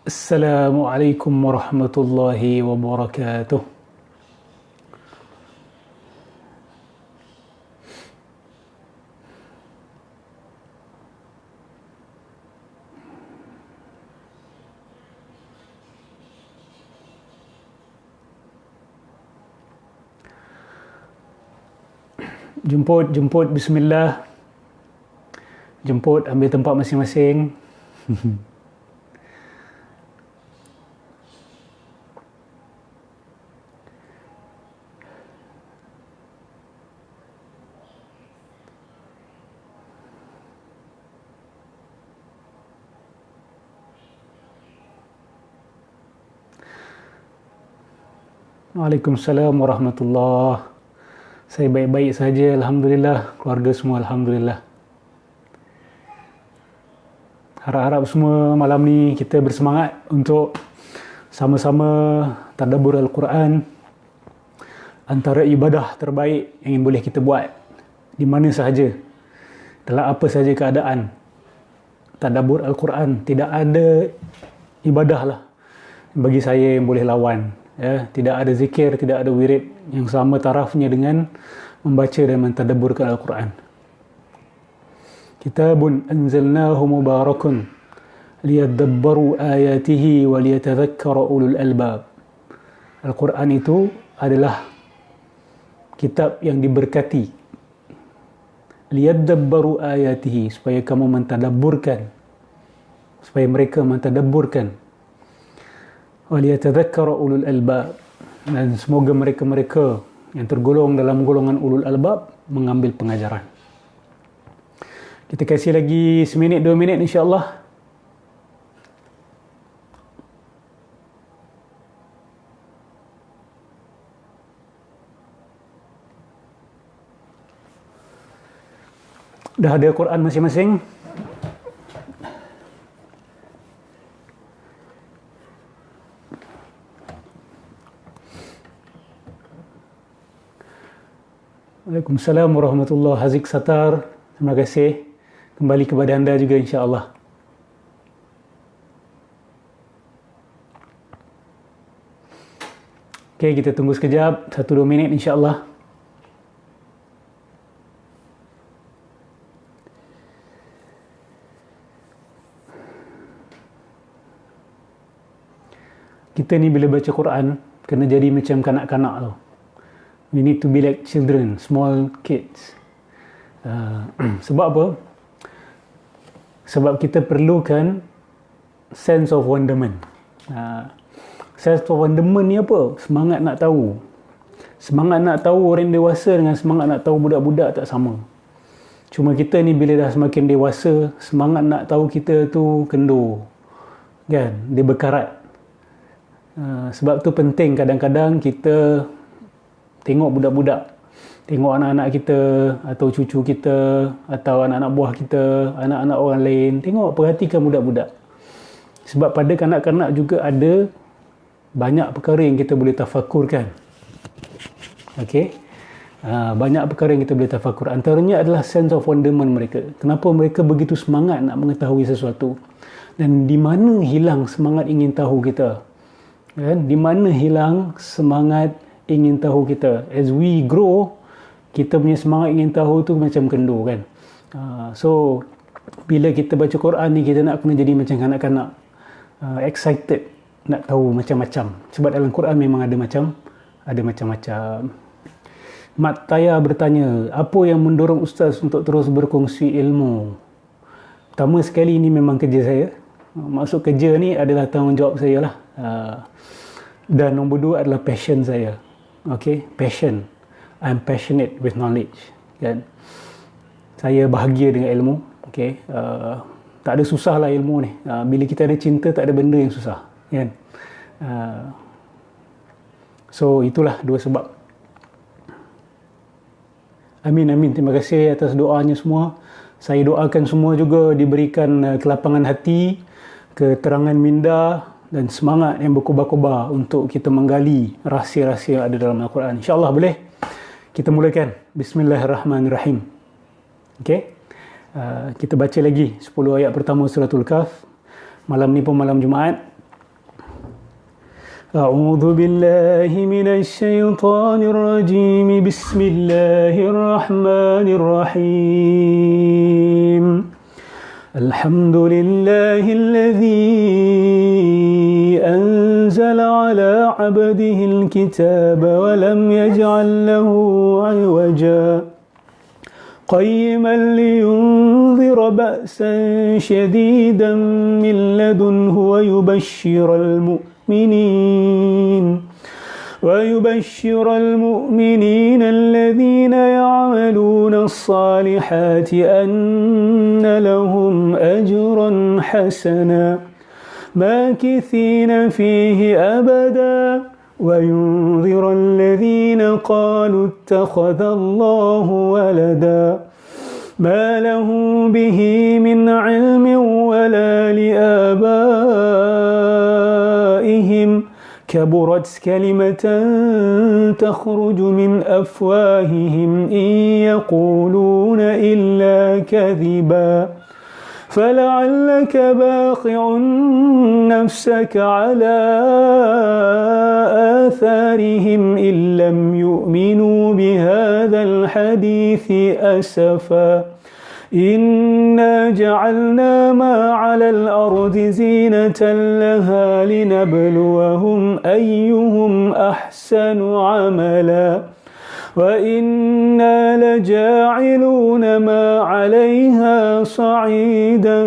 Assalamualaikum warahmatullahi wabarakatuh. Jemput, bismillah. Jemput, ambil tempat masing-masing. Waalaikumsalam warahmatullahi. Saya baik-baik saja, alhamdulillah. Keluarga semua alhamdulillah. Harap-harap semua malam ni kita bersemangat untuk sama-sama tadabbur Al-Quran. Antara ibadah terbaik yang boleh kita buat di mana sahaja, dalam apa sahaja keadaan. Tadabbur Al-Quran, tidak ada ibadah lah bagi saya yang boleh lawan. Ya, tidak ada zikir, tidak ada wirid yang sama tarafnya dengan membaca dan mentadabburkan Al-Quran. Kitabun anzalnahu mubarakun liyadabbaru ayatihi wa liyatadhakkara ulul albab. Al-Quran itu adalah kitab yang diberkati. Liyadabbaru ayatihi, supaya kamu mentadabburkan, supaya mereka mentadabburkan. وَلِيَتَذَكَّرَ ulul albab, dan semoga mereka-mereka yang tergolong dalam golongan ulul albab mengambil pengajaran. Kita kasih lagi seminit, 2 minit insya-Allah. Dah ada Quran masing-masing? Waalaikumsalam warahmatullahi. Haziq Satar, terima kasih. Kembali kepada anda juga insya-Allah. Okey, kita tunggu sekejap, 1-2 minit insya-Allah. Kita ni bila baca Quran kena jadi macam kanak-kanak tau. We need to be like children, small kids. Sebab apa? Sebab kita perlukan sense of wonderment. Sense of wonderment ni apa? Semangat nak tahu. Semangat nak tahu orang dewasa dengan semangat nak tahu budak-budak tak sama. Cuma kita ni bila dah semakin dewasa, semangat nak tahu kita tu kendur. Kan? Dia berkarat. Sebab tu penting kadang-kadang kita tengok budak-budak, tengok anak-anak kita atau cucu kita atau anak-anak buah kita, anak-anak orang lain, tengok, perhatikan budak-budak. Sebab pada kanak-kanak juga ada banyak perkara yang kita boleh tafakurkan. Okey? Banyak perkara yang kita boleh tafakur. Antaranya adalah sense of wonderment mereka. Kenapa mereka begitu semangat nak mengetahui sesuatu? Dan di mana hilang semangat ingin tahu kita? Kan? Di mana hilang semangat ingin tahu kita? As we grow, kita punya semangat ingin tahu tu macam kendur kan. So bila kita baca Quran ni, kita nak kena jadi macam kanak-kanak, excited nak tahu macam-macam. Sebab dalam Quran memang ada macam-macam. Mat Taya bertanya, apa yang mendorong ustaz untuk terus berkongsi ilmu? Pertama sekali, ini memang kerja saya. Maksud kerja ni adalah tanggungjawab saya lah. Dan nombor 2 adalah passion saya. Okay, passion. I'm passionate with knowledge. Kan? Saya bahagia dengan ilmu. Okay, tak ada susah lah ilmu ni. Bila kita ada cinta, tak ada benda yang susah. Kan? So itulah 2 sebab. Amin. Terima kasih atas doanya semua. Saya doakan semua juga diberikan kelapangan hati, keterangan minda dan semangat yang berkobar-kobar untuk kita menggali rahsia-rahsia yang ada dalam Al-Quran. InsyaAllah boleh kita mulakan. Bismillahirrahmanirrahim. Okay? Kita baca lagi 10 ayat pertama suratul Kahf. Malam ni pun malam Jumaat. أعوذ بالله من الشيطان الرجيم بسم الله الرحمن الرحيم الحمد لله الذي أنزل على عبده الكتاب ولم يجعل له عوجا قيما لينذر بأسا شديدا من لدنه ويبشر المؤمنين الذين يعملون الصالحات أن لهم أجرا حسنا ماكثين فيه أبدا وينذر الذين قالوا اتخذ الله ولدا ما لهم به من علم ولا لآبائهم كبرت كلمة تخرج من أفواههم إن يقولون إلا كذبا فلعلك باخع نفسك على آثارهم إن لم يؤمنوا بهذا الحديث أسفا إنا جعلنا ما على الأرض زينة لها لنبلوهم أيهم أحسن عملا وإنا لجاعلون ما عليها صعيدا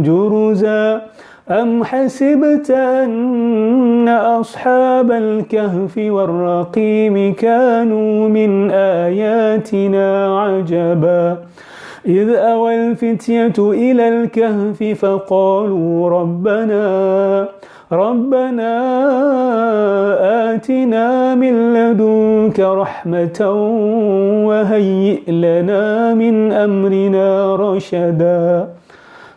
جرزا أم حسبت أن أصحاب الكهف والرقيم كانوا من آياتنا عجبا إذ أوى الفتية إلى الكهف فقالوا ربنا آتنا من لدنك رحمة وهيئ لنا من أمرنا رشدا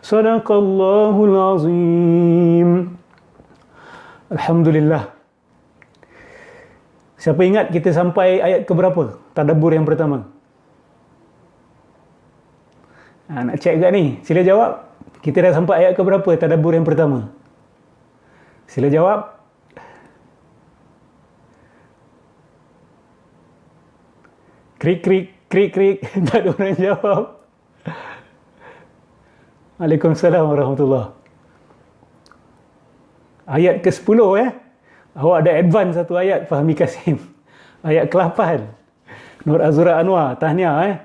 صدق الله العظيم. Alhamdulillah. Siapa ingat kita sampai ayat ke berapa? Tadabbur yang pertama. Nak cek kat ni? Sila jawab. Kita dah sampai ayat ke berapa tadabbur yang pertama? Sila jawab. Krik. Tak ada orang jawab. Waalaikumsalam warahmatullahi. Ayat ke-10 Awak ada advance satu ayat, Fahmi Kasim. Ayat ke-8. Nur Azura Anwar, tahniah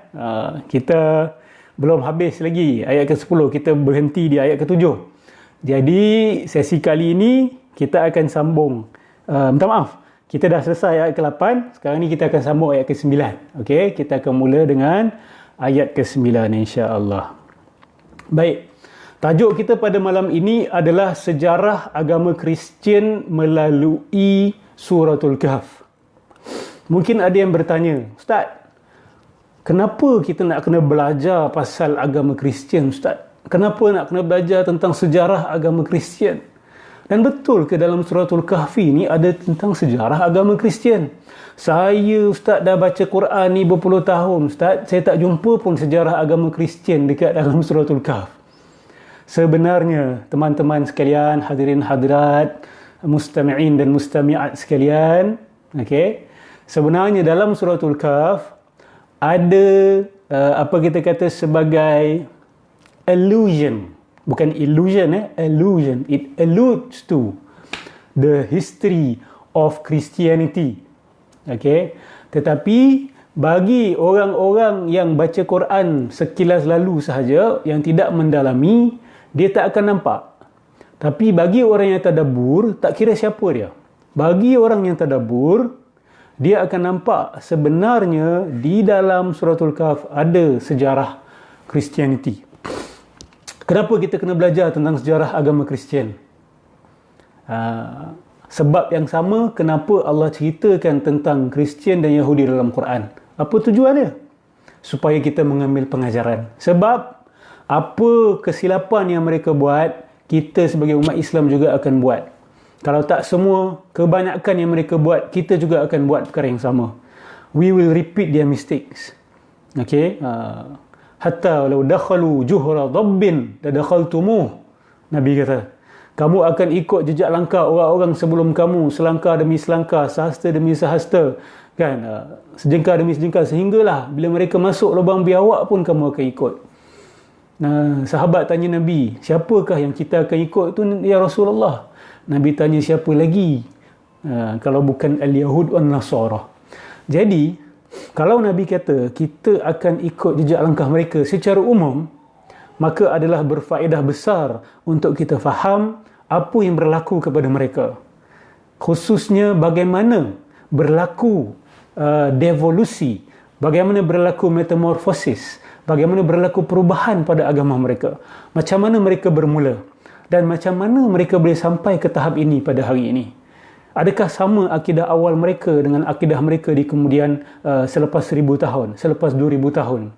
kita belum habis lagi ayat ke-10, kita berhenti di ayat ke-7. Jadi sesi kali ini kita akan sambung. Minta maaf, kita dah selesai ayat ke-8, sekarang ni kita akan sambung ayat ke-9. Okey, kita akan mula dengan ayat ke-9 insya-Allah. Baik. Tajuk kita pada malam ini adalah sejarah agama Kristian melalui Suratul Kahf. Mungkin ada yang bertanya, Ustaz, kenapa kita nak kena belajar pasal agama Kristian, Ustaz? Kenapa nak kena belajar tentang sejarah agama Kristian? Dan betul ke dalam Suratul Kahfi ni ada tentang sejarah agama Kristian? Saya, Ustaz, dah baca Quran ni berpuluh tahun, Ustaz. Saya tak jumpa pun sejarah agama Kristian dekat dalam Suratul Kahf. Sebenarnya, teman-teman sekalian, hadirin hadirat, mustami'in dan mustami'at sekalian, okey, sebenarnya dalam Suratul Kahf ada apa kita kata sebagai allusion, bukan illusion, allusion. It alludes to the history of Christianity. Okey, tetapi bagi orang-orang yang baca Quran sekilas lalu sahaja, yang tidak mendalami, dia tak akan nampak. Tapi bagi orang yang tadabbur, tak kira siapa dia, bagi orang yang tadabbur, dia akan nampak sebenarnya di dalam Suratul Kahf ada sejarah Christianity. Kenapa kita kena belajar tentang sejarah agama Kristian? Sebab yang sama kenapa Allah ceritakan tentang Kristian dan Yahudi dalam Quran. Apa tujuan dia? Supaya kita mengambil pengajaran. Sebab apa kesilapan yang mereka buat, kita sebagai umat Islam juga akan buat. Kalau tak semua, kebanyakan yang mereka buat, kita juga akan buat perkara yang sama. We will repeat their mistakes. Okay? Hatta walau dakhalu juhra dabbin la dakhaltumuh. Nabi kata, Kamu akan ikut jejak langkah orang-orang sebelum kamu, selangkah demi selangkah, sehasta demi sehasta, kan? Sejengkal demi sejengkal, sehinggalah bila mereka masuk lubang biawak pun kamu akan ikut. Nah, sahabat tanya Nabi, siapakah yang kita akan ikut tu ya Rasulullah? Nabi tanya, siapa lagi kalau bukan al-Yahud wan Nasara. Jadi kalau Nabi kata kita akan ikut jejak langkah mereka secara umum, maka adalah berfaedah besar untuk kita faham apa yang berlaku kepada mereka. Khususnya bagaimana berlaku devolusi, bagaimana berlaku metamorfosis, bagaimana berlaku perubahan pada agama mereka. Macam mana mereka bermula dan macam mana mereka boleh sampai ke tahap ini pada hari ini. Adakah sama akidah awal mereka dengan akidah mereka di kemudian selepas 1000 tahun, selepas 2000 tahun?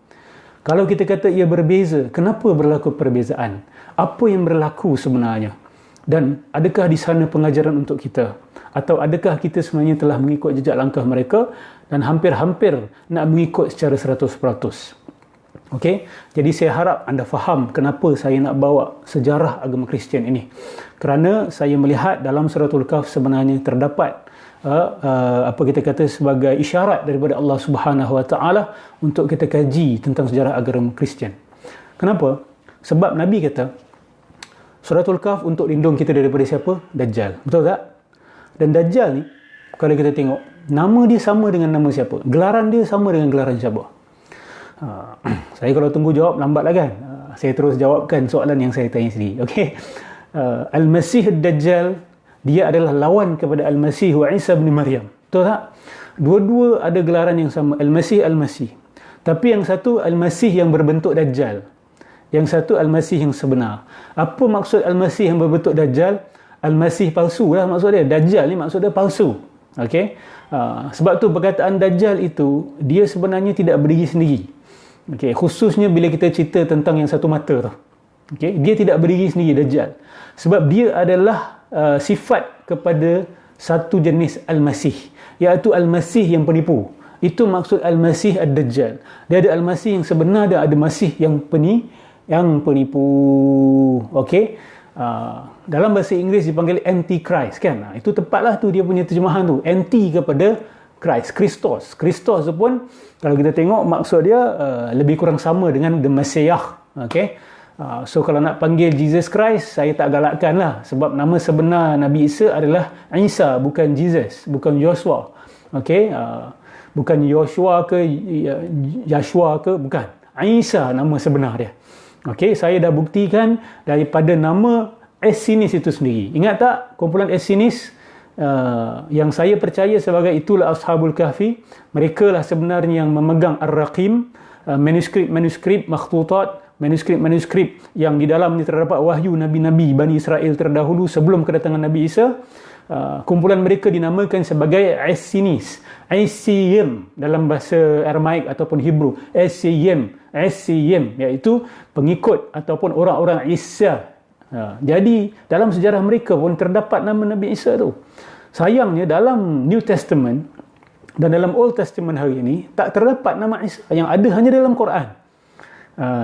Kalau kita kata ia berbeza, kenapa berlaku perbezaan? Apa yang berlaku sebenarnya? Dan adakah di sana pengajaran untuk kita? Atau adakah kita sebenarnya telah mengikut jejak langkah mereka dan hampir-hampir nak mengikut secara 100%? Okey, jadi saya harap anda faham kenapa saya nak bawa sejarah agama Kristian ini. Kerana saya melihat dalam Suratul Kahf sebenarnya terdapat apa kita kata sebagai isyarat daripada Allah Subhanahu Wa Taala untuk kita kaji tentang sejarah agama Kristian. Kenapa? Sebab Nabi kata Suratul Kahf untuk lindung kita daripada siapa? Dajjal. Betul tak? Dan Dajjal ni, kalau kita tengok, nama dia sama dengan nama siapa? Gelaran dia sama dengan gelaran siapa? Saya kalau tunggu jawab lambat lah kan? Saya terus jawabkan soalan yang saya tanya sendiri. Okay? Al-Masih Dajjal, dia adalah lawan kepada Al-Masih wa Isa bin Maryam. Betul tak? Dua-dua ada gelaran yang sama. Al-Masih, Al-Masih. Tapi yang satu Al-Masih yang berbentuk Dajjal. Yang satu Al-Masih yang sebenar. Apa maksud Al-Masih yang berbentuk Dajjal? Al-Masih palsu lah maksud dia. Dajjal ni maksud dia palsu. Okay? Sebab tu perkataan Dajjal itu, dia sebenarnya tidak berdiri sendiri. Okay? Khususnya bila kita cerita tentang yang satu mata tu. Okay? Dia tidak berdiri sendiri, Dajjal. Sebab dia adalah sifat kepada satu jenis Al-Masih. Iaitu Al-Masih yang penipu. Itu maksud Al-Masih Ad-Dajjal. Dia ada Al-Masih yang sebenar, dia ada Masih yang penipu. Okey. Dalam bahasa Inggeris dipanggil Antichrist kan. Itu tepatlah tu dia punya terjemahan tu. Anti kepada Christ, Christos. Christos tu pun kalau kita tengok maksud dia lebih kurang sama dengan the Messiah. Okey. So kalau nak panggil Jesus Christ, saya tak galakkan lah. Sebab nama sebenar Nabi Isa adalah Isa, bukan Jesus, bukan Joshua. Okey. Bukan Joshua ke Yashua ke, bukan. Isa nama sebenar dia. Okey, saya dah buktikan daripada nama Essenius itu sendiri. Ingat tak kumpulan Essenius yang saya percaya sebagai itulah Ashabul Kahfi? Mereka lah sebenarnya yang memegang Ar-Raqim, manuskrip makhtutat, manuskrip yang di dalamnya terdapat wahyu Nabi-Nabi Bani Israel terdahulu sebelum kedatangan Nabi Isa. Kumpulan mereka dinamakan sebagai Essenius. Essiyim dalam bahasa Aramaik ataupun Hebrew. Essiyim, iaitu pengikut ataupun orang-orang Isa. Jadi dalam sejarah mereka pun terdapat nama Nabi Isa tu. Sayangnya dalam New Testament dan dalam Old Testament hari ini tak terdapat nama Isa, yang ada hanya dalam Quran.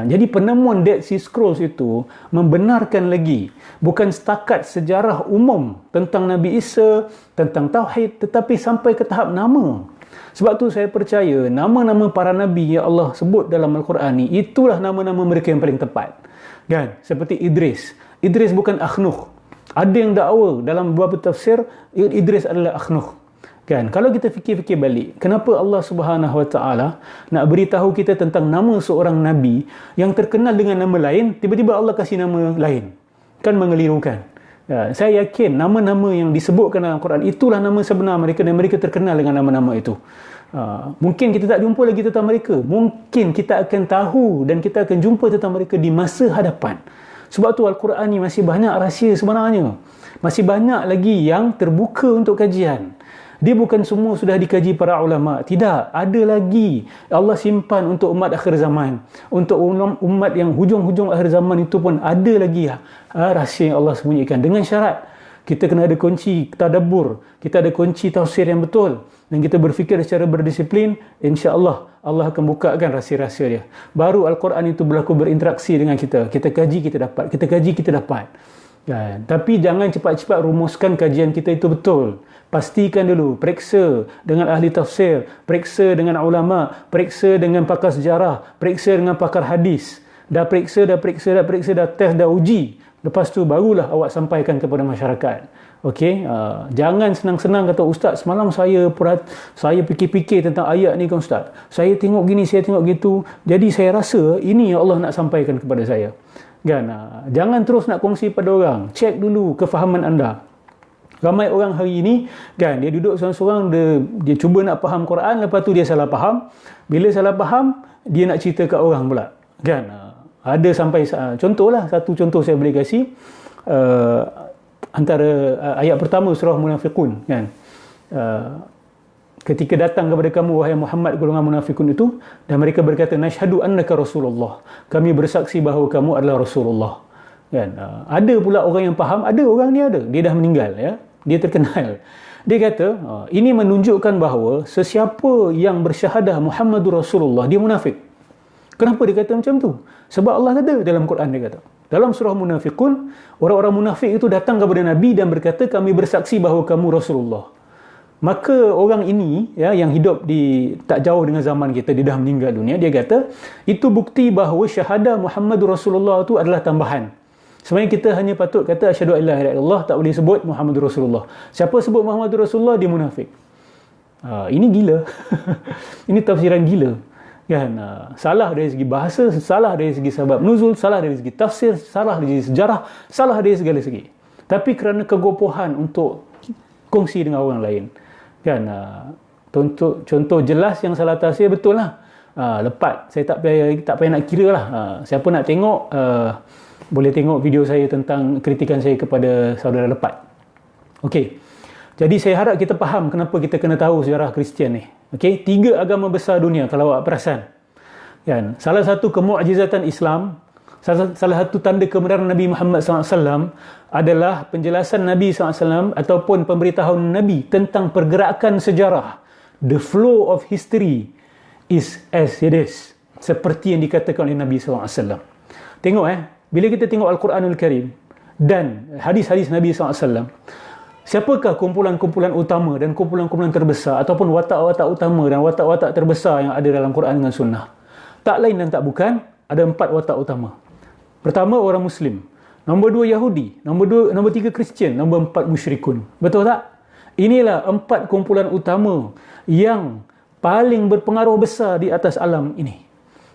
Jadi penemuan Dead Sea Scrolls itu membenarkan lagi bukan setakat sejarah umum tentang Nabi Isa, tentang Tauhid, tetapi sampai ke tahap nama. Sebab tu saya percaya nama-nama para Nabi yang Allah sebut dalam Al-Quran ni, itulah nama-nama mereka yang paling tepat. Kan? Seperti Idris. Idris bukan Akhnuh. Ada yang dakwa dalam beberapa tafsir, Idris adalah Akhnuh. Kan? Kalau kita fikir-fikir balik, kenapa Allah Subhanahu Wa Taala nak beritahu kita tentang nama seorang Nabi yang terkenal dengan nama lain, tiba-tiba Allah kasih nama lain? Kan mengelirukan. Saya yakin nama-nama yang disebutkan dalam Quran itulah nama sebenar mereka dan mereka terkenal dengan nama-nama itu. Mungkin kita tak jumpa lagi tentang mereka. Mungkin kita akan tahu dan kita akan jumpa tentang mereka di masa hadapan. Sebab tu Al-Quran ni masih banyak rahsia sebenarnya. Masih banyak lagi yang terbuka untuk kajian. Dia bukan semua sudah dikaji para ulama. Tidak. Ada lagi Allah simpan untuk umat akhir zaman. Untuk umat yang hujung-hujung akhir zaman itu pun ada lagi rahsia yang Allah sembunyikan. Dengan syarat kita kena ada kunci tadabbur. Kita ada kunci tafsir yang betul. Dan kita berfikir secara berdisiplin. InsyaAllah Allah akan bukakan rahsia-rahsia dia. Baru Al-Quran itu berlaku berinteraksi dengan kita. Kita kaji, kita dapat. Kita kaji, kita dapat. Kan? Tapi jangan cepat-cepat rumuskan kajian kita itu betul. Pastikan dulu, periksa dengan ahli tafsir, periksa dengan ulama, periksa dengan pakar sejarah, periksa dengan pakar hadis. Dah periksa, dah test, dah uji. Lepas tu barulah awak sampaikan kepada masyarakat. Okey, jangan senang-senang kata, ustaz, semalam saya fikir-fikir tentang ayat ni kan ustaz. Saya tengok gini, saya tengok gitu. Jadi saya rasa ini yang Allah nak sampaikan kepada saya. Kan? Jangan terus nak kongsi pada orang. Cek dulu kefahaman anda. Ramai orang hari ini kan, dia duduk seorang-seorang, dia cuba nak faham Quran, lepas tu dia salah faham. Bila salah faham, dia nak cerita kat orang pula. Kan? Ada sampai contohlah, satu contoh saya boleh kasih, antara ayat pertama surah Munafiqun kan. Ketika datang kepada kamu wahai Muhammad golongan munafikun itu, dan mereka berkata nasyhadu annaka rasulullah, kami bersaksi bahawa kamu adalah Rasulullah. Kan? Ada pula orang yang faham, ada orang ni dia dah meninggal ya, dia terkenal. Dia kata ini menunjukkan bahawa sesiapa yang bersyahadah Muhammadur Rasulullah dia munafik. Kenapa dia kata macam tu? Sebab Allah kata dalam Quran, dia kata dalam surah Munafiqun, orang-orang munafik itu datang kepada Nabi dan berkata kami bersaksi bahawa kamu Rasulullah. Maka orang ini ya, yang hidup tak jauh dengan zaman kita, dia dah meninggal dunia, dia kata itu bukti bahawa syahadah Muhammadur Rasulullah itu adalah tambahan. Sebenarnya kita hanya patut kata asyhadu an la ilaha illallah, tak boleh sebut Muhammadur Rasulullah. Siapa sebut Muhammadur Rasulullah, dia munafik. Ini gila. Ini tafsiran gila. Kan? Salah dari segi bahasa, salah dari segi sebab nuzul, salah dari segi tafsir, salah dari segi sejarah, salah dari segala segi. Tapi kerana kegopohan untuk kongsi dengan orang lain. Kan? Contoh jelas yang salah tafsir, betul lah. Lepat. Saya tak payah nak kira lah. Siapa nak tengok, boleh tengok video saya tentang kritikan saya kepada saudara Lepat. Okey. Jadi saya harap kita faham kenapa kita kena tahu sejarah Kristian ni. Okey, 3 agama besar dunia kalau awak perasan. Kan? Salah satu kemukjizatan Islam, salah satu tanda kebenaran Nabi Muhammad SAW adalah penjelasan Nabi SAW ataupun pemberitahuan Nabi tentang pergerakan sejarah. The flow of history is as it is. Seperti yang dikatakan oleh Nabi SAW. Tengok bila kita tengok Al-Quranul Karim dan hadis-hadis Nabi SAW, siapakah kumpulan-kumpulan utama dan kumpulan-kumpulan terbesar ataupun watak-watak utama dan watak-watak terbesar yang ada dalam Quran dengan Sunnah? Tak lain dan tak bukan, ada 4 watak utama. Pertama, orang Muslim. Nombor 2, Yahudi. Nombor 3, Kristian. Nombor 4, musyrikun. Betul tak? Inilah 4 kumpulan utama yang paling berpengaruh besar di atas alam ini.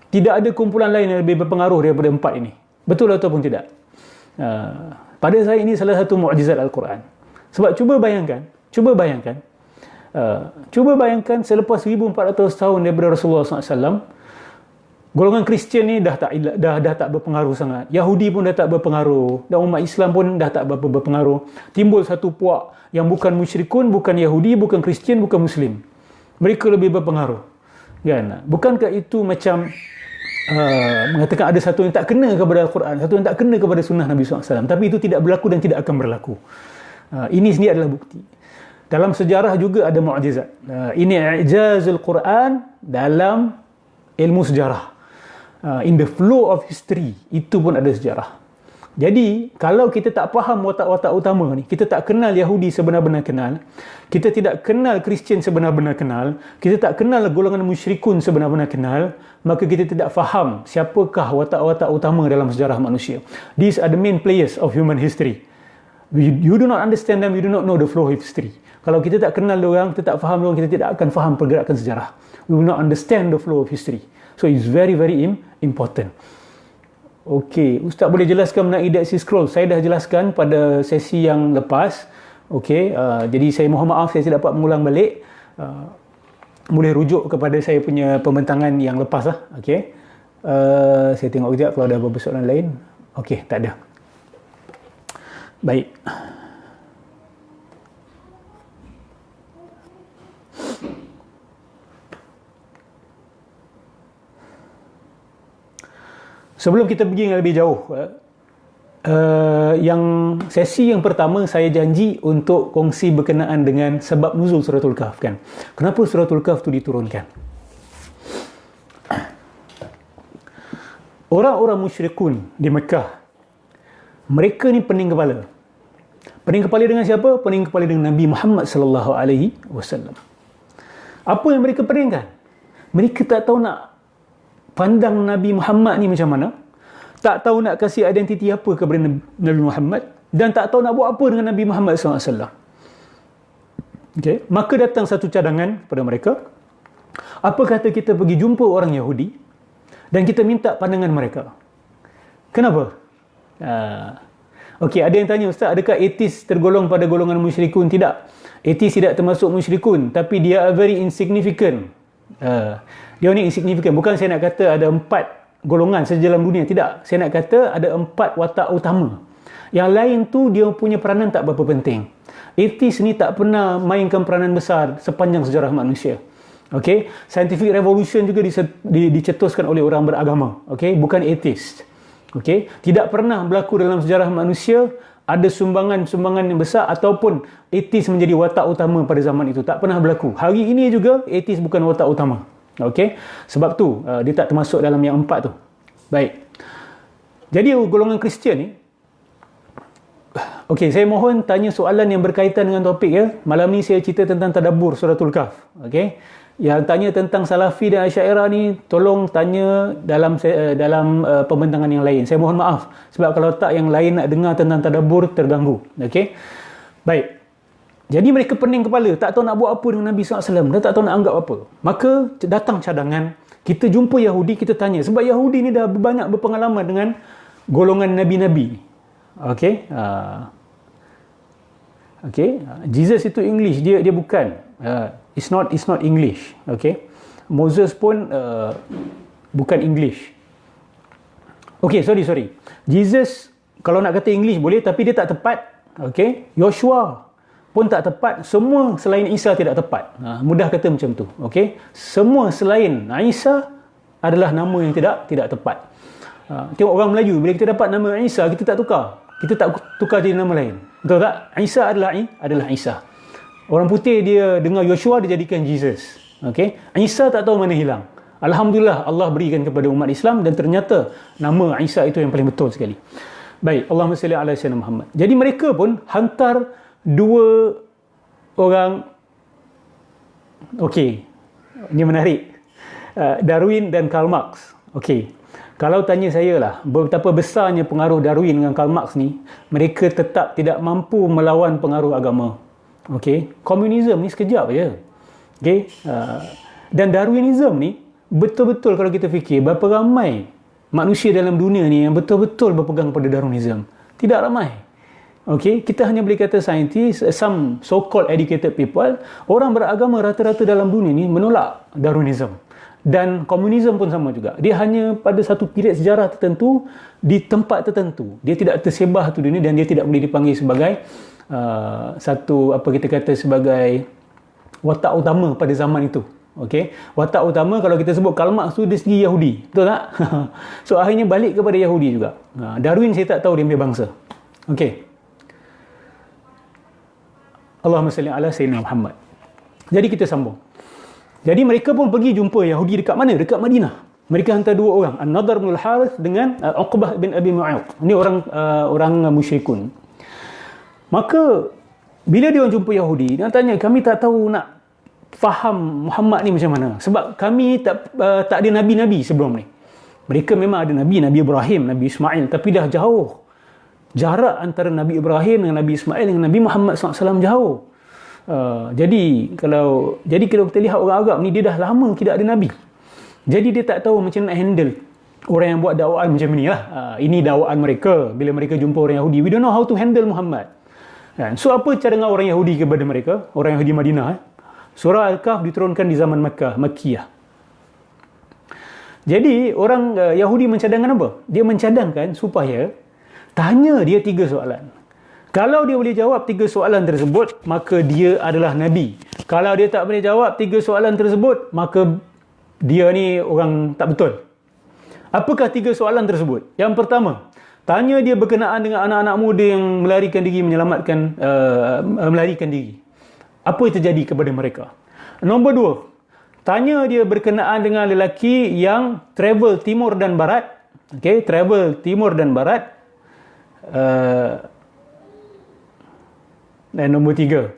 Tidak ada kumpulan lain yang lebih berpengaruh daripada 4 ini. Betul ataupun tidak? Pada saya ini salah satu mukjizat Al-Quran. Sebab cuba bayangkan selepas 1400 tahun daripada Rasulullah SAW, golongan Kristian ni dah tak berpengaruh sangat. Yahudi pun dah tak berpengaruh, dan umat Islam pun dah tak berpengaruh. Timbul satu puak yang bukan musyrikun, bukan Yahudi, bukan Kristian, bukan Muslim. Mereka lebih berpengaruh. Kan? Bukankah itu macam mengatakan ada satu yang tak kena kepada Al-Quran, satu yang tak kena kepada sunnah Nabi SAW. Tapi itu tidak berlaku dan tidak akan berlaku. Ini sendiri adalah bukti. Dalam sejarah juga ada mukjizat. Ini i'jazul Quran dalam ilmu sejarah. In the flow of history, itu pun ada sejarah. Jadi, kalau kita tak faham watak-watak utama ni, kita tak kenal Yahudi sebenar-benar kenal, kita tidak kenal Kristian sebenar-benar kenal, kita tak kenal golongan musyrikun sebenar-benar kenal, maka kita tidak faham siapakah watak-watak utama dalam sejarah manusia. These are the main players of human history. You do not understand them, you do not know the flow of history. Kalau kita tak kenal diorang, kita tak faham diorang, kita tidak akan faham pergerakan sejarah. We will not understand the flow of history. So it's very, very important. Okey, Ustaz boleh jelaskan mengenai Dead Sea Scroll? Saya dah jelaskan pada sesi yang lepas. Okey, jadi saya mohon maaf saya tidak dapat mengulang balik. Boleh rujuk kepada saya punya pembentangan yang lepas lah. Okey, saya tengok kejap kalau ada apa-apa soalan lain. Okey, tak ada. Baik. Sebelum kita pergi yang lebih jauh, yang sesi yang pertama saya janji untuk kongsi berkenaan dengan sebab nuzul Suratul Kahf kan. Kenapa Suratul Kahf tu diturunkan? Orang-orang musyrikun di Mekah Mereka ni pening kepala. Pening kepala dengan siapa? Pening kepala dengan Nabi Muhammad sallallahu alaihi wasallam. Apa yang mereka peningkan? Mereka tak tahu nak pandang Nabi Muhammad ni macam mana. Tak tahu nak kasih identiti apa kepada Nabi Muhammad, dan tak tahu nak buat apa dengan Nabi Muhammad sallallahu alaihi wasallam. Okay. Maka datang satu cadangan pada mereka. Apa kata kita pergi jumpa orang Yahudi dan kita minta pandangan mereka? Kenapa? Okey, ada yang tanya, Ustaz, adakah atheist tergolong pada golongan musyrikun? Tidak. Atheist tidak termasuk musyrikun, tapi dia are very insignificant. Dia ni insignificant. Bukan saya nak kata ada 4 golongan saja dalam dunia. Tidak. Saya nak kata ada 4 watak utama. Yang lain tu dia punya peranan tak berapa penting. Atheist ni tak pernah mainkan peranan besar sepanjang sejarah manusia. Okey, scientific revolution juga dicetuskan oleh orang beragama. Okey, bukan atheist. Okey, tidak pernah berlaku dalam sejarah manusia ada sumbangan-sumbangan yang besar ataupun atheist menjadi watak utama pada zaman itu. Tak pernah berlaku. Hari ini juga atheist bukan watak utama. Okey, sebab tu dia tak termasuk dalam yang 4 tu. Baik. Jadi golongan Kristian ni, okey, saya mohon tanya soalan yang berkaitan dengan topik ya. Malam ni saya cerita tentang tadabbur suratul Kahf. Okey. Yang tanya tentang Salafi dan Asy'ariyah ni, tolong tanya dalam pembentangan yang lain. Saya mohon maaf sebab kalau tak yang lain nak dengar tentang tadabbur terganggu. Okey. Baik. Jadi mereka pening kepala, tak tahu nak buat apa dengan Nabi SAW, dan tak tahu nak anggap apa. Maka datang cadangan, kita jumpa Yahudi, kita tanya. Sebab Yahudi ni dah banyak berpengalaman dengan golongan Nabi-Nabi. Okey. Okey. Jesus itu English, dia bukan. It's not English. Okay. Moses pun bukan English. Okay, sorry. Jesus kalau nak kata English boleh, tapi dia tak tepat. Okay. Joshua pun tak tepat. Semua selain Isa tidak tepat. Mudah kata macam tu. Okay. Semua selain Isa adalah nama yang tidak tepat. Tengok orang Melayu, bila kita dapat nama Isa, kita tak tukar. Kita tak tukar jadi nama lain. Betul tak? Isa adalah Isa. Orang putih dia dengar Joshua, dia jadikan Jesus. Okey. Isa tak tahu mana hilang. Alhamdulillah Allah berikan kepada umat Islam dan ternyata nama Isa itu yang paling betul sekali. Baik, Allahumma salli ala sayyidina Muhammad. Jadi mereka pun hantar 2 orang. Okey. Ini menarik. Darwin dan Karl Marx. Okey. Kalau tanya saya lah, betapa besarnya pengaruh Darwin dengan Karl Marx ni, mereka tetap tidak mampu melawan pengaruh agama. Okey, komunisme ni sekejap je. Okey, dan Darwinism ni betul-betul kalau kita fikir berapa ramai manusia dalam dunia ni yang betul-betul berpegang pada Darwinism. Tidak ramai. Okey, kita hanya boleh kata scientist, some so-called educated people, orang beragama rata-rata dalam dunia ni menolak Darwinism. Dan komunisme pun sama juga. Dia hanya pada satu period sejarah tertentu, di tempat tertentu. Dia tidak tersebar tu dunia dan dia tidak boleh dipanggil sebagai satu, apa kita kata, sebagai watak utama pada zaman itu. Okey, watak utama kalau kita sebut Karl Marx tu, dia segi Yahudi, betul tak? So akhirnya balik kepada Yahudi juga. Darwin saya tak tahu dia punya bangsa. Okey, Allahumma salli ala sayyidina Muhammad. Jadi kita sambung. Jadi mereka pun pergi jumpa Yahudi dekat mana? Dekat Madinah. Mereka hantar 2 orang, An-Nadhr bin Al-Harith dengan Uqbah bin Abi Mu'ayth. Ini orang musyrikun. Maka bila dia jumpa Yahudi, dia tanya, kami tak tahu nak faham Muhammad ni macam mana, sebab kami tak ada nabi-nabi sebelum ni. Mereka memang ada nabi Ibrahim, Nabi Ismail, tapi dah jauh. Jarak antara Nabi Ibrahim dengan Nabi Ismail dengan Nabi Muhammad SAW jauh. Jadi kalau kita lihat orang Arab ni, dia dah lama tidak ada nabi. Jadi dia tak tahu macam nak handle orang yang buat dakwaan macam ni lah. Ini dakwaan mereka bila mereka jumpa orang Yahudi. We don't know how to handle Muhammad. So apa cadangan orang Yahudi kepada mereka? Orang Yahudi Madinah. Surah Al-Kahf diturunkan di zaman Makkiyah. Jadi orang Yahudi mencadangkan apa? Dia mencadangkan supaya tanya dia 3 soalan. Kalau dia boleh jawab 3 soalan tersebut, maka dia adalah Nabi. Kalau dia tak boleh jawab 3 soalan tersebut, maka dia ni orang tak betul. Apakah 3 soalan tersebut? Yang pertama, tanya dia berkenaan dengan anak-anak muda yang melarikan diri, melarikan diri. Apa yang terjadi kepada mereka? Nombor 2, tanya dia berkenaan dengan lelaki yang travel timur dan barat. Okey, travel timur dan barat. Dan nombor 3,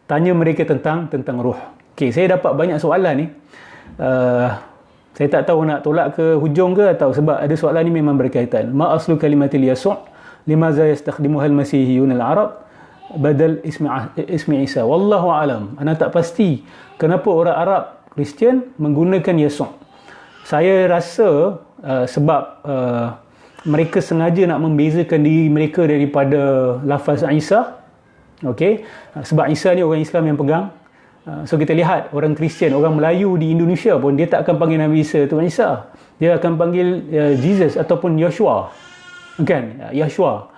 tanya mereka tentang ruh. Okey, saya dapat banyak soalan ni. Saya tak tahu nak tolak ke hujung ke, atau sebab ada soalan ni memang berkaitan. Ma aslu kalimatil yasu' limaza yastakhdimuha al-masihiyun al-arab badal ismi Isa. Wallahu alam. Ana tak pasti kenapa orang Arab Kristian menggunakan yasu'. Saya rasa sebab mereka sengaja nak membezakan diri mereka daripada lafaz Isa. Okey, sebab Isa ni orang Islam yang pegang. So kita lihat orang Kristian, orang Melayu di Indonesia pun dia tak akan panggil Nabi Isa Tuhan Isa. Dia akan panggil Jesus ataupun Yeshua. Kan? Yeshua.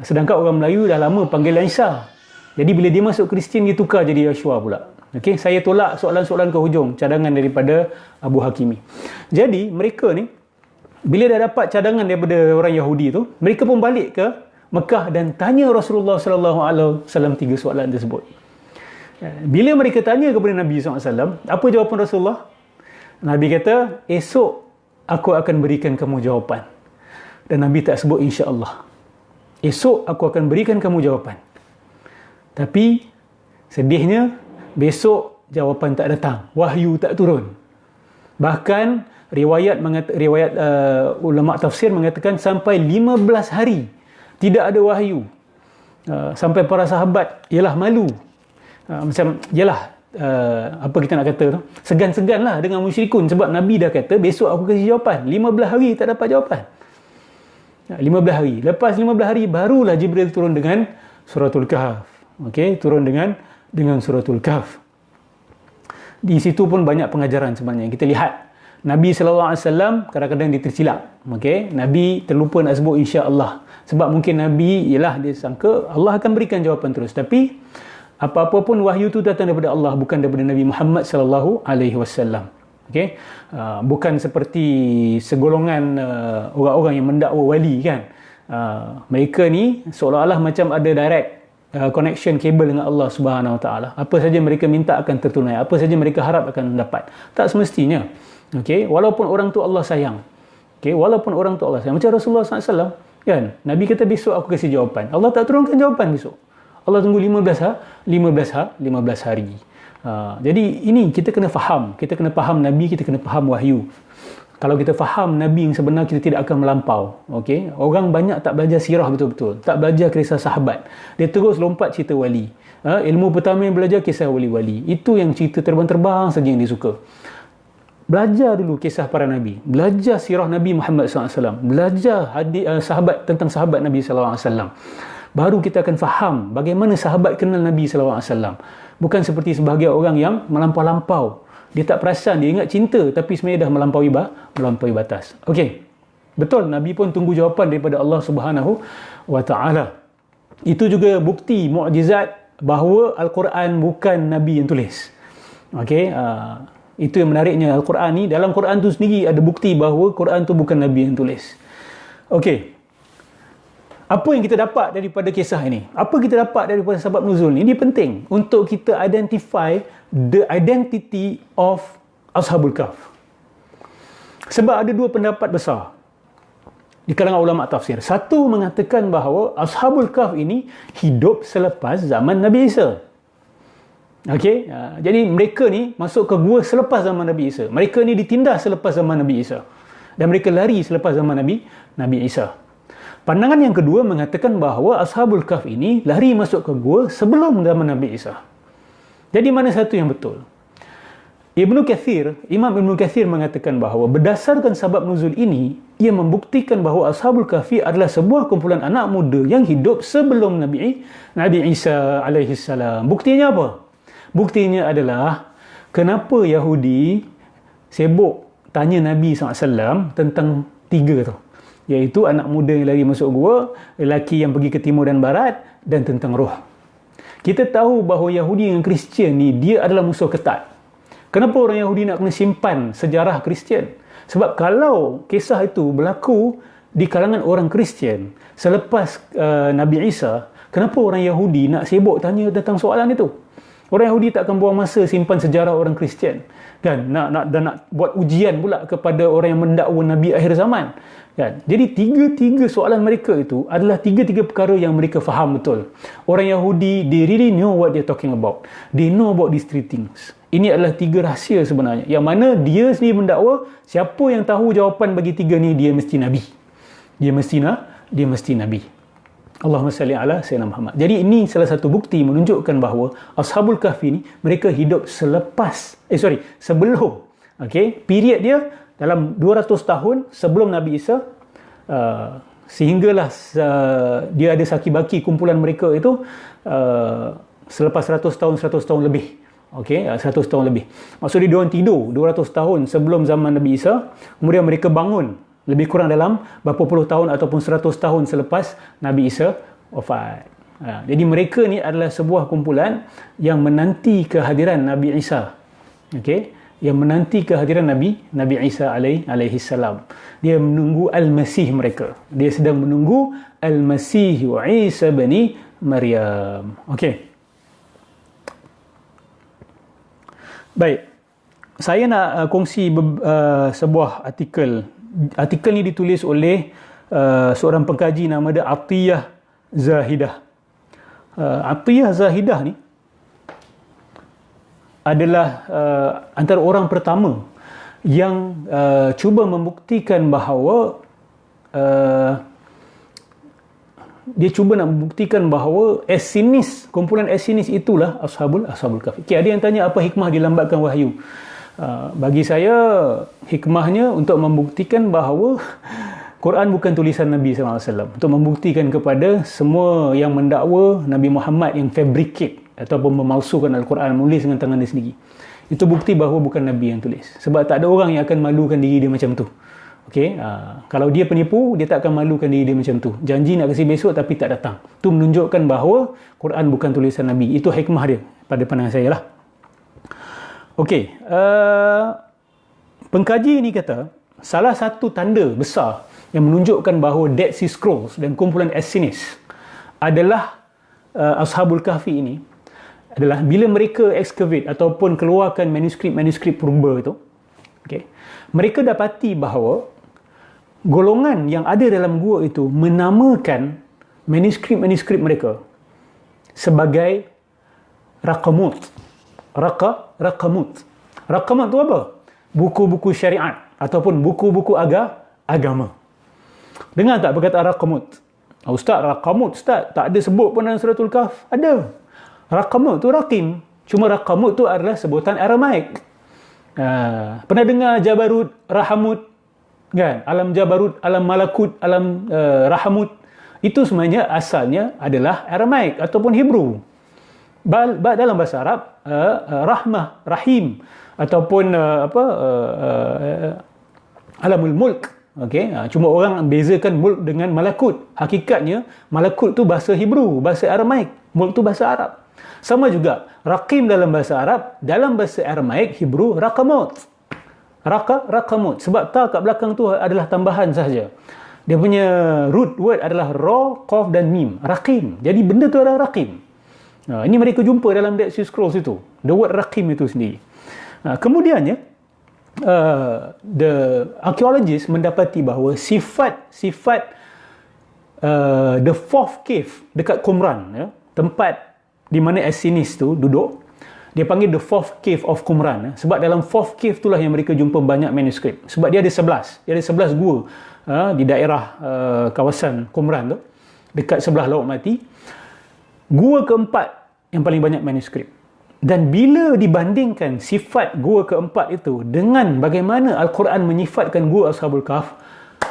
Sedangkan orang Melayu dah lama panggil Isa. Jadi bila dia masuk Kristian, dia tukar jadi Yeshua pula. Okey, saya tolak soalan-soalan ke hujung, cadangan daripada Abu Hakimi. Jadi mereka ni bila dah dapat cadangan daripada orang Yahudi tu, mereka pun balik ke Mekah dan tanya Rasulullah sallallahu alaihi wasallam 3 soalan tersebut. Bila mereka tanya kepada Nabi SAW, apa jawapan Rasulullah? Nabi kata, esok aku akan berikan kamu jawapan. Dan Nabi tak sebut insya-Allah. Esok aku akan berikan kamu jawapan. Tapi sedihnya, besok jawapan tak datang. Wahyu tak turun. Bahkan riwayat ulama tafsir mengatakan sampai 15 hari tidak ada wahyu. Sampai para sahabat ialah malu. Macam yalah, apa kita nak kata tu, segan-segan lah dengan musyrikun, sebab Nabi dah kata besok aku kasih jawapan. 15 hari tak dapat jawapan. 15 hari. Lepas 15 hari barulah Jibril turun dengan suratul Kahf. Okey, turun dengan suratul Kahf. Di situ pun banyak pengajaran sebenarnya. Kita lihat Nabi SAW kadang-kadang dia tersilap. Okey, Nabi terlupa nak sebut insya-Allah. Sebab mungkin Nabi ialah dia sangka Allah akan berikan jawapan terus. Tapi apa-apa pun wahyu tu datang daripada Allah, bukan daripada Nabi Muhammad sallallahu alaihi wasallam. Okey, bukan seperti segolongan orang-orang yang mendakwa wali kan. Mereka ni seolah-olah macam ada direct connection kabel dengan Allah Subhanahu Wa Taala. Apa saja mereka minta akan tertunai, apa saja mereka harap akan dapat. Tak semestinya. Okey, walaupun orang tu Allah sayang. Okey, walaupun orang tu Allah sayang. Macam Rasulullah SAW kan, Nabi kata besok aku kasih jawapan. Allah tak turunkan jawapan besok. Allah tunggu 15 hari. Jadi ini kita kena faham. Kita kena faham Nabi, kita kena faham wahyu. Kalau kita faham Nabi yang sebenar, kita tidak akan melampau. Okey, orang banyak tak belajar sirah betul-betul, tak belajar kisah sahabat. Dia terus lompat cerita wali. Ilmu pertama yang belajar kisah wali-wali. Itu yang cerita terbang-terbang saja yang dia suka. Belajar dulu kisah para Nabi. Belajar sirah Nabi Muhammad SAW. Belajar sahabat tentang sahabat Nabi SAW. Baru kita akan faham bagaimana sahabat kenal Nabi SAW. Bukan seperti sebahagian orang yang melampau-lampau. Dia tak perasan, dia ingat cinta, tapi sebenarnya dah melampaui batas. Okey, betul, Nabi pun tunggu jawapan daripada Allah Subhanahu Wa Taala. Itu juga bukti mukjizat bahawa Al-Quran bukan Nabi yang tulis. Okey, itu yang menariknya Al-Quran ni. Dalam Quran tu sendiri ada bukti bahawa Quran tu bukan Nabi yang tulis. Okey, apa yang kita dapat daripada kisah ini? Apa kita dapat daripada sebab nuzul ni? Ini penting untuk kita identify the identity of Ashabul Kahf. Sebab ada 2 pendapat besar di kalangan ulama tafsir. Satu mengatakan bahawa Ashabul Kahf ini hidup selepas zaman Nabi Isa. Okey, jadi mereka ni masuk ke gua selepas zaman Nabi Isa. Mereka ni ditindas selepas zaman Nabi Isa. Dan mereka lari selepas zaman Nabi Isa. Pandangan yang kedua mengatakan bahawa Ashabul Kahf ini lari masuk ke gua sebelum zaman Nabi Isa. Jadi mana satu yang betul? Imam Ibn Kathir mengatakan bahawa berdasarkan sebab nuzul ini, ia membuktikan bahawa Ashabul Kahfi adalah sebuah kumpulan anak muda yang hidup sebelum Nabi Isa alaihi salam. Buktinya apa? Buktinya adalah kenapa Yahudi sibuk tanya Nabi SAW tentang 3 tu. Iaitu anak muda yang lari masuk gua, lelaki yang pergi ke timur dan barat, dan tentang roh. Kita tahu bahawa Yahudi dengan Kristian ni, dia adalah musuh ketat. Kenapa orang Yahudi nak kena simpan sejarah Kristian? Sebab kalau kisah itu berlaku di kalangan orang Kristian selepas Nabi Isa, kenapa orang Yahudi nak sibuk tanya tentang soalan itu? Orang Yahudi tak akan buang masa simpan sejarah orang Kristian, kan? Nak buat ujian pula kepada orang yang mendakwa Nabi akhir zaman, kan? Jadi tiga soalan mereka itu adalah tiga perkara yang mereka faham betul. Orang Yahudi, they really know what they're talking about. They know about these three things. Ini adalah tiga rahsia sebenarnya, yang mana dia sendiri mendakwa siapa yang tahu jawapan bagi tiga ni, dia mesti Nabi. Dia mesti Nabi. Allahumma salli ala Sayyidina Muhammad. Jadi ini salah satu bukti menunjukkan bahawa Ashabul Kahfi ni mereka hidup sebelum, period dia dalam 200 tahun sebelum Nabi Isa, sehinggalah dia ada saki-baki kumpulan mereka itu selepas 100 tahun lebih. 100 tahun lebih. Maksudnya dia orang tidur 200 tahun sebelum zaman Nabi Isa, kemudian mereka bangun lebih kurang dalam berapa puluh tahun ataupun 100 tahun selepas Nabi Isa wafat. Jadi mereka ni adalah sebuah kumpulan yang menanti kehadiran Nabi Isa. Yang menanti kehadiran Nabi Isa alaihi salam. Dia menunggu Al-Masih mereka. Dia sedang menunggu Al-Masih Isa bin Maryam. Baik. Saya nak kongsi sebuah artikel. Artikel ni ditulis oleh seorang pengkaji nama dia Atiyah Zahidah. Atiyah Zahidah ni adalah antara orang pertama yang cuba membuktikan bahawa dia cuba nak membuktikan bahawa kumpulan Esinis itulah Ashabul Kahfi. Ada yang tanya apa hikmah dilambatkan wahyu. Bagi saya, hikmahnya untuk membuktikan bahawa Quran bukan tulisan Nabi SAW. Untuk membuktikan kepada semua yang mendakwa Nabi Muhammad yang fabricate ataupun memalsukan Al-Quran, menulis dengan tangan dia sendiri. Itu bukti bahawa bukan Nabi yang tulis. Sebab tak ada orang yang akan malukan diri dia macam tu. Kalau dia penipu, dia tak akan malukan diri dia macam tu. Janji nak kasi besok tapi tak datang. Itu menunjukkan bahawa Quran bukan tulisan Nabi. Itu hikmah dia pada pandangan saya lah. Pengkaji ini kata salah satu tanda besar yang menunjukkan bahawa Dead Sea Scrolls dan kumpulan Essenis adalah Ashabul Kahfi ini adalah bila mereka excavate ataupun keluarkan manuskrip purba itu, mereka dapati bahawa golongan yang ada dalam gua itu menamakan manuskrip mereka sebagai Raqamut. Raqamut tu apa? Buku-buku syariat ataupun buku-buku agama. Dengar tak perkataan Raqamut? Ustaz, Raqamut Ustaz tak ada sebut pun dalam suratul Kahf. Ada. Raqamut tu Raqim. Cuma Raqamut tu adalah sebutan Aramaik. Pernah dengar Jabarut, Rahamut, kan? Alam Jabarut, Alam Malakut, Alam Rahamut. Itu sebenarnya asalnya adalah Aramaik ataupun Hebrew. Dalam bahasa Arab, Rahmah, Rahim ataupun Alamul Mulk. Cuma orang bezakan Mulk dengan Malakut. Hakikatnya Malakut tu bahasa Hebrew, bahasa Aramaik. Mulk tu bahasa Arab. Sama juga Raqim dalam bahasa Arab, dalam bahasa Aramaik, Hebrew, Raqamut. Raqamut. Sebab ta kat belakang tu adalah tambahan sahaja. Dia punya root word adalah Ra, Qaf dan Mim. Raqim. Jadi benda tu adalah Raqim. Ini mereka jumpa dalam Dead Sea Scrolls itu. The word Raqim itu sendiri. Kemudiannya, the archaeologists mendapati bahawa sifat the fourth cave dekat Qumran, tempat di mana Essenis tu duduk, dia panggil the fourth cave of Qumran. Sebab dalam fourth cave itulah yang mereka jumpa banyak manuskrip. Sebab dia ada 11. Dia ada 11 gua di daerah kawasan Qumran tu, dekat sebelah Laut Mati. Gua keempat yang paling banyak manuskrip. Dan bila dibandingkan sifat gua keempat itu dengan bagaimana Al-Quran menyifatkan gua Ashabul Kahf,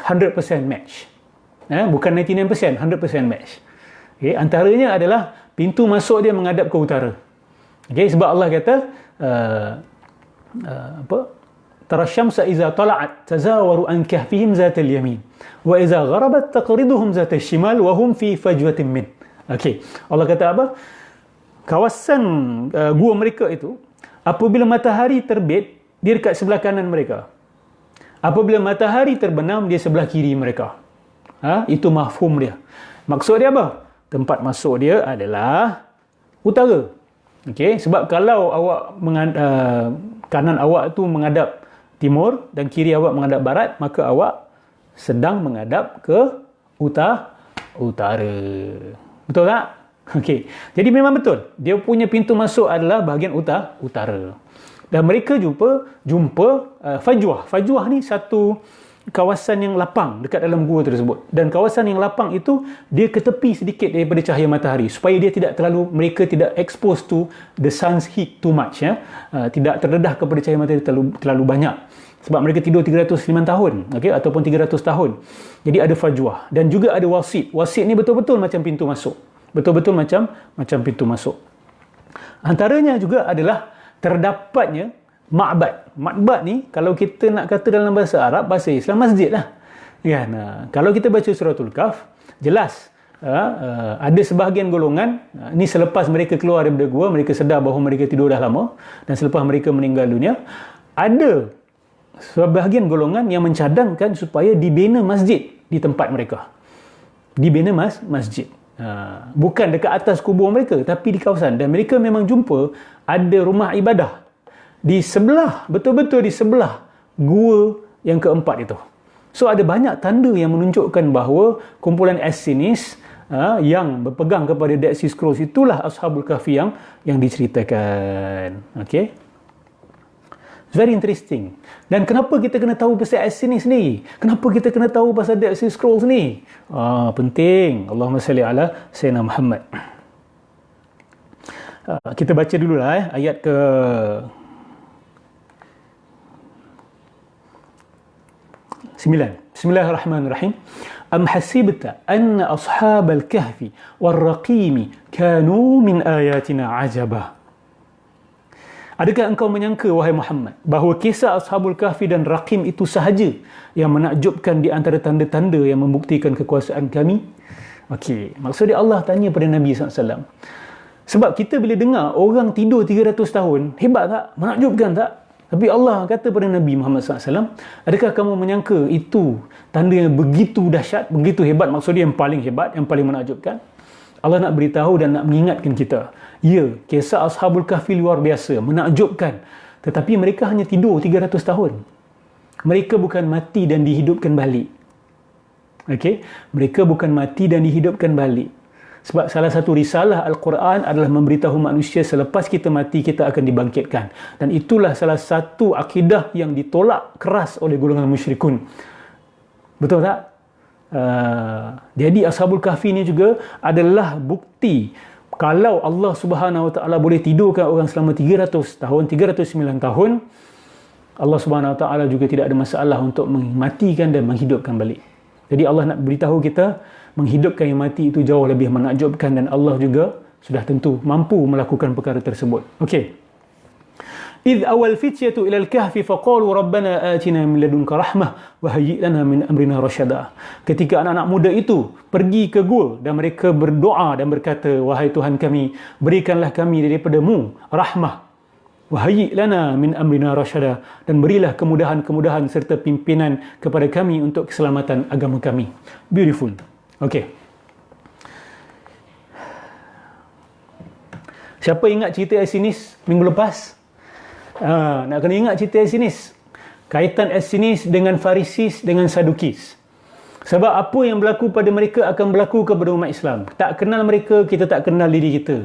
100% match. Bukan 99%, 100% match. Antaranya adalah pintu masuk dia menghadap ke utara. Sebab Allah kata tara syamsa iza tala'at tazawaru an kahfihim zatal yamin wa iza gharabat taqriduhum zatal shimal wa hum fi fajwatin min. Allah kata apa? Kawasan gua mereka itu, apabila matahari terbit, dia dekat sebelah kanan mereka. Apabila matahari terbenam, dia sebelah kiri mereka. Itu mafhum dia. Maksud dia apa? Tempat masuk dia adalah utara. Okey, sebab kalau kanan awak tu menghadap timur dan kiri awak menghadap barat, maka awak sedang menghadap ke utara. Betul tak? Okey. Jadi memang betul. Dia punya pintu masuk adalah bahagian utara. Dan mereka jumpa Fajwah. Fajwah ni satu kawasan yang lapang dekat dalam gua tersebut. Dan kawasan yang lapang itu dia ke tepi sedikit daripada cahaya matahari supaya dia mereka tidak exposed to the sun's heat too much, ya. Tidak terdedah kepada cahaya matahari terlalu banyak. Sebab mereka tidur 305 tahun, okey, ataupun 300 tahun. Jadi ada Fajwah dan juga ada Wasit. Wasit ni betul-betul macam pintu masuk. Betul-betul macam pintu masuk. Antaranya juga adalah terdapatnya Ma'bad. Ma'bad ni kalau kita nak kata dalam bahasa Arab, bahasa Islam, masjid lah. Kan? Kalau kita baca suratul Kahf, jelas ada sebahagian golongan, ni selepas mereka keluar daripada gua, mereka sedar bahawa mereka tidur dah lama, dan selepas mereka meninggal dunia, ada sebahagian golongan yang mencadangkan supaya dibina masjid di tempat mereka. Dibina masjid. Bukan dekat atas kubur mereka, tapi di kawasan. Dan mereka memang jumpa ada rumah ibadah di sebelah, betul-betul di sebelah gua yang keempat itu. So ada banyak tanda yang menunjukkan bahawa kumpulan Essenis yang berpegang kepada Dead Sea Scrolls itulah Ashabul Kahfi yang diceritakan. Okay, it's very interesting. Dan kenapa kita kena tahu pasal Essenis ni? Kenapa kita kena tahu pasal Dead Sea Scrolls ni? Penting. Allahumma salli ala Sayyidina Muhammad. Kita baca dululah ayat ke Bismillahirrahmanirrahim. Am hasibta anna ashabal kahfi warraqim kanu min ayatina ajaba. Adakah engkau menyangka, wahai Muhammad, bahawa kisah Ashabul Kahfi dan Raqim itu sahaja yang menakjubkan di antara tanda-tanda yang membuktikan kekuasaan kami? Okey, maksudnya Allah tanya pada Nabi SAW. Sebab kita bila dengar orang tidur 300 tahun, hebat tak? Menakjubkan tak? Tapi Allah kata pada Nabi Muhammad SAW, adakah kamu menyangka itu tanda yang begitu dahsyat, begitu hebat, maksudnya yang paling hebat, yang paling menakjubkan? Allah nak beritahu dan nak mengingatkan kita. Ya, kisah Ashabul Kahfi luar biasa, menakjubkan. Tetapi mereka hanya tidur 300 tahun. Mereka bukan mati dan dihidupkan balik. Okey? Mereka bukan mati dan dihidupkan balik. Sebab salah satu risalah Al-Quran adalah memberitahu manusia selepas kita mati, kita akan dibangkitkan. Dan itulah salah satu akidah yang ditolak keras oleh golongan musyrikun. Betul tak? Jadi Ashabul Kahfi ni juga adalah bukti kalau Allah Subhanahu Wa Taala boleh tidurkan orang selama 300 tahun, 309 tahun, Allah Subhanahu Wa Taala juga tidak ada masalah untuk mematikan dan menghidupkan balik. Jadi Allah nak beritahu kita, menghidupkan yang mati itu jauh lebih menakjubkan, dan Allah juga sudah tentu mampu melakukan perkara tersebut. Okey. إذ أول فتية إلى الكهف فقالوا ربنا آتنا من لدنك رحمة وهيئ لنا من أمرنا رشدا. Ketika anak-anak muda itu pergi ke gua dan mereka berdoa dan berkata, wahai Tuhan kami, berikanlah kami daripadamu rahmah, wahayyi lana min amrina rasyada, dan berilah kemudahan-kemudahan serta pimpinan kepada kami untuk keselamatan agama kami. Beautiful. Okey. Siapa ingat cerita Essenis minggu lepas? Nak kena ingat cerita Essenis. Kaitan Essenis dengan Farisis, dengan Sadukis. Sebab apa yang berlaku pada mereka akan berlaku kepada umat Islam. Tak kenal mereka, kita tak kenal diri kita.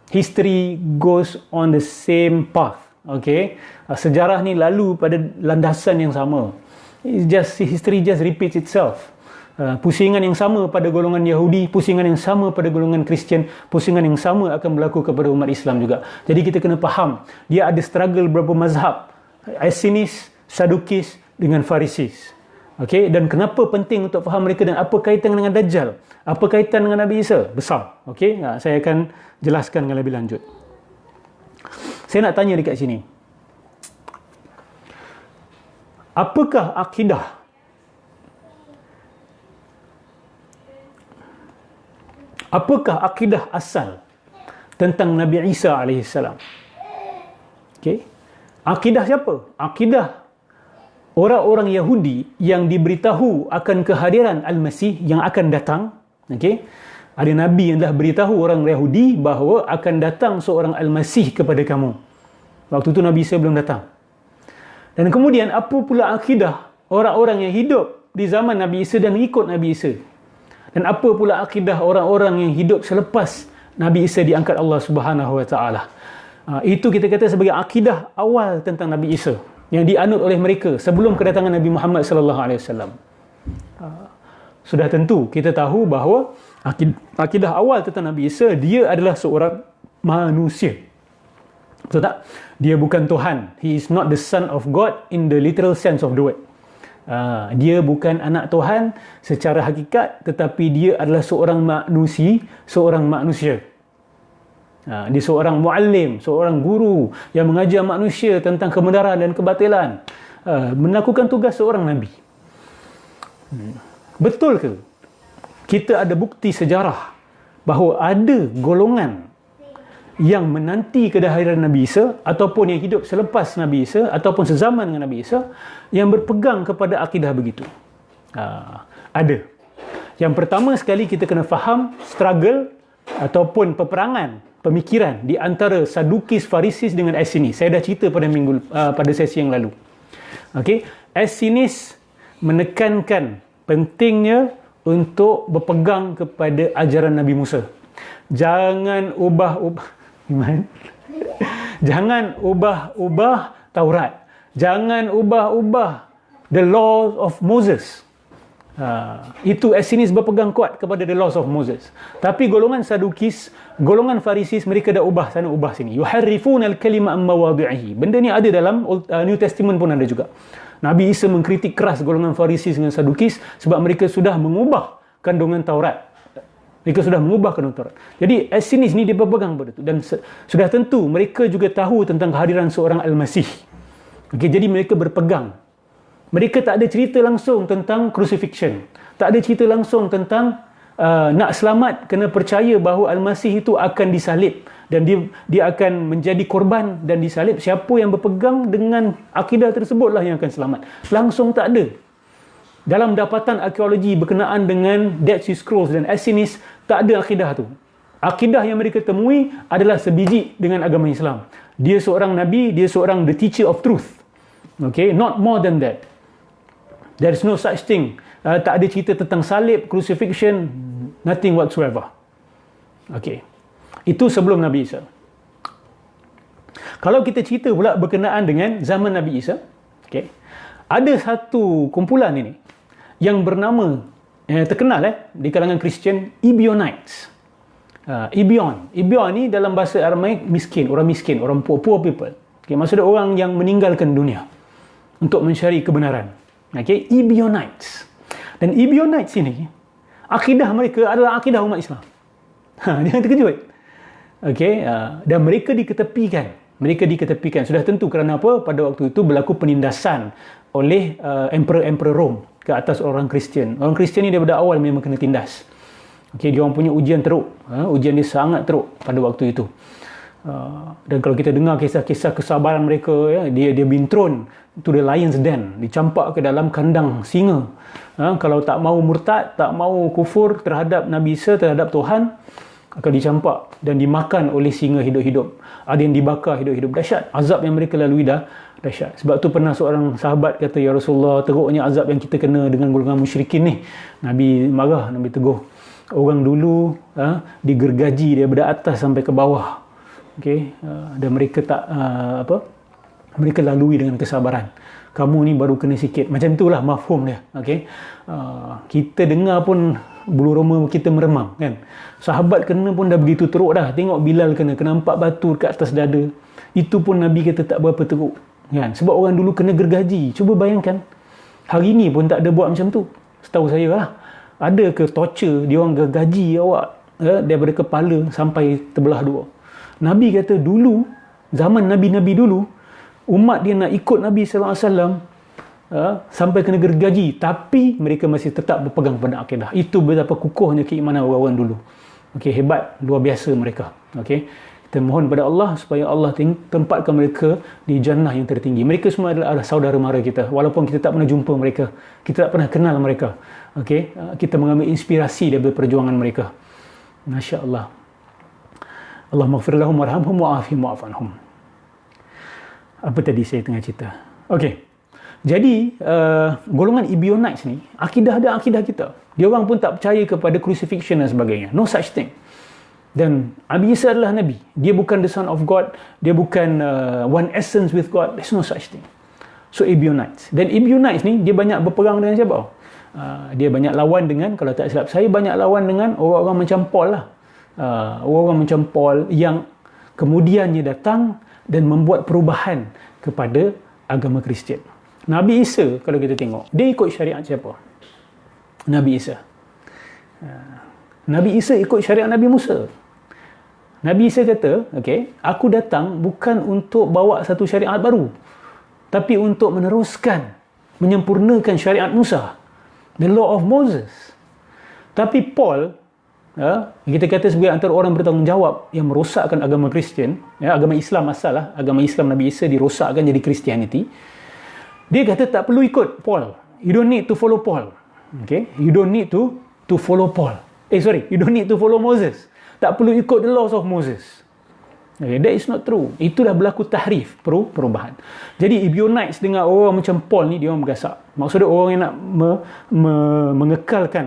History goes on the same path. Okay? Sejarah ni lalu pada landasan yang sama. History just repeats itself. Pusingan yang sama pada golongan Yahudi, pusingan yang sama pada golongan Kristian, pusingan yang sama akan berlaku kepada umat Islam juga. Jadi kita kena faham, dia ada struggle berapa mazhab, Essenis, Sadukis dengan Farisis. Okay? Dan kenapa penting untuk faham mereka, dan apa kaitan dengan Dajjal, apa kaitan dengan Nabi Isa? Besar. Okay? Saya akan jelaskan dengan lebih lanjut. Saya nak tanya dekat sini, apakah akidah asal tentang Nabi Isa AS? Okay? Akidah siapa? Akidah orang-orang Yahudi yang diberitahu akan kehadiran Al-Masih yang akan datang. Okay? Ada Nabi yang telah beritahu orang Yahudi bahawa akan datang seorang Al-Masih kepada kamu. Waktu itu Nabi Isa belum datang. Dan kemudian apa pula akidah orang-orang yang hidup di zaman Nabi Isa dan ikut Nabi Isa? Dan apa pula akidah orang-orang yang hidup selepas Nabi Isa diangkat Allah Subhanahu Wa Taala? Itu kita kata sebagai akidah awal tentang Nabi Isa yang dianut oleh mereka sebelum kedatangan Nabi Muhammad sallallahu alaihi wasallam. Sudah tentu kita tahu bahawa akidah awal tentang Nabi Isa, dia adalah seorang manusia. Betul tak? Dia bukan Tuhan. He is not the son of God in the literal sense of the word. Dia bukan anak Tuhan secara hakikat, tetapi dia adalah seorang manusia. Dia seorang muallim, seorang guru yang mengajar manusia tentang kebenaran dan kebatilan, melakukan tugas seorang Nabi. Betul ke kita ada bukti sejarah bahawa ada golongan yang menanti kehadiran Nabi Isa ataupun yang hidup selepas Nabi Isa ataupun sezaman dengan Nabi Isa yang berpegang kepada akidah begitu? Ada. Yang pertama sekali kita kena faham struggle ataupun peperangan pemikiran di antara Sadukis, Farisis dengan Essenis. Saya dah cerita pada sesi yang lalu. Okey, Essenis menekankan pentingnya untuk berpegang kepada ajaran Nabi Musa. Jangan jangan ubah Taurat. Jangan ubah the law of Moses. Itu Essenis berpegang kuat kepada the laws of Moses. Tapi golongan Sadukis, golongan Farisis, mereka dah ubah sana ubah sini. Yuharrifuna al-kalima an mawadhi'ihi. Benda ni ada dalam New Testament pun ada juga. Nabi Isa mengkritik keras golongan Farisis dengan Sadukis sebab mereka sudah mengubah kandungan Taurat. Mereka sudah mengubah kandungan Taurat. Jadi Essenis ni dia berpegang pada itu. Dan sudah tentu mereka juga tahu tentang kehadiran seorang Al-Masih. Okay, jadi mereka berpegang. Mereka tak ada cerita langsung tentang crucifixion. Tak ada cerita langsung tentang nak selamat kena percaya bahawa Al-Masih itu akan disalib dan dia akan menjadi korban dan disalib. Siapa yang berpegang dengan akidah tersebutlah yang akan selamat. Langsung tak ada. Dalam dapatan arkeologi berkenaan dengan Dead Sea Scrolls dan Essenis, tak ada akidah tu. Akidah yang mereka temui adalah sebiji dengan agama Islam. Dia seorang Nabi, dia seorang the teacher of truth. Okay, not more than that. There is no such thing. Tak ada cerita tentang salib, crucifixion, nothing whatsoever. Okay. Itu sebelum Nabi Isa. Kalau kita cerita pula berkenaan dengan zaman Nabi Isa, okay, ada satu kumpulan ini yang bernama, terkenal di kalangan Kristian, Ebionites. Ebion ni dalam bahasa Aramaik miskin, orang poor people. Okay, maksudnya orang yang meninggalkan dunia untuk mencari kebenaran. Okay, Ebionites. Dan Ebionites ini, akidah mereka adalah akidah umat Islam. Jangan terkejut. Okay, dan mereka diketepikan. Sudah tentu kerana apa? Pada waktu itu berlaku penindasan oleh Emperor Rome ke atas orang Kristian. Orang Kristian ni daripada awal memang kena tindas. Okay, dia orang punya ujian teruk. Ujian dia sangat teruk pada waktu itu. Dan kalau kita dengar kisah-kisah kesabaran mereka, dia been thrown to the lion's den, dicampak ke dalam kandang singa. Kalau tak mau murtad, tak mau kufur terhadap Nabi Isa, terhadap Tuhan, akan dicampak dan dimakan oleh singa hidup-hidup. Ada yang dibakar hidup-hidup. Dahsyat azab yang mereka lalui, dahsyat. Sebab tu pernah seorang sahabat kata, "Ya Rasulullah, teruknya azab yang kita kena dengan golongan musyrikin ni." Nabi marah, Nabi tegur. Orang dulu digergaji daripada atas sampai ke bawah. Okay, dan mereka mereka lalui dengan kesabaran. Kamu ni baru kena sikit. Macam itulah mafhum dia. Okay, kita dengar pun bulu roma kita meremang, kan? Sahabat kena pun dah begitu teruk dah. Tengok Bilal kena 4 batu kat atas dada. Itu pun Nabi kata tak berapa teruk, kan? Sebab orang dulu kena gergaji. Cuba bayangkan, hari ni pun tak ada buat macam tu. Setahu saya lah. Ada ke torture, dia orang gergaji awak daripada kepala sampai terbelah dua. Nabi kata dulu, zaman Nabi-Nabi dulu, umat dia nak ikut Nabi SAW sampai kena gergaji, tapi mereka masih tetap berpegang pada akidah. Itu betapa kukuhnya keimanan orang-orang dulu. Okey, hebat, luar biasa mereka. Okey, kita mohon pada Allah supaya Allah tempatkan mereka di jannah yang tertinggi. Mereka semua adalah saudara mara kita, walaupun kita tak pernah jumpa mereka, kita tak pernah kenal mereka. Okey, kita mengambil inspirasi daripada perjuangan mereka. Masya Allah. Allah maghfir lahum warhamhum wa'afihim wa'afanhum. Apa tadi saya tengah cerita? Okey. Jadi, golongan Ebionites ni, akidah kita. Dia orang pun tak percaya kepada crucifixion dan sebagainya. No such thing. Dan Nabi Isa adalah Nabi. Dia bukan the Son of God. Dia bukan one essence with God. There's no such thing. So, Ebionites. Dan Ebionites ni, dia banyak berperang dengan siapa? Dia banyak lawan dengan, kalau tak silap saya, banyak lawan dengan orang-orang macam Paul lah. Orang-orang macam Paul yang kemudiannya datang dan membuat perubahan kepada agama Kristian. Nabi Isa, kalau kita tengok, dia ikut syariat siapa? Nabi Isa. Nabi Isa ikut syariat Nabi Musa. Nabi Isa kata, okay, aku datang bukan untuk bawa satu syariat baru, tapi untuk meneruskan, menyempurnakan syariat Musa, the law of Moses. Tapi Paul, kita kata sebagai antara orang bertanggungjawab yang merosakkan agama Kristian, agama Islam asal lah, agama Islam Nabi Isa dirosakkan jadi Christianity. Dia kata tak perlu ikut Paul. You don't need to follow Paul. Okay? You don't need to follow Paul. You don't need to follow Moses. Tak perlu ikut the laws of Moses. Okay, that is not true. Itulah berlaku tahrif, perubahan. Jadi Ebionites dengan orang macam Paul ni, dia orang bergasak. Maksudnya orang yang nak mengekalkan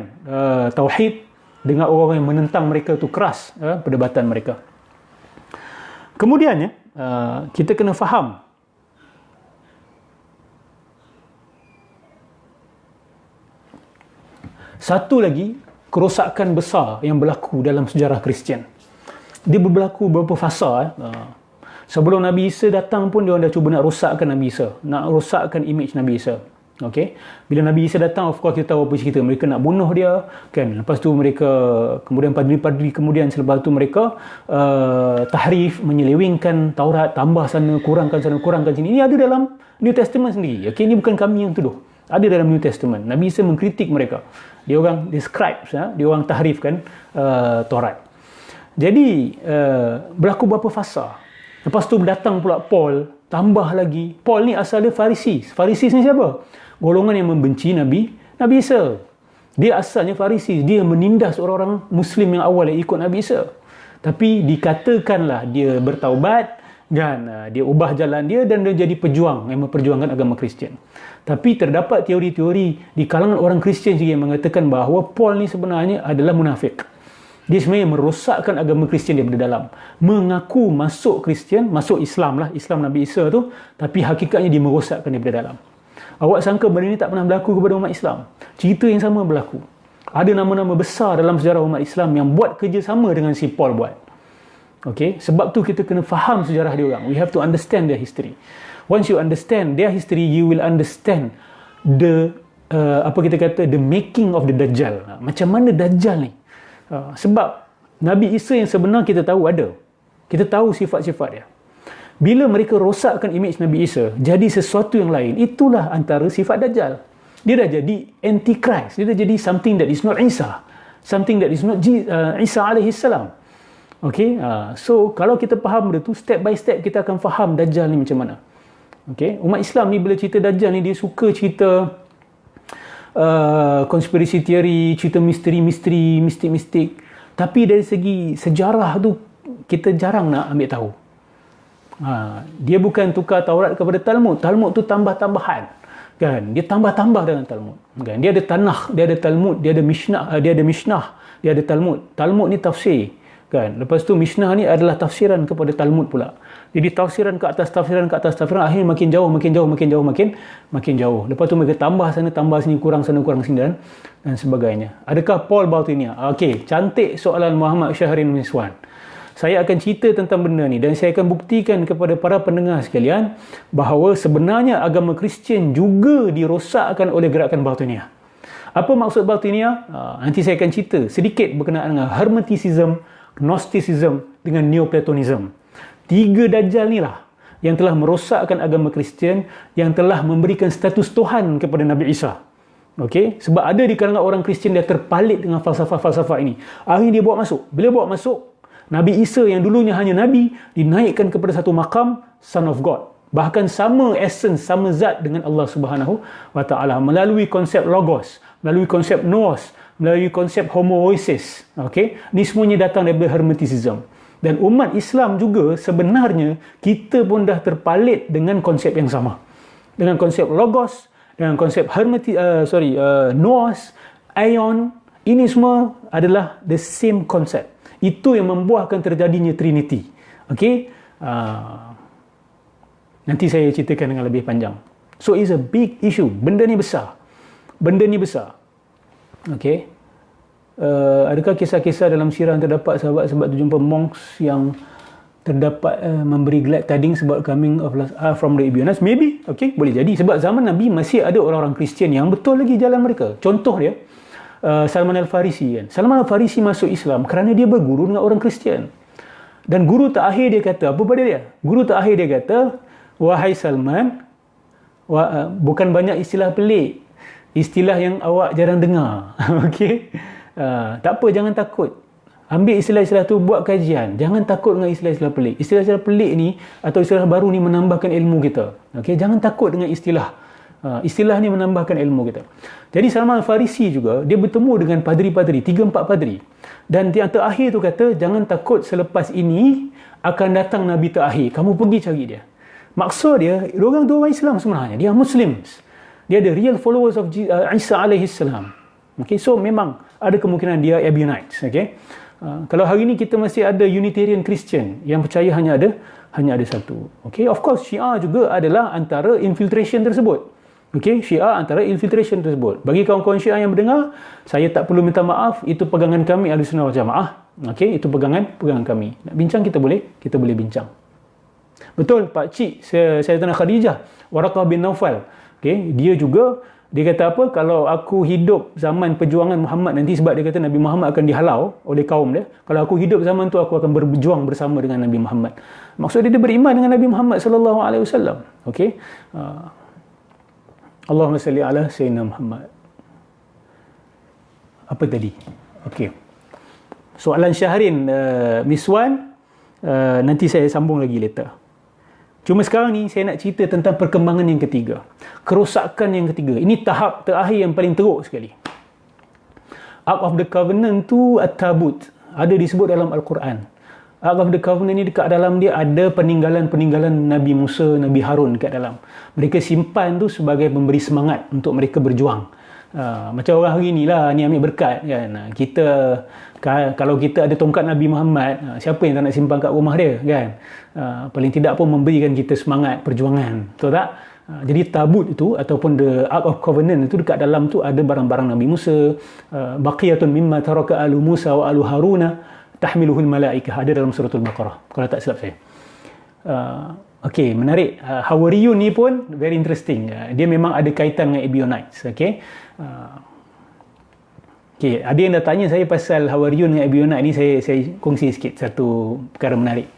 tauhid dengan orang yang menentang mereka tu keras perdebatan mereka. Kemudiannya kita kena faham satu lagi kerosakan besar yang berlaku dalam sejarah Kristian. Dia berlaku beberapa fasa. Sebelum Nabi Isa datang pun dia orang dah cuba nak rosakkan Nabi Isa, nak rosakkan image Nabi Isa. Okay? Bila Nabi Isa datang, of course kita tahu apa cerita. Mereka nak bunuh dia, kan? Lepas tu mereka, kemudian padri-padri kemudian selepas tu mereka tahrif, menyelewengkan Taurat, tambah sana, kurangkan sini. Ini ada dalam New Testament sendiri. Okay? Ini bukan kami yang tuduh. Ada dalam New Testament. Nabi Isa mengkritik mereka. Dia orang describe, dia orang tahrifkan Taurat. Jadi berlaku beberapa fasa. Lepas tu datang pula Paul, tambah lagi. Paul ni asal dia Pharisees. Pharisees ni siapa? Golongan yang membenci Nabi Isa. Dia asalnya Pharisees. Dia menindas orang-orang Muslim yang awal yang ikut Nabi Isa. Tapi dikatakanlah dia bertaubat dan dia ubah jalan dia dan dia jadi pejuang yang memperjuangkan agama Kristian. Tapi terdapat teori-teori di kalangan orang Kristian juga yang mengatakan bahawa Paul ni sebenarnya adalah munafik. Dia sebenarnya merosakkan agama Kristian daripada dalam. Mengaku masuk Kristian, masuk Islam lah, Islam Nabi Isa tu, tapi hakikatnya dia merosakkan daripada dalam. Awak sangka benda ni tak pernah berlaku kepada umat Islam? Cerita yang sama berlaku. Ada nama-nama besar dalam sejarah umat Islam yang buat kerja sama dengan si Paul buat. Okay? Sebab tu kita kena faham sejarah dia orang. We have to understand their history. Once you understand their history, you will understand the the making of the Dajjal. Macam mana Dajjal ni? Sebab Nabi Isa yang sebenar kita tahu ada. Kita tahu sifat-sifat dia. Bila mereka rosakkan image Nabi Isa, jadi sesuatu yang lain. Itulah antara sifat Dajjal. Dia dah jadi Antichrist. Dia dah jadi something that is not Isa. Something that is not Isa alaihissalam. Okay? So, kalau kita faham benda tu, step by step kita akan faham Dajjal ni macam mana. Okay? Umat Islam ni bila cerita Dajjal ni, dia suka cerita konspirasi teori, cerita misteri-misteri, mistik-mistik. Tapi dari segi sejarah tu, kita jarang nak ambil tahu. Dia bukan tukar Taurat kepada Talmud. Talmud tu tambah-tambahan. Kan? Dia tambah-tambah dengan Talmud. Kan? Dia ada Tanakh, dia ada Talmud, dia ada Mishnah, dia ada Talmud. Talmud ni tafsir. Kan? Lepas tu Mishnah ni adalah tafsiran kepada Talmud pula. Jadi tafsiran ke atas tafsiran, akhirnya makin jauh. Lepas tu mereka tambah sana, tambah sini, kurang sana, kurang sini dan sebagainya. Adakah Paul Bautinia? Okey, cantik soalan Muhammad Syahrin Miswan. Saya akan cerita tentang benda ni dan saya akan buktikan kepada para pendengar sekalian bahawa sebenarnya agama Kristian juga dirosakkan oleh gerakan Bautinia. Apa maksud Bautinia? Nanti saya akan cerita sedikit berkenaan dengan Hermeticism, Gnosticism dengan Neoplatonism. 3 Dajjal ni lah yang telah merosakkan agama Kristian, yang telah memberikan status Tuhan kepada Nabi Isa. Okey, sebab ada di kalangan orang Kristian dia terpalit dengan falsafah-falsafah ini. Akhirnya dia bawa masuk. Bila bawa masuk, Nabi Isa yang dulunya hanya Nabi dinaikkan kepada satu makam Son of God. Bahkan sama essence, sama zat dengan Allah Subhanahu wa Ta'ala melalui konsep Logos, melalui konsep Nous, melalui konsep homoousis. Okey, ni semuanya datang daripada Hermeticism. Dan umat Islam juga sebenarnya kita pun dah terpalit dengan konsep yang sama. Dengan konsep logos, dengan konsep noos, aion, ini semua adalah the same concept. Itu yang membuahkan terjadinya Trinity. Okey, nanti saya ceritakan dengan lebih panjang. So it's a big issue. Benda ni besar. Okey. Adakah kisah-kisah dalam sirah yang terdapat sahabat-sahabat terjumpa monks yang terdapat memberi glad tidings about coming of last from the Ebionites? Maybe. Okey, boleh jadi. Sebab zaman Nabi masih ada orang-orang Kristian yang betul lagi jalan mereka. Contoh dia, Salman Al-Farisi kan. Salman Al-Farisi masuk Islam kerana dia berguru dengan orang Kristian. Dan guru terakhir dia kata, apa pada dia? Guru terakhir dia kata, wahai Salman, bukan banyak istilah pelik. Istilah yang awak jarang dengar. Okey. Tak apa, jangan takut. Ambil istilah-istilah tu, buat kajian. Jangan takut dengan istilah-istilah pelik. Istilah-istilah pelik ni atau istilah baru ni menambahkan ilmu kita. Okey, jangan takut dengan istilah. Istilah ni menambahkan ilmu kita. Jadi Salman Al-Farisi juga, dia bertemu dengan padri-padri, 3-4 padri. Dan yang terakhir tu kata, jangan takut, selepas ini akan datang Nabi terakhir. Kamu pergi cari dia. Maksud dia, diorang tu orang Islam sebenarnya. Dia Muslims. Dia ada real followers of Isa alaihi salam. Okay, so memang ada kemungkinan dia Ebionites. Okay? Kalau hari ini kita masih ada Unitarian Christian yang percaya hanya ada satu. Okay? Of course, Syiah juga adalah antara infiltration tersebut. Okay? Syiah antara infiltration tersebut. Bagi kawan-kawan Syiah yang mendengar, saya tak perlu minta maaf, itu pegangan kami Ahlussunnah wal Jamaah. Okay? Itu pegangan kami. Nak bincang kita boleh bincang. Betul, Pak Cik Sayyidatina Khadijah, Waraqah bin Naufal. Okay? Dia kata apa? Kalau aku hidup zaman perjuangan Muhammad nanti, sebab dia kata Nabi Muhammad akan dihalau oleh kaum dia. Kalau aku hidup zaman tu, aku akan berjuang bersama dengan Nabi Muhammad. Maksud dia beriman dengan Nabi Muhammad sallallahu alaihi wasallam. Okey. Allahumma salli ala sayyidina Muhammad. Apa tadi? Okey. Soalan Syahrin, Miss Wan, nanti saya sambung lagi later. Cuma sekarang ni saya nak cerita tentang perkembangan yang ketiga. Kerosakan yang ketiga. Ini tahap terakhir yang paling teruk sekali. Ark of the Covenant tu at-tabut. Ada disebut dalam Al-Quran. Ark of the Covenant ni dekat dalam dia ada peninggalan-peninggalan Nabi Musa, Nabi Harun dekat dalam. Mereka simpan tu sebagai memberi semangat untuk mereka berjuang. Macam orang hari ni lah, ni ambil berkat kan. Kalau kita ada tongkat Nabi Muhammad, siapa yang tak nak simpan kat rumah dia kan. Paling tidak pun memberikan kita semangat perjuangan, betul tak? Jadi tabut itu ataupun the Ark of Covenant itu, dekat dalam tu ada barang-barang Nabi Musa, baqiyatun mimma taraka alu Musa wa alu Haruna tahmiluhul malaikah, ada dalam suratul Baqarah kalau tak silap saya. Okey, menarik. Hawariyun ni pun very interesting. Dia memang ada kaitan dengan Ebionites. Okey. Okey, ada yang dah tanya saya pasal Hawariyun dengan Ebionites ni, saya kongsi sikit satu perkara menarik.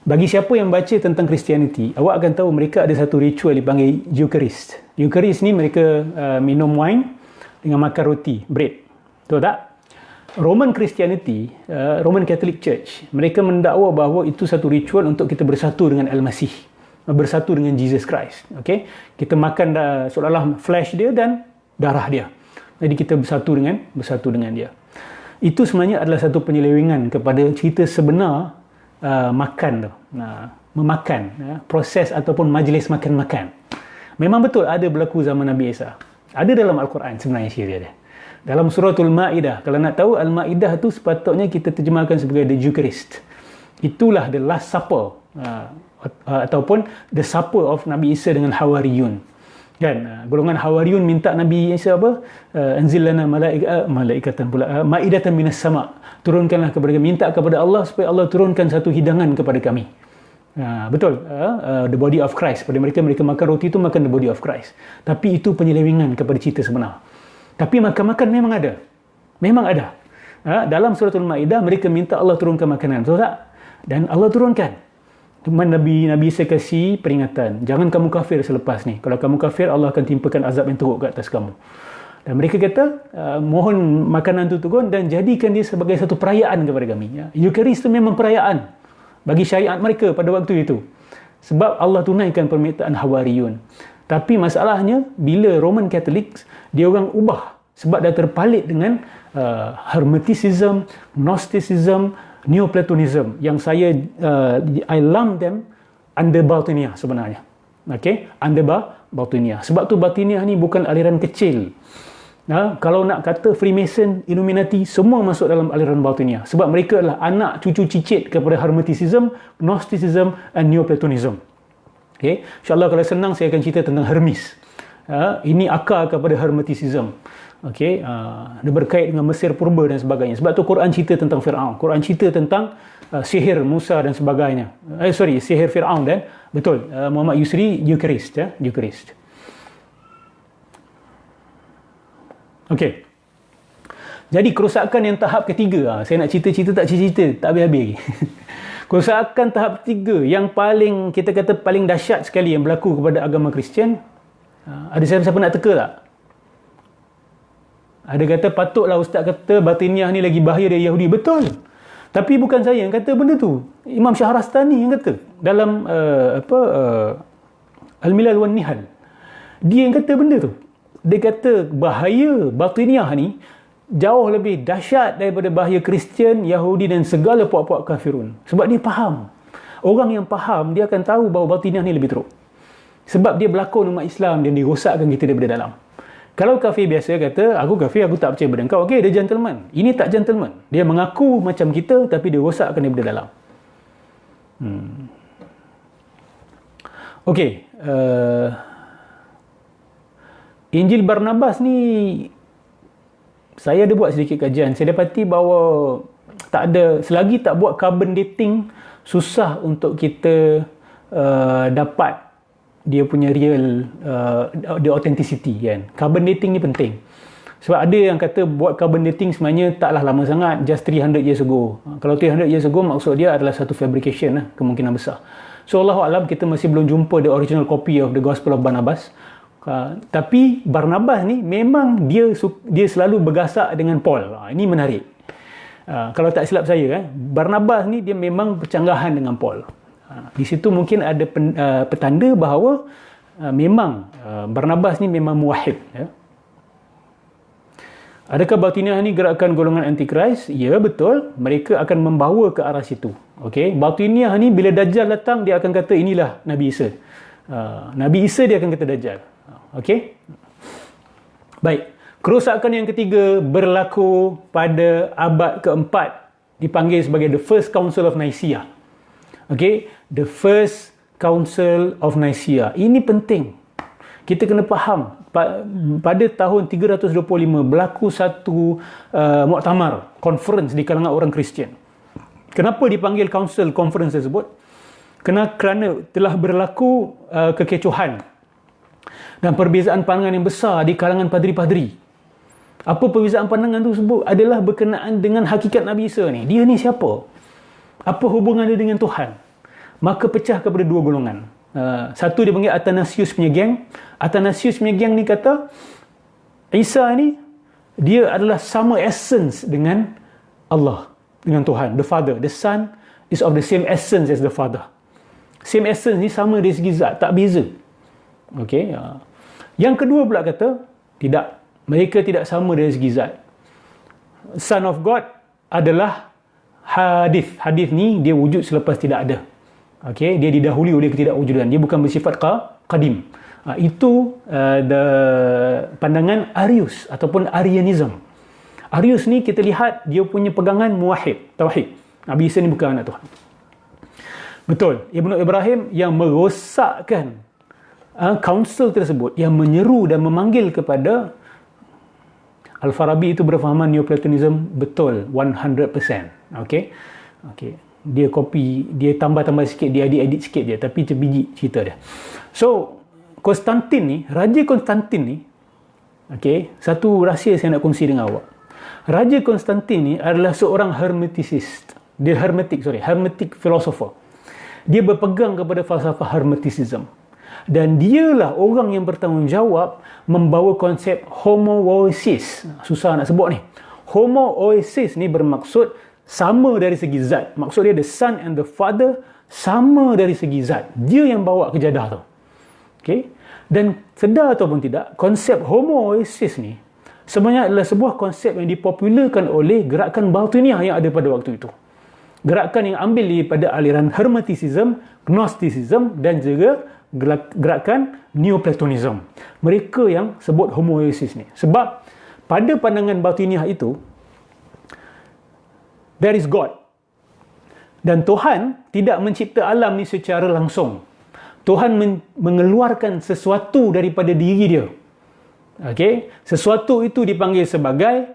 Bagi siapa yang baca tentang Christianity, awak akan tahu mereka ada satu ritual dipanggil Eucharist. Eucharist ni mereka minum wine dengan makan roti, bread. Betul tak? Roman Christianity, Roman Catholic Church, mereka mendakwa bahawa itu satu ritual untuk kita bersatu dengan Al-Masih, bersatu dengan Jesus Christ. Okay? Kita makan seolah-olah flesh dia dan darah dia. Jadi kita bersatu dengan dia. Itu sebenarnya adalah satu penyelewengan kepada cerita sebenar makan tu. Memakan, proses ataupun majlis makan-makan. Memang betul ada berlaku zaman Nabi Isa. Ada dalam Al-Quran sebenarnya cerita dia. Dalam suratul Ma'idah, kalau nak tahu Al-Ma'idah tu sepatutnya kita terjemahkan sebagai the Eucharist. Itulah the last supper, ataupun the supper of Nabi Isa dengan Hawariyun. Kan, golongan Hawariyun minta Nabi Isa apa? Anzil lana malaikatan pula, ma'idatan minas sama'. Turunkanlah kepada kami, minta kepada Allah supaya Allah turunkan satu hidangan kepada kami. Betul, the body of Christ. Pada mereka makan roti itu makan the body of Christ. Tapi itu penyelewengan kepada cerita sebenar. Tapi makan-makan memang ada. Dalam suratul Ma'idah mereka minta Allah turunkan makanan, betul tak? Dan Allah turunkan. Cuma Nabi Isa kasih peringatan, jangan kamu kafir selepas ni. Kalau kamu kafir, Allah akan timpakan azab yang teruk ke atas kamu. Dan mereka kata, mohon makanan itu turun dan jadikan dia sebagai satu perayaan kepada kami. Eucharist itu memang perayaan bagi syariat mereka pada waktu itu. Sebab Allah tunaikan permintaan Hawariyun. Tapi masalahnya, bila Roman Catholics, dia orang ubah Sebab dah terpalit dengan Hermeticism, Gnosticism, Neoplatonism yang saya I lump them under Batiniah sebenarnya. Okey, under Batiniah. Sebab tu Batiniah ni bukan aliran kecil. Kalau nak kata Freemason, Illuminati, semua masuk dalam aliran Batiniah. Sebab mereka adalah anak cucu cicit kepada Hermeticism, Gnosticism and Neoplatonism. Okay. InsyaAllah kalau senang saya akan cerita tentang Hermes. Ini akar kepada Hermeticism. Okay. Dia berkait dengan Mesir Purba dan sebagainya. Sebab tu Quran cerita tentang Fir'aun. Quran cerita tentang sihir Musa dan sebagainya. Sihir Fir'aun dan betul. Muhammad Yusri Eucharist. Eucharist. Okay. Jadi kerosakan yang tahap ketiga. Saya nak cerita-cerita tak cerita-cerita. Tak habis-habis lagi. Kerosakan tahap ketiga yang paling, kita kata paling dahsyat sekali yang berlaku kepada agama Kristian. Ada siapa-siapa nak teka tak? Ada kata patutlah ustaz kata Batiniah ni lagi bahaya dari Yahudi. Betul. Tapi bukan saya yang kata benda tu. Imam Syahrastani yang kata dalam Al-Milal wan Nihal. Dia yang kata benda tu. Dia kata bahaya Batiniah ni jauh lebih dahsyat daripada bahaya Kristian, Yahudi dan segala puak-puak kafirun. Sebab dia faham. Orang yang faham, dia akan tahu bahawa Batiniah ni lebih teruk. Sebab dia berlakon umat Islam dan dirosakkan kita daripada dalam. Kalau kafir biasa kata, aku kafir, aku tak percaya pada engkau. Okey, dia gentleman. Ini tak gentleman. Dia mengaku macam kita, tapi dia rosakkan daripada dalam. Okey. Injil Barnabas ni, saya ada buat sedikit kajian. Saya dapati bahawa tak ada, selagi tak buat carbon dating, susah untuk kita dapat dia punya real the authenticity kan. Carbon dating ni penting. Sebab ada yang kata buat carbon dating sebenarnya taklah lama sangat, just 300 years ago. Kalau 300 years ago maksud dia adalah satu fabrication lah, kemungkinan besar. So Allahu a'lam, kita masih belum jumpa the original copy of the Gospel of Barnabas. Tapi Barnabas ni memang dia selalu bergasak dengan Paul. Ini menarik. Kalau tak silap saya, Barnabas ni dia memang bercanggahan dengan Paul. Di situ mungkin ada petanda bahawa memang Barnabas ni memang muwahhid. Adakah Batiniah ni gerakan golongan Antichrist? Ya, betul. Mereka akan membawa ke arah situ. Okay? Batiniah ni bila Dajjal datang, dia akan kata inilah Nabi Isa. Nabi Isa dia akan kata Dajjal. Okey. Baik. Kerosakan yang ketiga berlaku pada abad keempat, dipanggil sebagai the First Council of Nicaea. Okey, the First Council of Nicaea. Ini penting. Kita kena faham. Pada tahun 325 berlaku satu muktamar, conference di kalangan orang Kristian. Kenapa dipanggil council conference tersebut? Kerana telah berlaku kekecohan dan perbezaan pandangan yang besar di kalangan padri-padri. Apa perbezaan pandangan tu sebut adalah berkenaan dengan hakikat Nabi Isa ni. Dia ni siapa? Apa hubungan dia dengan Tuhan? Maka pecah kepada dua golongan. Satu dia panggil Athanasius punya geng. Athanasius punya geng ni kata Isa ni dia adalah sama essence dengan Allah, dengan Tuhan, the Father. The Son is of the same essence as the Father. Same essence ni sama dari segi zat, tak beza. Okey. Yang kedua pula kata tidak, mereka tidak sama dari segi zat. Son of God adalah hadith. Hadith ni dia wujud selepas tidak ada. Okey, dia didahului oleh ketidakwujudan. Dia bukan bersifat qadim. Itu the pandangan Arius ataupun Arianism. Arius ni kita lihat dia punya pegangan muwahhid, tauhid. Nabi Isa ni bukan anak Tuhan. Betul. Ibnu Ibrahim yang merosakkan council tersebut, yang menyeru dan memanggil kepada Al-Farabi itu berfahaman Neoplatonism betul 100%. Okey. Okey. Dia copy, dia tambah-tambah sikit, dia edit sikit je, tapi terbiji cerita dia. So, Konstantin ni, Raja Konstantin ni, okey, satu rahsia saya nak kongsi dengan awak. Raja Konstantin ni adalah seorang hermeticist. Dia hermetic philosopher. Dia berpegang kepada falsafah hermeticism. Dan dialah orang yang bertanggungjawab membawa konsep homoousis. Susah nak sebut ni. Homoousis ni bermaksud sama dari segi zat. Maksud dia the Son and the Father sama dari segi zat. Dia yang bawa kejadah tu. Okay? Dan sedar ataupun tidak, konsep homoousis ni Sebenarnya adalah sebuah konsep yang dipopularkan oleh gerakan Batiniah yang ada pada waktu itu. Gerakan yang ambil daripada aliran Hermeticism, Gnosticism dan juga gerakan Neoplatonism. Mereka yang sebut homoousis ni. Sebab pada pandangan Batiniah itu, there is God. Dan Tuhan tidak mencipta alam ni secara langsung. Tuhan mengeluarkan sesuatu daripada diri dia. Okey, sesuatu itu dipanggil sebagai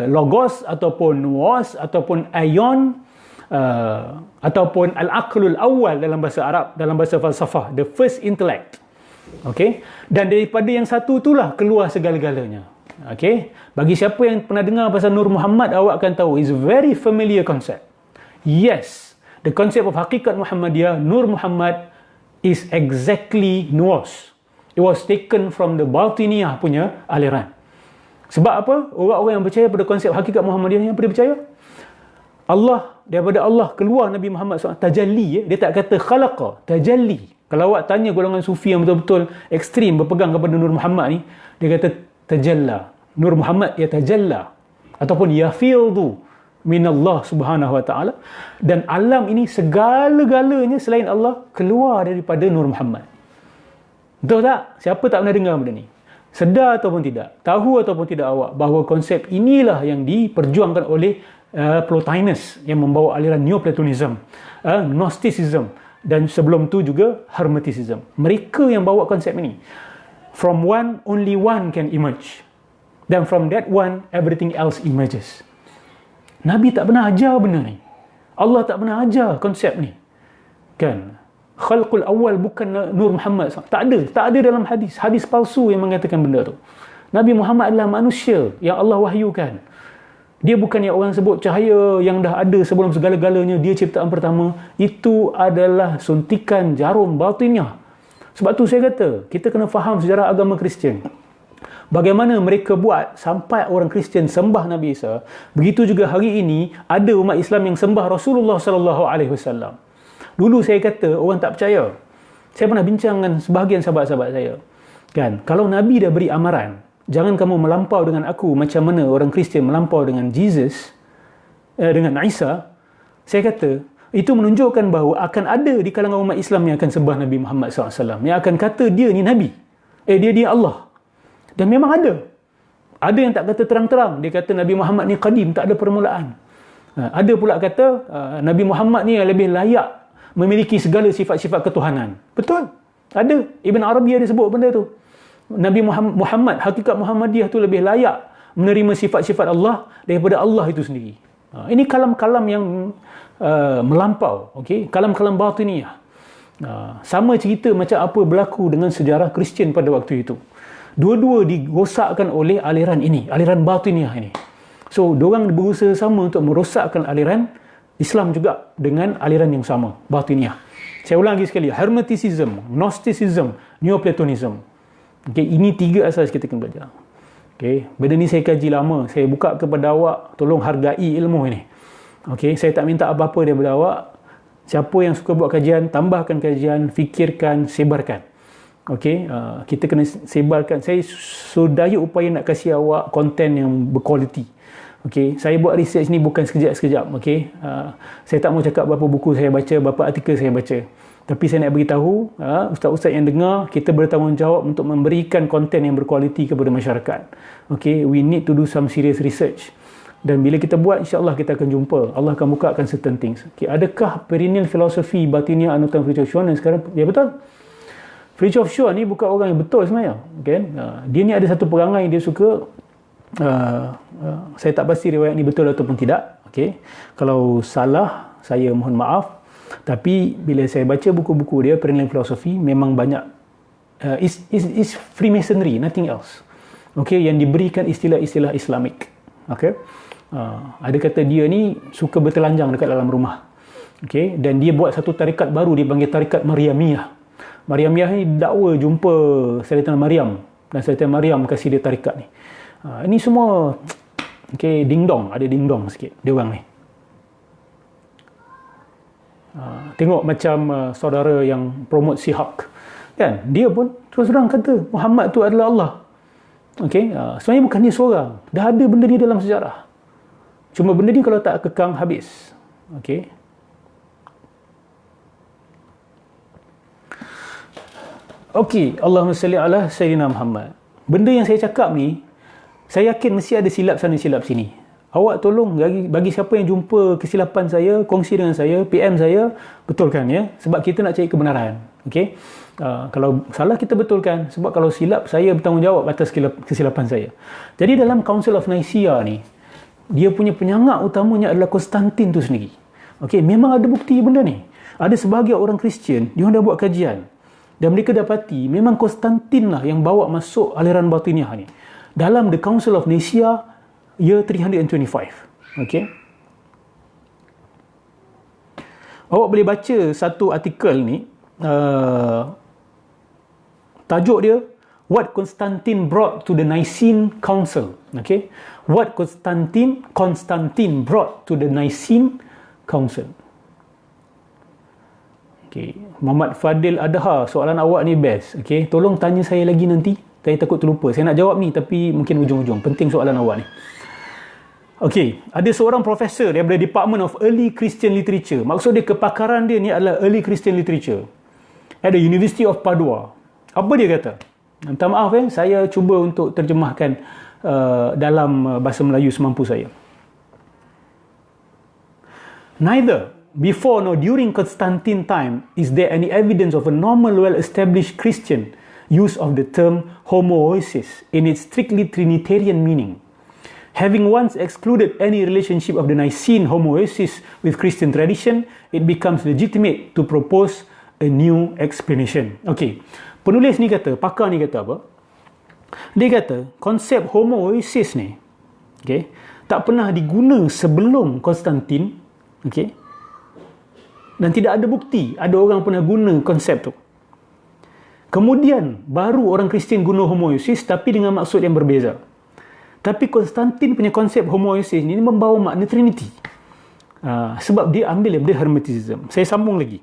logos ataupun nuos ataupun aion ataupun al-aqlul awal dalam bahasa Arab, dalam bahasa falsafah, the first intellect. Okey, dan daripada yang satu itulah keluar segala-galanya. Okey, bagi siapa yang pernah dengar pasal Nur Muhammad, awak akan tahu is a very familiar concept. Yes, the concept of hakikat Muhammadiyah, Nur Muhammad, is exactly nuos. It was taken from the Batiniah punya aliran. Sebab apa? Orang-orang yang percaya pada konsep hakikat Muhammadiyah yang percaya Allah, daripada Allah keluar Nabi Muhammad SAW. Tajalli, dia tak kata khalaqa, tajalli. Kalau awak tanya golongan sufi yang betul-betul ekstrim berpegang kepada Nur Muhammad ni, dia kata tajalla. Nur Muhammad ya tajalla ataupun yafidhu minallah subhanahu wa ta'ala. Dan alam ini segala-galanya selain Allah keluar daripada Nur Muhammad. Betul tak? Siapa tak pernah dengar benda ni? Sedar ataupun tidak, tahu ataupun tidak awak bahawa konsep inilah yang diperjuangkan oleh Plotinus yang membawa aliran Neoplatonism, Gnosticism dan sebelum tu juga Hermeticism. Mereka yang bawa konsep ini. From one, only one can emerge. Dan from that one, everything else emerges. Nabi tak pernah ajar benda ni. Allah tak pernah ajar konsep ni. Kan? Khalqul awal bukan Nur Muhammad. Tak ada dalam hadis. Hadis palsu yang mengatakan benda tu. Nabi Muhammad adalah manusia yang Allah wahyukan. Dia bukan yang orang sebut cahaya yang dah ada sebelum segala-galanya, dia ciptaan pertama. Itu adalah suntikan jarum batiniah. Sebab tu saya kata, kita kena faham sejarah agama Kristian. Bagaimana mereka buat sampai orang Kristian sembah Nabi Isa. Begitu juga hari ini ada umat Islam yang sembah Rasulullah sallallahu alaihi wasallam. Dulu saya kata orang tak percaya. Saya pernah bincang dengan sebahagian sahabat-sahabat saya. Kan, kalau Nabi dah beri amaran, jangan kamu melampau dengan aku macam mana orang Kristian melampau dengan Jesus, dengan Isa. Saya kata, itu menunjukkan bahawa akan ada di kalangan umat Islam yang akan sembah Nabi Muhammad SAW. Yang akan kata dia ni Nabi. Dia Allah. Dan memang ada. Ada yang tak kata terang-terang. Dia kata Nabi Muhammad ni qadim, tak ada permulaan. Ada pula kata Nabi Muhammad ni yang lebih layak memiliki segala sifat-sifat ketuhanan. Betul. Ada. Ibn Arabi ada sebut benda tu. Nabi Muhammad, hakikat Muhammadiyah tu lebih layak menerima sifat-sifat Allah daripada Allah itu sendiri. Ini kalam-kalam yang melampau. Okay? Kalam-kalam batiniah. Sama cerita macam apa berlaku dengan sejarah Kristian pada waktu itu. Dua-dua dirosakkan oleh aliran ini, aliran batiniah ini. So, diorang berusaha sama untuk merosakkan aliran Islam juga dengan aliran yang sama, batiniah. Saya ulang lagi sekali, Hermeticism, Gnosticism, Neoplatonism. Okay, ini tiga asas kita kena belajar. Okay, benda ni saya kaji lama. Saya buka kepada awak, tolong hargai ilmu ini. Okay, saya tak minta apa-apa daripada awak. Siapa yang suka buat kajian, tambahkan kajian, fikirkan, sebarkan. Okey, kita kena sebarkan. Saya sudaya upaya nak kasih awak konten yang berkualiti. Okey, saya buat research ni bukan sekejap-sekejap. Okey, saya tak mau cakap berapa buku saya baca, berapa artikel saya baca. Tapi saya nak beritahu ustaz-ustaz yang dengar, kita bertanggungjawab untuk memberikan konten yang berkualiti kepada masyarakat. Okey, we need to do some serious research. Dan bila kita buat, insya-Allah kita akan jumpa. Allah akan bukakan certain things. Okey, adakah perennial philosophy batiniah anutan Fritjof Schuon sekarang? Ya, betul. Fritjof Schuon ni bukan orang yang betul sebenarnya. Okay? Dia ni ada satu perangai dia suka, saya tak pasti riwayat ni betul ataupun tidak. Okay? Kalau salah, saya mohon maaf. Tapi bila saya baca buku-buku dia, perennial philosophy, memang banyak is Freemasonry, nothing else. Okay? Yang diberikan istilah-istilah Islamik. Okay? Ada kata dia ni suka bertelanjang dekat dalam rumah. Okay? Dan dia buat satu tarikat baru, dia panggil tarikat Maryamiyah. Maryamiyah ni dakwa jumpa Sayyidatina Maryam, dan Sayyidatina Maryam kasih dia tarikat ni. Ini semua okay, ding-dong, ada ding-dong sikit dia orang ni. Tengok macam saudara yang promote si hak. Kan? Dia pun terus terang kata Muhammad tu adalah Allah. Okey, sebenarnya bukan dia seorang. Dah ada benda ni dalam sejarah. Cuma benda ni kalau tak kekang, habis. Okey. Okey, Allahumma salli ala Sayyidina Muhammad. Benda yang saya cakap ni, saya yakin mesti ada silap sana silap sini. Awak tolong bagi siapa yang jumpa kesilapan saya, kongsi dengan saya, PM saya, betulkan ya. Sebab kita nak cari kebenaran. Okey. Kalau salah kita betulkan, sebab kalau silap saya bertanggungjawab atas kesilapan saya. Jadi dalam Council of Nicaea ni, dia punya penyangak utamanya adalah Konstantin tu sendiri. Okey, memang ada bukti benda ni. Ada sebahagian orang Kristian, dia dah buat kajian dan mereka dapati memang Konstantin lah yang bawa masuk aliran batiniah ni. Dalam The Council of Nicaea year 325. Okey. Awak boleh baca satu artikel ni, tajuk dia What Constantine Brought to the Nicene Council. Okay? What Constantine brought to the Nicene Council. Okay. Muhammad Fadil Adha, soalan awak ni best. Okay? Tolong tanya saya lagi nanti. Saya takut terlupa. Saya nak jawab ni tapi mungkin ujung-ujung. Penting soalan awak ni. Okay. Ada seorang profesor daripada Department of Early Christian Literature. Maksud dia, kepakaran dia ni adalah Early Christian Literature at the University of Padua. Apa dia kata? Minta maaf saya cuba untuk terjemahkan dalam bahasa Melayu semampu saya. Neither before nor during Constantine time is there any evidence of a normal, well-established Christian use of the term homoousis in its strictly Trinitarian meaning. Having once excluded any relationship of the Nicene homoousis with Christian tradition, it becomes legitimate to propose a new explanation. Okey. Penulis ni kata, pakar ni kata apa? Dia kata, konsep homoousis ni, okay, tak pernah diguna sebelum Konstantin, okay? Dan tidak ada bukti ada orang pernah guna konsep tu. Kemudian, baru orang Kristian guna homoousis tapi dengan maksud yang berbeza. Tapi Konstantin punya konsep homoousis ni membawa makna Trinity. Sebab dia ambil daripada Hermeticism. Saya sambung lagi.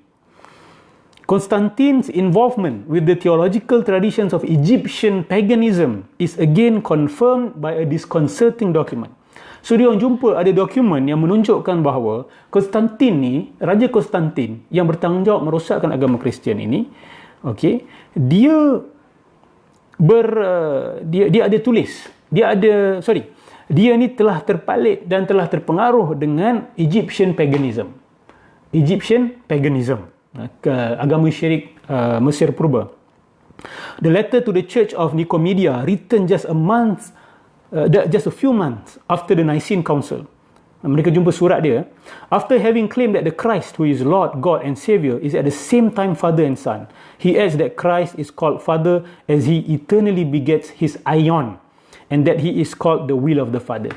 Constantine's involvement with the theological traditions of Egyptian paganism is again confirmed by a disconcerting document. So, dia orang jumpa ada dokumen yang menunjukkan bahawa Konstantin ni, Raja Konstantin yang bertanggungjawab merosakkan agama Kristian ini, okay, dia ada tulis, dia ni telah terpalit dan telah terpengaruh dengan Egyptian paganism, agama syirik Mesir purba. The letter to the Church of Nicomedia, written just a few months after the Nicene Council. Mereka jumpa surat dia. After having claimed that the Christ, who is Lord, God and Savior, is at the same time Father and Son, he adds that Christ is called Father as he eternally begets his aion, and that he is called the will of the Father.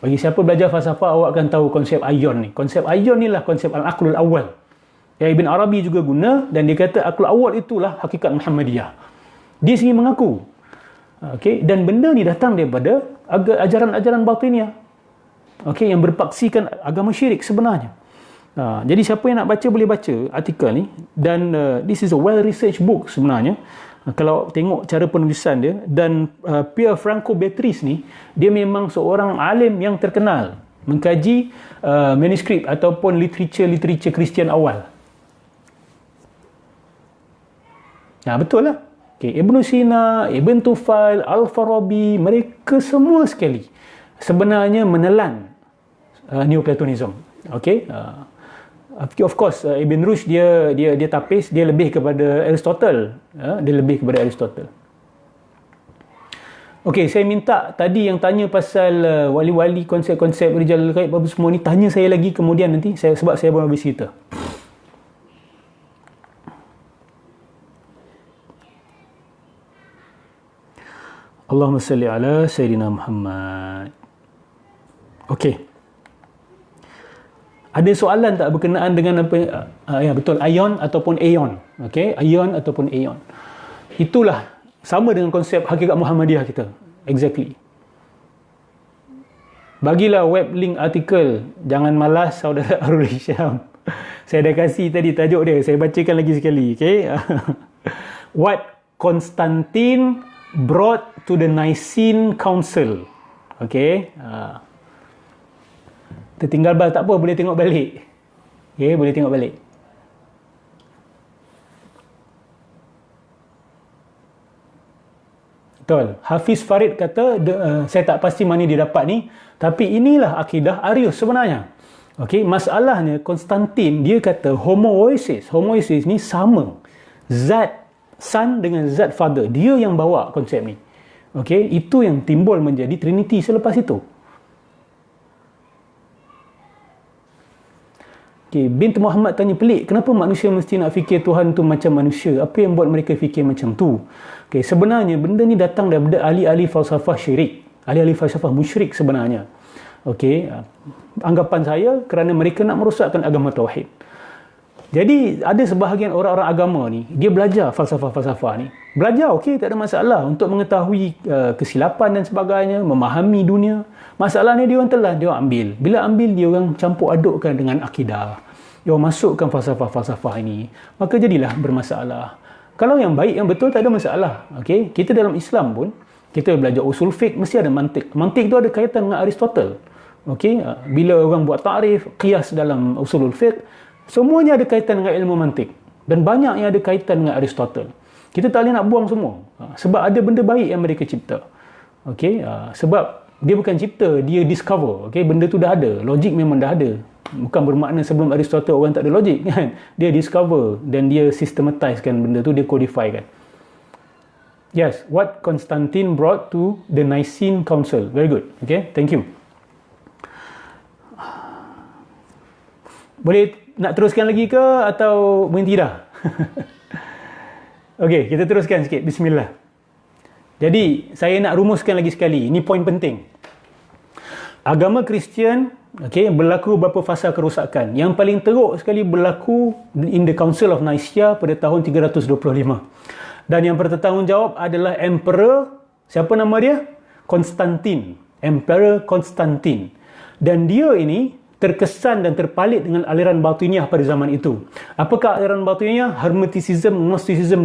Bagi siapa belajar falsafah, awak akan tahu konsep aion ni. Konsep aion ni lah konsep al-aqlul awal. Yang Ibn Arabi juga guna, dan dia kata aqlul awal itulah hakikat Muhammadiyah. Dia sendiri mengaku. Okay? Dan benda ni datang daripada ajaran-ajaran batiniah. Okay? Yang berpaksikan agama syirik sebenarnya. Jadi siapa yang nak baca boleh baca artikel ni. Dan this is a well-researched book sebenarnya. Kalau tengok cara penulisan dia. Dan Pierre Franco Beatrice ni, dia memang seorang alim yang terkenal mengkaji manuskrip ataupun literature Kristian awal. Betul lah. Okay. Ibn Sina, Ibn Tufail, Al-Farabi, mereka semua sekali sebenarnya menelan Neoplatonism. Okay. Of course, Ibn Rushd dia tapis, dia lebih kepada Aristotle. Okey, saya minta tadi yang tanya pasal wali-wali, konsep-konsep rijal ghaib apa semua ni, tanya saya lagi kemudian nanti, sebab saya baru habis cerita. Allahumma salli ala Sayyidina Muhammad. Okey. Ada soalan tak berkenaan dengan apa? Ya, betul. Aion ataupun aeon. Okey, aion ataupun aeon. Itulah sama dengan konsep hakikat Muhammadiyah kita. Exactly. Bagilah web link artikel. Jangan malas, saudara Arul Hisham. Saya dah kasih tadi tajuk dia. Saya bacakan lagi sekali. Okay? What Constantine brought to the Nicene Council. Okay. Tertinggal bal tak apa, boleh tengok balik. Okay, boleh tengok balik. Betul. Hafiz Farid kata, saya tak pasti mana dia dapat ni, tapi inilah akidah Arius sebenarnya. Okey, masalahnya Konstantin dia kata homoousis ni sama. Zat Son dengan zat Father. Dia yang bawa konsep ni. Okey, itu yang timbul menjadi Trinity selepas itu. Okay, bint Muhammad tanya pelik, kenapa manusia mesti nak fikir Tuhan tu macam manusia? Apa yang buat mereka fikir macam tu? Okay, sebenarnya benda ni datang daripada ahli-ahli falsafah syirik. Ahli-ahli falsafah musyrik sebenarnya. Okay, anggapan saya kerana mereka nak merosakkan agama Tauhid. Jadi ada sebahagian orang-orang agama ni, dia belajar falsafah-falsafah ni. Belajar, okey, tak ada masalah untuk mengetahui kesilapan dan sebagainya, memahami dunia. Masalahnya dia orang telah, dia orang ambil. Bila ambil, dia orang campur adukkan dengan akidah. Dia orang masukkan falsafah-falsafah ini. Maka jadilah bermasalah. Kalau yang baik, yang betul, tak ada masalah. Okey, kita dalam Islam pun, kita belajar usul fiqh, mesti ada mantik. Mantik tu ada kaitan dengan Aristotle. Okey, bila orang buat takrif, qiyas dalam usulul fiqh, semuanya ada kaitan dengan ilmu mantik. Dan banyak yang ada kaitan dengan Aristotle. Kita tak boleh nak buang semua. Sebab ada benda baik yang mereka cipta. Okey, sebab dia bukan cipta, dia discover. Okey, benda tu dah ada. Logik memang dah ada. Bukan bermakna sebelum Aristotle orang tak ada logik, kan? Dia discover dan dia systematizekan benda tu, dia codifykan. Yes, what Constantine brought to the Nicene Council. Very good. Okay, thank you. Boleh nak teruskan lagi ke atau berhenti dah? Okey, kita teruskan sikit. Bismillah. Jadi, saya nak rumuskan lagi sekali. Ini poin penting. Agama Kristian, okey, berlaku beberapa fasa kerosakan. Yang paling teruk sekali berlaku in the Council of Nicaea pada tahun 325. Dan yang bertanggungjawab adalah Emperor, siapa nama dia? Konstantin. Emperor Konstantin. Dan dia ini terkesan dan terpalit dengan aliran Batiniah pada zaman itu. Apakah aliran Batiniah? Hermeticism, Gnosticism,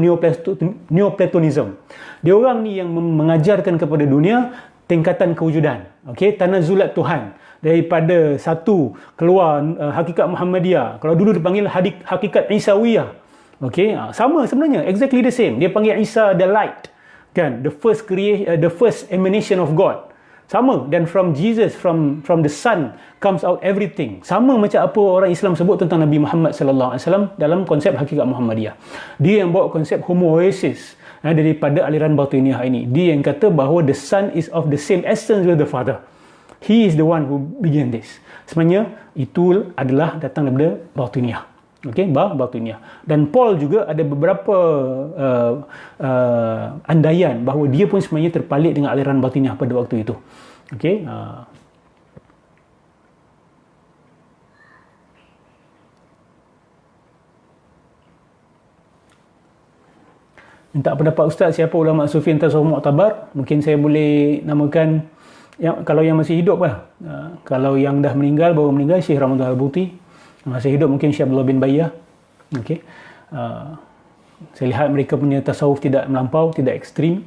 Neoplatonism. Dia orang ni yang mengajarkan kepada dunia tingkatan kewujudan. Okey, tanazulat Tuhan. Daripada satu keluar hakikat Muhammadiyah. Kalau dulu dipanggil hakikat Isawiyah. Okey, sama sebenarnya, exactly the same. Dia panggil Isa the light, kan? The first emanation of God. Sama, dan from Jesus, from the Son comes out everything. Sama macam apa orang Islam sebut tentang Nabi Muhammad sallallahu alaihi wasallam dalam konsep hakikat Muhammadiyah. Dia yang bawa konsep homoousis daripada aliran Batiniah ini. Dia yang kata bahawa the Son is of the same essence with the Father. He is the one who began this. Sebenarnya itu adalah datang daripada Batiniah. Okey, Batiniah. Dan Paul juga ada beberapa andaian bahawa dia pun sebenarnya terpalit dengan aliran Batiniah pada waktu itu. Okey, minta pendapat Ustaz, siapa ulama sufi yang tasawuf muktabar? Mungkin saya boleh namakan kalau yang masih hidup lah. Kalau yang dah meninggal, baru meninggal, Syekh Ramadan Al-Buti. Masih hidup mungkin Syekh Abdullah bin Bayyah. Okey. Saya lihat mereka punya tasawuf tidak melampau, tidak ekstrim.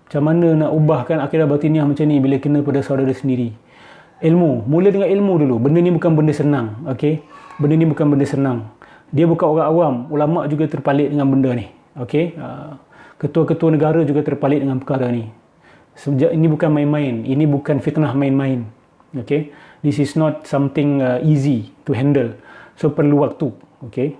Macam mana nak ubahkan akidah batiniah macam ni bila kena pada saudara sendiri? Ilmu. Mula dengan ilmu dulu. Benda ni bukan benda senang. Okey. Benda ni bukan benda senang. Dia bukan orang awam. Ulama juga terpalit dengan benda ni. Okey. Ketua-ketua negara juga terpalit dengan perkara ni. Ini bukan main-main. Ini bukan fitnah main-main. Okey. This is not something easy to handle. So perlu waktu. Okey.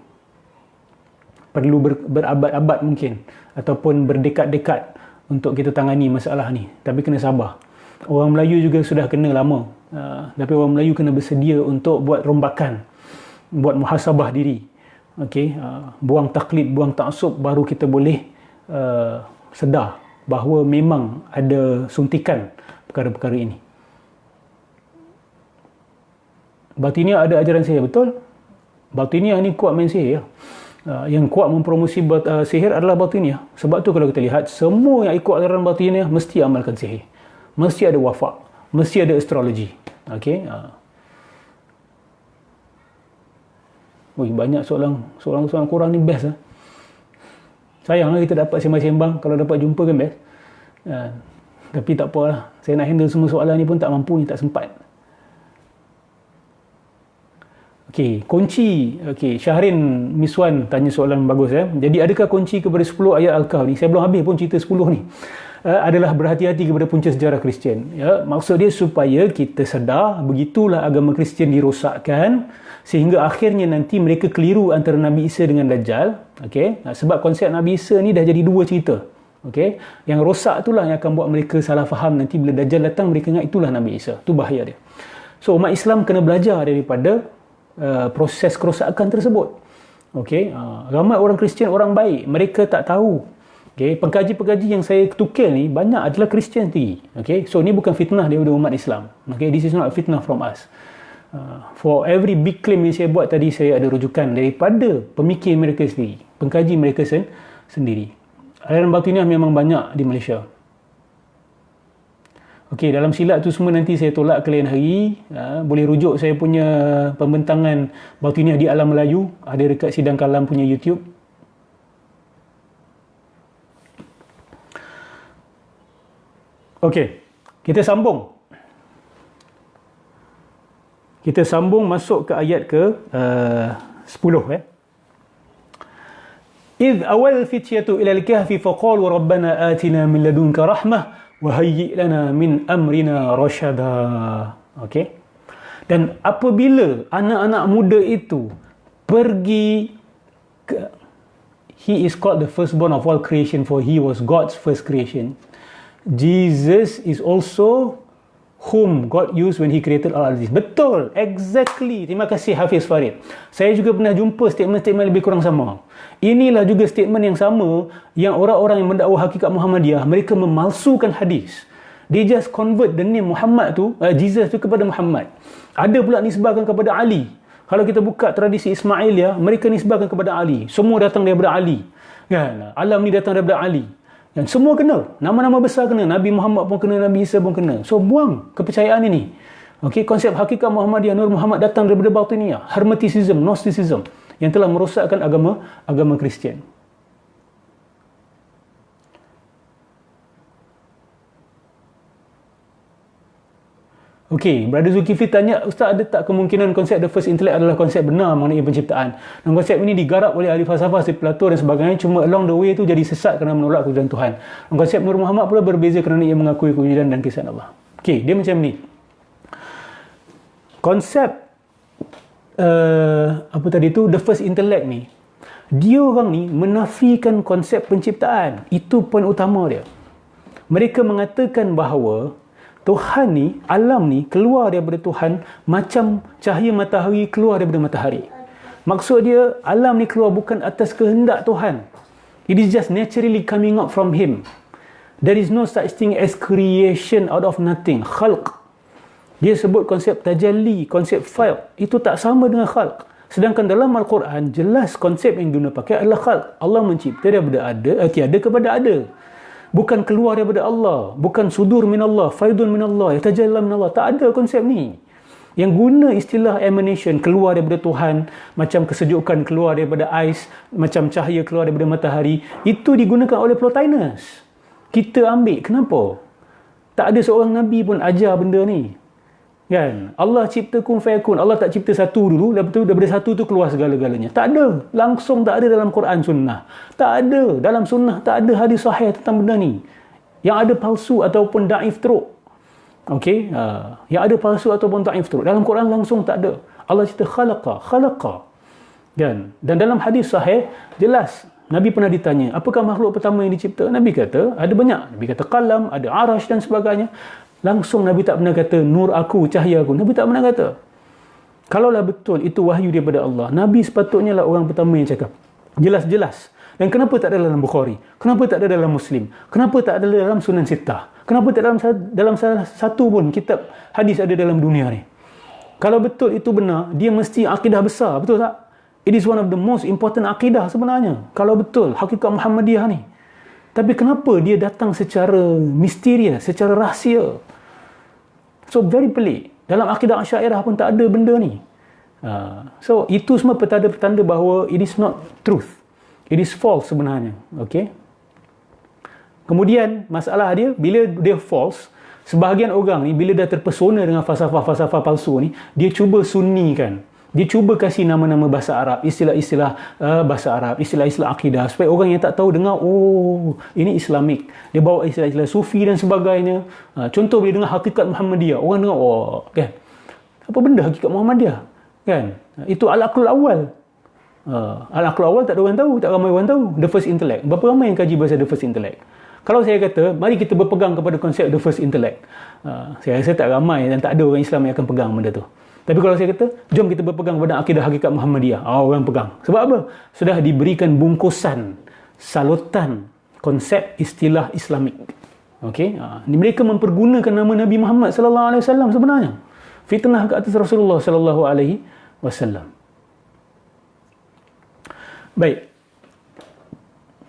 Perlu berabad-abad mungkin. Ataupun berdekad-dekad untuk kita tangani masalah ni. Tapi kena sabar. Orang Melayu juga sudah kena lama. Tapi orang Melayu kena bersedia untuk buat rombakan. Buat muhasabah diri. Okey. Buang taklid, buang taksub, baru kita boleh sedar bahawa memang ada suntikan perkara-perkara ini. Batiniah ada ajaran sihir, betul? Batiniah ni kuat main sihir. Yang kuat mempromosi sihir adalah Batiniah. Sebab tu kalau kita lihat, semua yang ikut aliran Batiniah mesti amalkan sihir. Mesti ada wafak. Mesti ada astrologi. Okey. Banyak soalan korang ni best. Sayang kita dapat sembang-sembang, kalau dapat jumpa kan best. Tapi tak apalah, saya nak handle semua soalan ni pun tak mampu ni, tak sempat. Okey, kunci. Okey, Syahrin Miswan tanya soalan bagus Jadi adakah kunci kepada 10 ayat Al-Kahf ni? Saya belum habis pun cerita 10 ni. Adalah berhati-hati kepada punca sejarah Kristian. Ya, maksud dia supaya kita sedar begitulah agama Kristian dirosakkan sehingga akhirnya nanti mereka keliru antara Nabi Isa dengan Dajjal. Okey, sebab konsep Nabi Isa ni dah jadi dua cerita. Okey, yang rosak itulah yang akan buat mereka salah faham nanti bila Dajjal datang mereka ingat itulah Nabi Isa. Tu bahaya dia. So umat Islam kena belajar daripada proses kerosakan tersebut. Okey, ramai orang Kristian orang baik, mereka tak tahu. Okey, pengkaji-pengkaji yang saya tukil ni banyak adalah Kristian sendiri. Okey, so ni bukan fitnah daripada umat Islam. Okey, this is not a fitnah from us. For every big claim yang saya buat tadi, saya ada rujukan daripada pemikir mereka sendiri, pengkaji mereka sendiri. Aliran batiniah memang banyak di Malaysia. Okey, dalam silat tu semua nanti saya tolak ke lain hari. Boleh rujuk saya punya pembentangan batiniah di alam Melayu, ada dekat Sidang Kalam punya YouTube. Okey, kita sambung. Kita sambung masuk ke ayat ke 10 إذ أول الفتية إلى الكهف فقالوا ربنا آتنا من لدنك رحمة وهيئ لنا من أمرنا رشدا. Okey. Dan apabila anak-anak muda itu pergi ke, he is called the firstborn of all creation for he was God's first creation. Jesus is also whom God used when he created all others. Betul, exactly. Terima kasih Hafiz Farid. Saya juga pernah jumpa statement-statement lebih kurang sama. Inilah juga statement yang sama yang orang-orang yang mendakwa hakikat Muhammadiyah, mereka memalsukan hadis. They just convert the name Muhammad tu, Jesus tu kepada Muhammad. Ada pula nisbahkan kepada Ali. Kalau kita buka tradisi Ismailiyah, mereka nisbahkan kepada Ali. Semua datang daripada Ali. Kan? Alam ni datang daripada Ali. Dan semua kena. Nama-nama besar kena. Nabi Muhammad pun kena, Nabi Isa pun kena. So, buang kepercayaan ini. Okey, konsep hakikat Muhammadiyah, Nur Muhammad datang daripada batiniyah. Hermeticism, Gnosticism yang telah merosakkan agama Kristian. Okey, Brother Zulkifli tanya, Ustaz ada tak kemungkinan konsep the first intellect adalah konsep benar mengenai penciptaan? Dan konsep ini digarap oleh ahli falsafah seperti Plato dan sebagainya, cuma along the way tu jadi sesat kerana menolak kewujudan Tuhan. Dan konsep Nur Muhammad pula berbeza kerana ia mengakui kewujudan dan kisah Allah. Okey, dia macam ni. Konsep apa tadi tu, the first intellect ni, dia orang ni menafikan konsep penciptaan. Itu poin utama dia. Mereka mengatakan bahawa Tuhan ni, alam ni keluar daripada Tuhan macam cahaya matahari keluar daripada matahari. Maksud dia, alam ni keluar bukan atas kehendak Tuhan. It is just naturally coming out from Him. There is no such thing as creation out of nothing. Khalq. Dia sebut konsep tajalli, konsep fail. Itu tak sama dengan khalq. Sedangkan dalam Al-Quran, jelas konsep yang guna pakai adalah khalq. Allah mencipta daripada tiada kepada ada. Bukan keluar daripada Allah, bukan sudur min Allah, faidun min Allah, yatajalla min Allah. Tak ada konsep ni. Yang guna istilah emanation, keluar daripada Tuhan, macam kesejukan keluar daripada ais, macam cahaya keluar daripada matahari, itu digunakan oleh Plotinus. Kita ambil, kenapa? Tak ada seorang Nabi pun ajar benda ni. Kan? Allah cipta kun fayakun. Allah tak cipta satu dulu, lepas tu daripada satu tu keluar segala-galanya. Tak ada. Langsung tak ada dalam Quran sunnah. Tak ada. Dalam sunnah tak ada hadis sahih tentang benda ni. Yang ada palsu ataupun daif teruk. Okey? Yang ada palsu ataupun daif teruk. Dalam Quran langsung tak ada. Allah cipta khalaqa. Kan? Dan dalam hadis sahih, jelas. Nabi pernah ditanya, apakah makhluk pertama yang dicipta? Nabi kata, ada banyak. Nabi kata qalam, ada arash dan sebagainya. Langsung Nabi tak pernah kata, nur aku, cahaya aku. Nabi tak pernah kata. Kalaulah betul itu wahyu daripada Allah, Nabi sepatutnya lah orang pertama yang cakap. Jelas-jelas. Dan kenapa tak ada dalam Bukhari? Kenapa tak ada dalam Muslim? Kenapa tak ada dalam Sunan Sittah? Kenapa tak dalam salah satu pun kitab hadis ada dalam dunia ni? Kalau betul itu benar, dia mesti akidah besar. Betul tak? It is one of the most important akidah sebenarnya. Kalau betul hakikat Muhammadiyah ni. Tapi kenapa dia datang secara misterius, secara rahsia? So very pelik. Dalam akidah Asy'ariyah pun tak ada benda ni. So itu semua petanda-petanda bahawa it is not truth. It is false sebenarnya. Okay. Kemudian masalah dia, bila dia false, sebahagian orang ni bila dah terpesona dengan falsafah-falsafah palsu ni, dia cuba sunnikan. Dia cuba kasih nama-nama bahasa Arab, istilah-istilah bahasa Arab, istilah-istilah akidah, supaya orang yang tak tahu dengar, oh, ini Islamik. Dia bawa istilah-istilah Sufi dan sebagainya. Contoh bila dengar hakikat Muhammadiyah, orang dengar, oh, kan? Apa benda hakikat Muhammadiyah? Kan? Itu al-aqlul awal. Al-aqlul awal tak ada orang tahu, tak ramai orang tahu. The first intellect. Berapa ramai yang kaji bahasa the first intellect? Kalau saya kata, mari kita berpegang kepada konsep the first intellect. Saya rasa tak ramai dan tak ada orang Islam yang akan pegang benda tu. Tapi kalau saya kata, jom kita berpegang pada akidah hakikat Muhammadiyah. Orang pegang. Sebab apa? Sudah diberikan bungkusan, salutan, konsep istilah Islamik. Okey? Mereka mempergunakan nama Nabi Muhammad sallallahu alaihi wasallam sebenarnya. Fitnah ke atas Rasulullah sallallahu alaihi wasallam. Baik.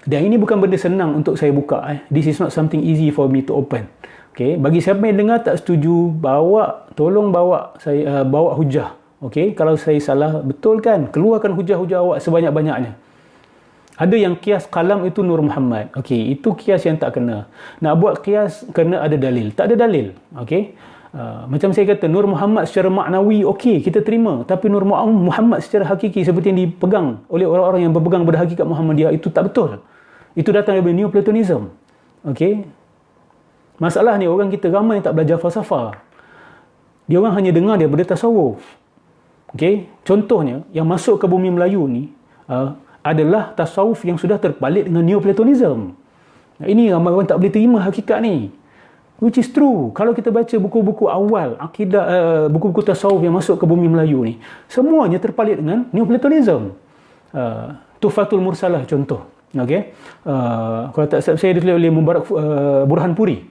Dan ini bukan benda senang untuk saya buka. This is not something easy for me to open. Okay. Bagi siapa yang dengar tak setuju, tolong bawa saya bawa hujah. Okay. Kalau saya salah, betulkan, keluarkan hujah-hujah awak sebanyak-banyaknya. Ada yang kias kalam itu Nur Muhammad. Okay. Itu kias yang tak kena. Nak buat kias kena ada dalil. Tak ada dalil. Okay. Macam saya kata, Nur Muhammad secara maknawi, okey, kita terima. Tapi Nur Muhammad secara hakiki, seperti yang dipegang oleh orang-orang yang berpegang pada hakikat Muhammadiyah, itu tak betul. Itu datang dari Neoplatonism. Okey. Masalah ni, orang kita ramai yang tak belajar falsafah. Dia orang hanya dengar dia daripada tasawuf. Okey. Contohnya, yang masuk ke bumi Melayu ni adalah tasawuf yang sudah terpalit dengan Neoplatonism. Ini ramai orang tak boleh terima hakikat ni. Which is true. Kalau kita baca buku-buku awal akidah, buku-buku tasawuf yang masuk ke bumi Melayu ni, semuanya terpalit dengan Neoplatonism. Tuhfatul Mursalah contoh. Okey. Kalau tak silap saya, ditulis oleh Mubarak Burhanpuri.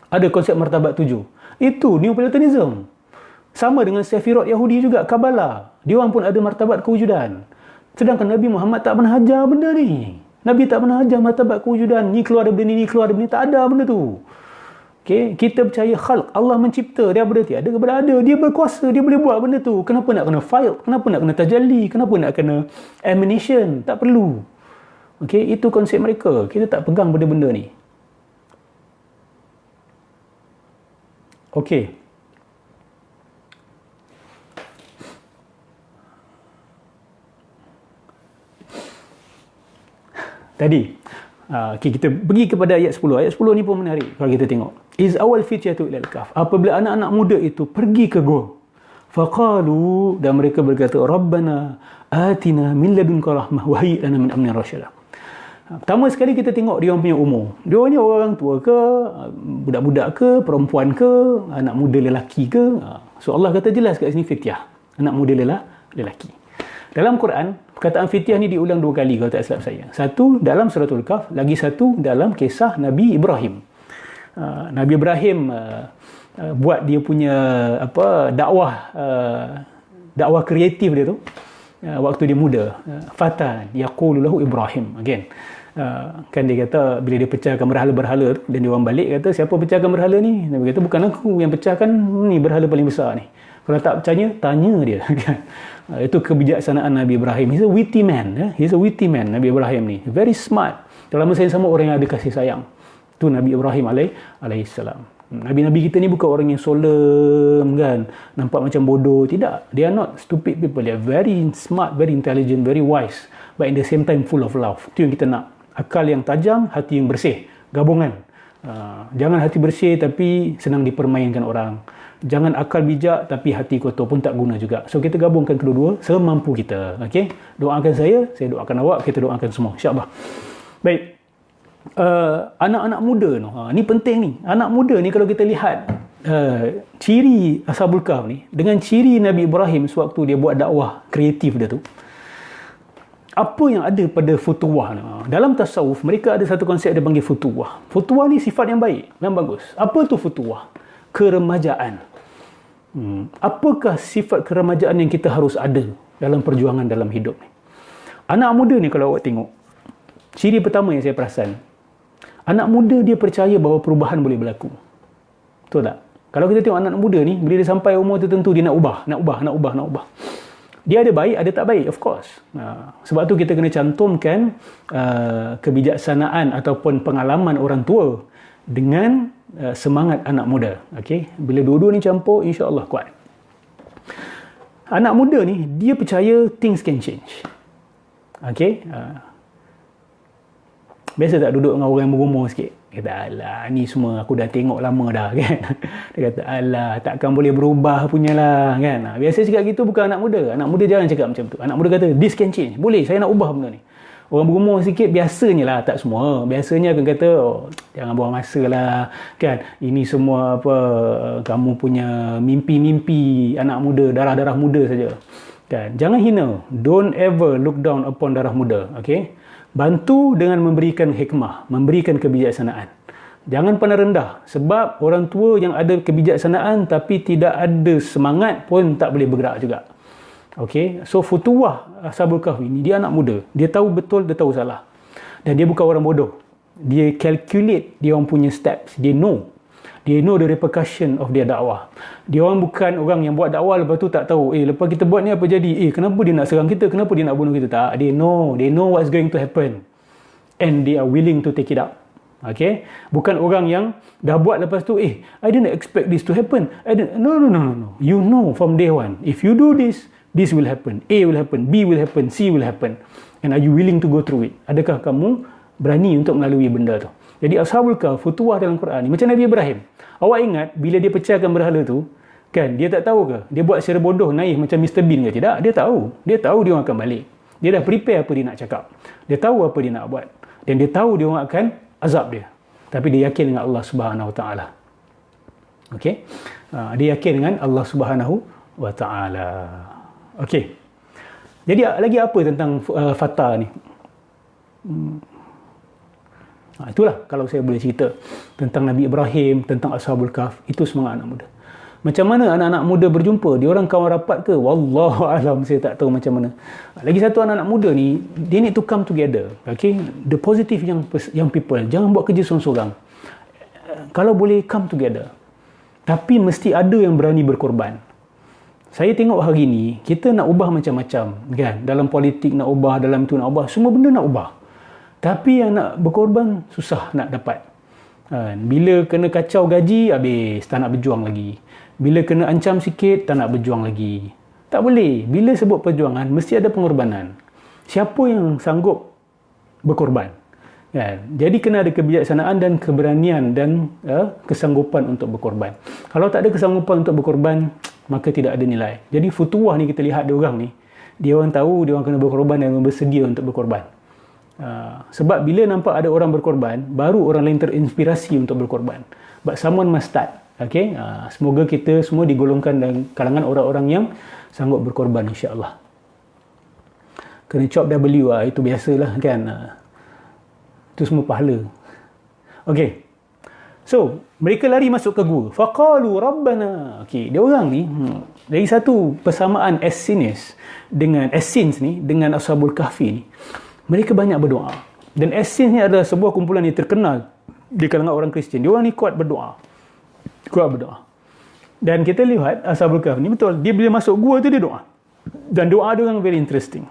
Ada konsep martabat 7. Itu Neoplatonism. Sama dengan Sefirot Yahudi juga, Kabbalah. Dia orang pun ada martabat kewujudan. Sedangkan Nabi Muhammad tak pernah ajar benda ni. Nabi tak pernah ajar martabat kewujudan. Ni keluar daripada ni keluar daripada ni. Tak ada benda tu. Okay. Kita percaya khalq. Allah mencipta daripada tiada kepada ada. Dia berkuasa. Dia boleh buat benda tu. Kenapa nak kena fail? Kenapa nak kena tajalli? Kenapa nak kena emanation? Tak perlu. Okay. Itu konsep mereka. Kita tak pegang benda-benda ni. Okey. Tadi, kita pergi kepada ayat 10. Ayat 10 ni pun menarik kalau kita tengok. Iz awal fityatu ilal kahf. Apabila anak-anak muda itu pergi ke gua. Faqalu, dan mereka berkata, Rabbana atina min ladunka rahmah wa hayyi lana min amrina rasyadah. Pertama sekali kita tengok dia orang punya umur. Dia orang ni orang tua ke, budak-budak ke, perempuan ke, anak muda lelaki ke. So Allah kata jelas kat sini fityah. Anak muda lelaki. Dalam Quran, perkataan fityah ni diulang 2 kali kalau tak silap saya. Satu dalam suratul Kahf, lagi satu dalam kisah Nabi Ibrahim. Nabi Ibrahim buat dia punya dakwah kreatif dia tu. Waktu dia muda, fatan yaqulu lahu Ibrahim, again, kan dia kata bila dia pecahkan berhala-berhala tu, dan dia orang balik kata, siapa pecahkan berhala ni? Nabi kata, bukan aku yang pecahkan, ni berhala paling besar ni. Kalau tak percaya, tanya dia. Itu kebijaksanaan Nabi Ibrahim. He's a witty man. He's a witty man, Nabi Ibrahim ni. Very smart. Dalam masa yang sama, orang yang ada kasih sayang. Itu Nabi Ibrahim alaihissalam. Nabi-Nabi kita ni bukan orang yang solemn kan, nampak macam bodoh. Tidak, they are not stupid people. They are very smart, very intelligent, very wise, but in the same time full of love. Itu yang kita nak. Akal yang tajam, hati yang bersih, gabungan. Jangan hati bersih tapi senang dipermainkan orang. Jangan akal bijak tapi hati kotor pun tak guna juga. So kita gabungkan kedua-dua semampu kita. Okay? Doakan saya doakan awak, kita doakan semua, insya-Allah. Baik. Anak-anak muda tu, ni penting ni. Anak muda ni kalau kita lihat ciri Ashabul Kahf ni dengan ciri Nabi Ibrahim sewaktu dia buat dakwah kreatif dia tu, apa yang ada pada futuwah ni? Dalam tasawuf mereka ada satu konsep dia panggil futuwah. Futuwah ni sifat yang baik, yang bagus. Apa tu futuwah? Keremajaan. Apakah sifat keremajaan yang kita harus ada dalam perjuangan dalam hidup ni? Anak muda ni kalau awak tengok, ciri pertama yang saya perasan, anak muda dia percaya bahawa perubahan boleh berlaku. Betul tak? Kalau kita tengok anak muda ni, bila dia sampai umur tertentu, dia nak ubah. Dia ada baik, ada tak baik, of course. Sebab tu kita kena cantumkan kebijaksanaan ataupun pengalaman orang tua dengan semangat anak muda. Okay? Bila dua-dua ni campur, insya-Allah kuat. Anak muda ni, dia percaya things can change. Okay? Biasa tak duduk dengan orang yang berumur sikit? Kata, alah, ni semua aku dah tengok lama dah, kan? Dia kata, alah, takkan boleh berubah punyalah, kan? Biasa cakap gitu bukan anak muda. Anak muda jangan cakap macam tu. Anak muda kata, this can change. Boleh, saya nak ubah benda ni. Orang berumur sikit, biasanya lah, tak semua. Biasanya akan kata, oh, jangan buang masa lah, kan? Ini semua apa, kamu punya mimpi-mimpi anak muda, darah-darah muda saja. Kan? Jangan hina. Don't ever look down upon darah muda, okay? Bantu dengan memberikan hikmah, memberikan kebijaksanaan. Jangan pandang rendah. Sebab orang tua yang ada kebijaksanaan tapi tidak ada semangat pun tak boleh bergerak juga. Okay? So Futuwah Ashabul Kahfi ni, dia anak muda. Dia tahu betul, dia tahu salah. Dan dia bukan orang bodoh. Dia calculate dia orang punya steps. Dia know. Dia know the repercussion of their dakwah. Dia orang bukan orang yang buat dakwah lepas tu tak tahu, lepas kita buat ni apa jadi? Kenapa dia nak serang kita? Kenapa dia nak bunuh kita? Tak. They know what's going to happen. And they are willing to take it up. Okay? Bukan orang yang dah buat lepas tu, I didn't expect this to happen. No. You know from day one. If you do this, this will happen. A will happen, B will happen, C will happen. And are you willing to go through it? Adakah kamu berani untuk melalui benda tu? Jadi Ashabul Kahf, Futuwah dalam Quran ni macam Nabi Ibrahim. Awak ingat bila dia pecahkan berhala tu, kan, dia tak tahu ke? Dia buat secara bodoh, naif macam Mr. Bean ke? Tidak, dia tahu. Dia tahu dia orang akan balik. Dia dah prepare apa dia nak cakap. Dia tahu apa dia nak buat. Dan dia tahu dia orang akan azab dia. Tapi dia yakin dengan Allah Subhanahu Wa Taala. Okey? Dia yakin dengan Allah Subhanahu Wa Taala. Okey. Jadi lagi apa tentang Fatah ni? Itulah kalau saya boleh cerita tentang Nabi Ibrahim, tentang Ashabul Kahf. Itu semangat anak muda. Macam mana anak-anak muda berjumpa? Dia orang kawan rapat ke? Wallahu alam, saya tak tahu macam mana. Lagi satu, anak-anak muda ni, they need to come together. Okay? The positive young people. Jangan buat kerja seorang-seorang. Kalau boleh, come together. Tapi mesti ada yang berani berkorban. Saya tengok hari ni, kita nak ubah macam-macam. Kan? Dalam politik nak ubah, dalam tu nak ubah. Semua benda nak ubah. Tapi yang nak berkorban, susah nak dapat. Bila kena kacau gaji, habis, tak nak berjuang lagi. Bila kena ancam sikit, tak nak berjuang lagi. Tak boleh. Bila sebut perjuangan, mesti ada pengorbanan. Siapa yang sanggup berkorban? Jadi kena ada kebijaksanaan dan keberanian dan kesanggupan untuk berkorban. Kalau tak ada kesanggupan untuk berkorban, maka tidak ada nilai. Jadi Futuwah ni, kita lihat dia orang ni, dia orang tahu dia orang kena berkorban dan bersedia untuk berkorban. Sebab bila nampak ada orang berkorban, baru orang lain terinspirasi untuk berkorban. But someone must start. Okay? Semoga kita semua digolongkan dalam kalangan orang-orang yang sanggup berkorban, insya-Allah. Kena chop W, itu biasalah, kan. Itu semua pahala. Okay. So, mereka lari masuk ke gua. Faqalu rabbana. Okay, dia orang ni, dari satu persamaan essence ni dengan Ashabul Kahfi ni, mereka banyak berdoa. Dan Essence ni adalah sebuah kumpulan yang terkenal di kalangan orang Kristian. Dia orang ni kuat berdoa. Dan kita lihat Ashabul Kahfi ni, betul, dia bila masuk gua tu dia doa. Dan doa dia orang very interesting.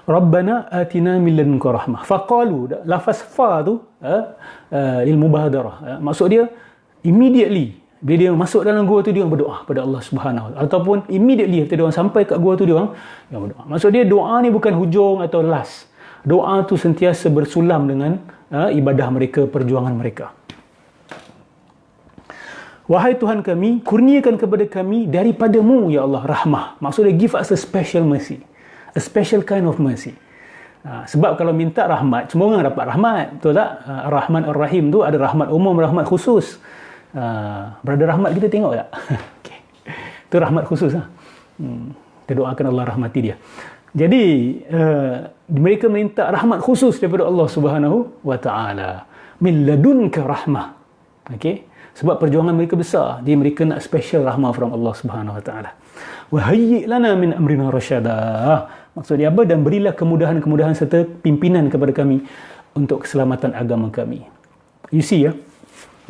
Rabbana atina min ladunka rahmah. Faqalu, lafaz fa tu lil mubahadarah. Maksud dia immediately bila dia masuk dalam gua tu, dia orang berdoa pada Allah Subhanahu Wa Taala. Ataupun immediately after dia orang sampai kat gua tu, dia orang berdoa. Maksud dia doa ni bukan hujung atau last. Doa tu sentiasa bersulam dengan ibadah mereka, perjuangan mereka. Wahai Tuhan kami, kurniakan kepada kami daripadamu ya Allah rahmah. Maksudnya give us a special mercy. A special kind of mercy. Sebab kalau minta rahmat, semua orang dapat rahmat, betul tak? Ar-Rahman Ar-Rahim tu ada rahmat umum, rahmat khusus. Berada rahmat kita tengok tak? Okay. Itu rahmat khusus lah. Kita doakan Allah rahmati dia. Jadi mereka minta rahmat khusus daripada Allah Subhanahu Wa Taala. Min ladunka rahmah. Okay? Sebab perjuangan mereka besar. Jadi mereka nak special rahmah from Allah Subhanahu Wa Taala. Wa hayyi lana min amrina rasyada. Maksud dia apa? Dan berilah kemudahan-kemudahan serta pimpinan kepada kami untuk keselamatan agama kami. You see ya?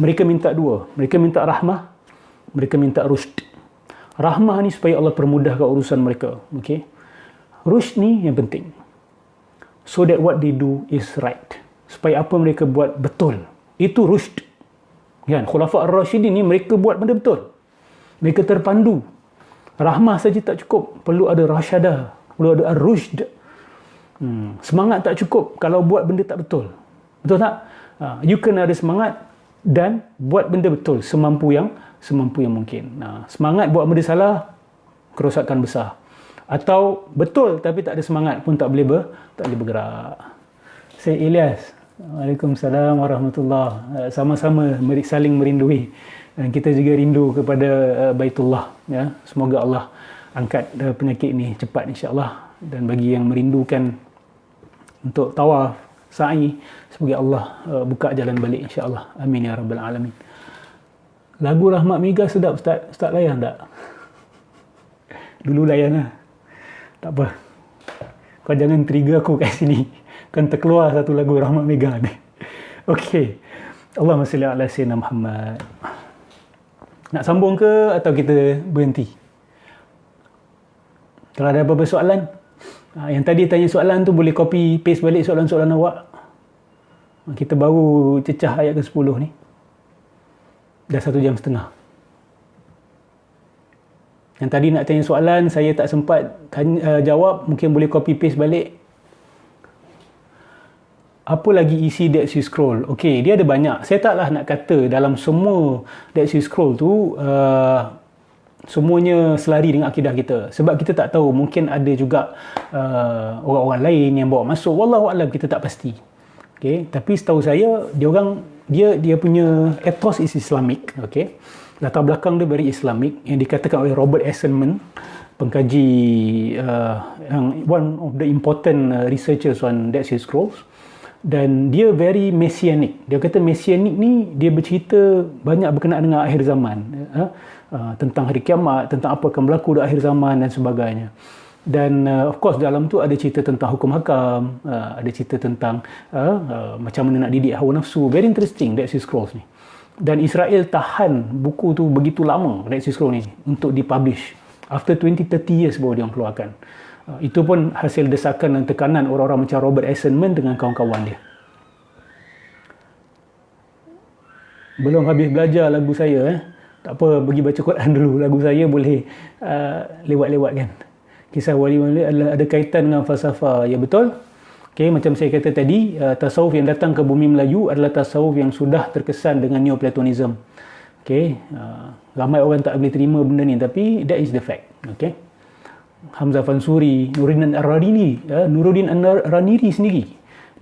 Mereka minta dua. Mereka minta rahmah, mereka minta rusyd. Rahmah ni supaya Allah permudahkan urusan mereka. Okay? Rushd ni yang penting. So that what they do is right. Supaya apa mereka buat betul. Itu rushd. Kan? Khulafa ar-Rashidin ni mereka buat benda betul. Mereka terpandu. Rahmah saja tak cukup. Perlu ada rasyadah. Perlu ada ar-rushd. Semangat tak cukup kalau buat benda tak betul. Betul tak? You kena ada semangat dan buat benda betul semampu yang mungkin. Semangat buat benda salah, kerosakan besar. Atau betul tapi tak ada semangat pun tak boleh bergerak. Saya Ilyas. Waalaikumsalam warahmatullahi. Sama-sama saling merindui. Dan kita juga rindu kepada Baitullah. Ya. Semoga Allah angkat penyakit ini cepat insya-Allah. Dan bagi yang merindukan untuk tawaf, sa'i, semoga Allah buka jalan balik insya-Allah. Amin ya rabbal alamin. Lagu Rahmat Mega sedap Ustaz. Ustaz layan tak? Dulu layan lah. Tak apa. Kau jangan trigger aku kat sini. Kan terkeluar satu lagu Rahmat Mega ni. Okey. Allahumma salli ala sayyidina Muhammad. Nak sambung ke atau kita berhenti? Kalau ada apa-apa soalan, yang tadi tanya soalan tu boleh copy paste balik soalan-soalan awak. Kita baru cecah ayat ke-10 ni. Dah 1 jam setengah. Yang tadi nak tanya soalan, saya tak sempat jawab, mungkin boleh copy paste balik. Apa lagi isi Dead Sea Scroll? Okey, dia ada banyak. Saya taklah nak kata dalam semua Dead Sea Scroll tu semuanya selari dengan akidah kita. Sebab kita tak tahu, mungkin ada juga orang-orang lain yang bawa masuk. Wallahu a'lam, kita tak pasti. Okey, tapi setahu saya dia punya ethos is Islamic. Okey. Latar belakang dia very Islamic yang dikatakan oleh Robert Eisenman, pengkaji yang one of the important researchers on Dead Sea Scrolls, dan dia very messianic. Dia kata messianic ni dia bercerita banyak berkenaan dengan akhir zaman, tentang hari kiamat, tentang apa akan berlaku di akhir zaman dan sebagainya. Dan of course dalam tu ada cerita tentang hukum hakam, ada cerita tentang macam mana nak didik hawa nafsu. Very interesting Dead Sea Scrolls ni. Dan Israel tahan buku tu begitu lama, Dead Sea Scrolls ni, untuk dipublish. After 20-30 years baru dia keluarkan. Itu pun hasil desakan dan tekanan orang-orang macam Robert Eisenman dengan kawan-kawan dia. Belum habis belajar lagu saya. Tak apa, pergi baca Quran dulu. Lagu saya boleh lewat-lewat kan. Kisah wali-wali ada kaitan dengan falsafah. Ya betul. Okay, macam saya kata tadi, tasawuf yang datang ke bumi Melayu adalah tasawuf yang sudah terkesan dengan Neoplatonism. Okay, ramai orang tak boleh terima benda ni, tapi that is the fact. Okay, Hamzah Fansuri, Nuruddin Ar-Raniri sendiri,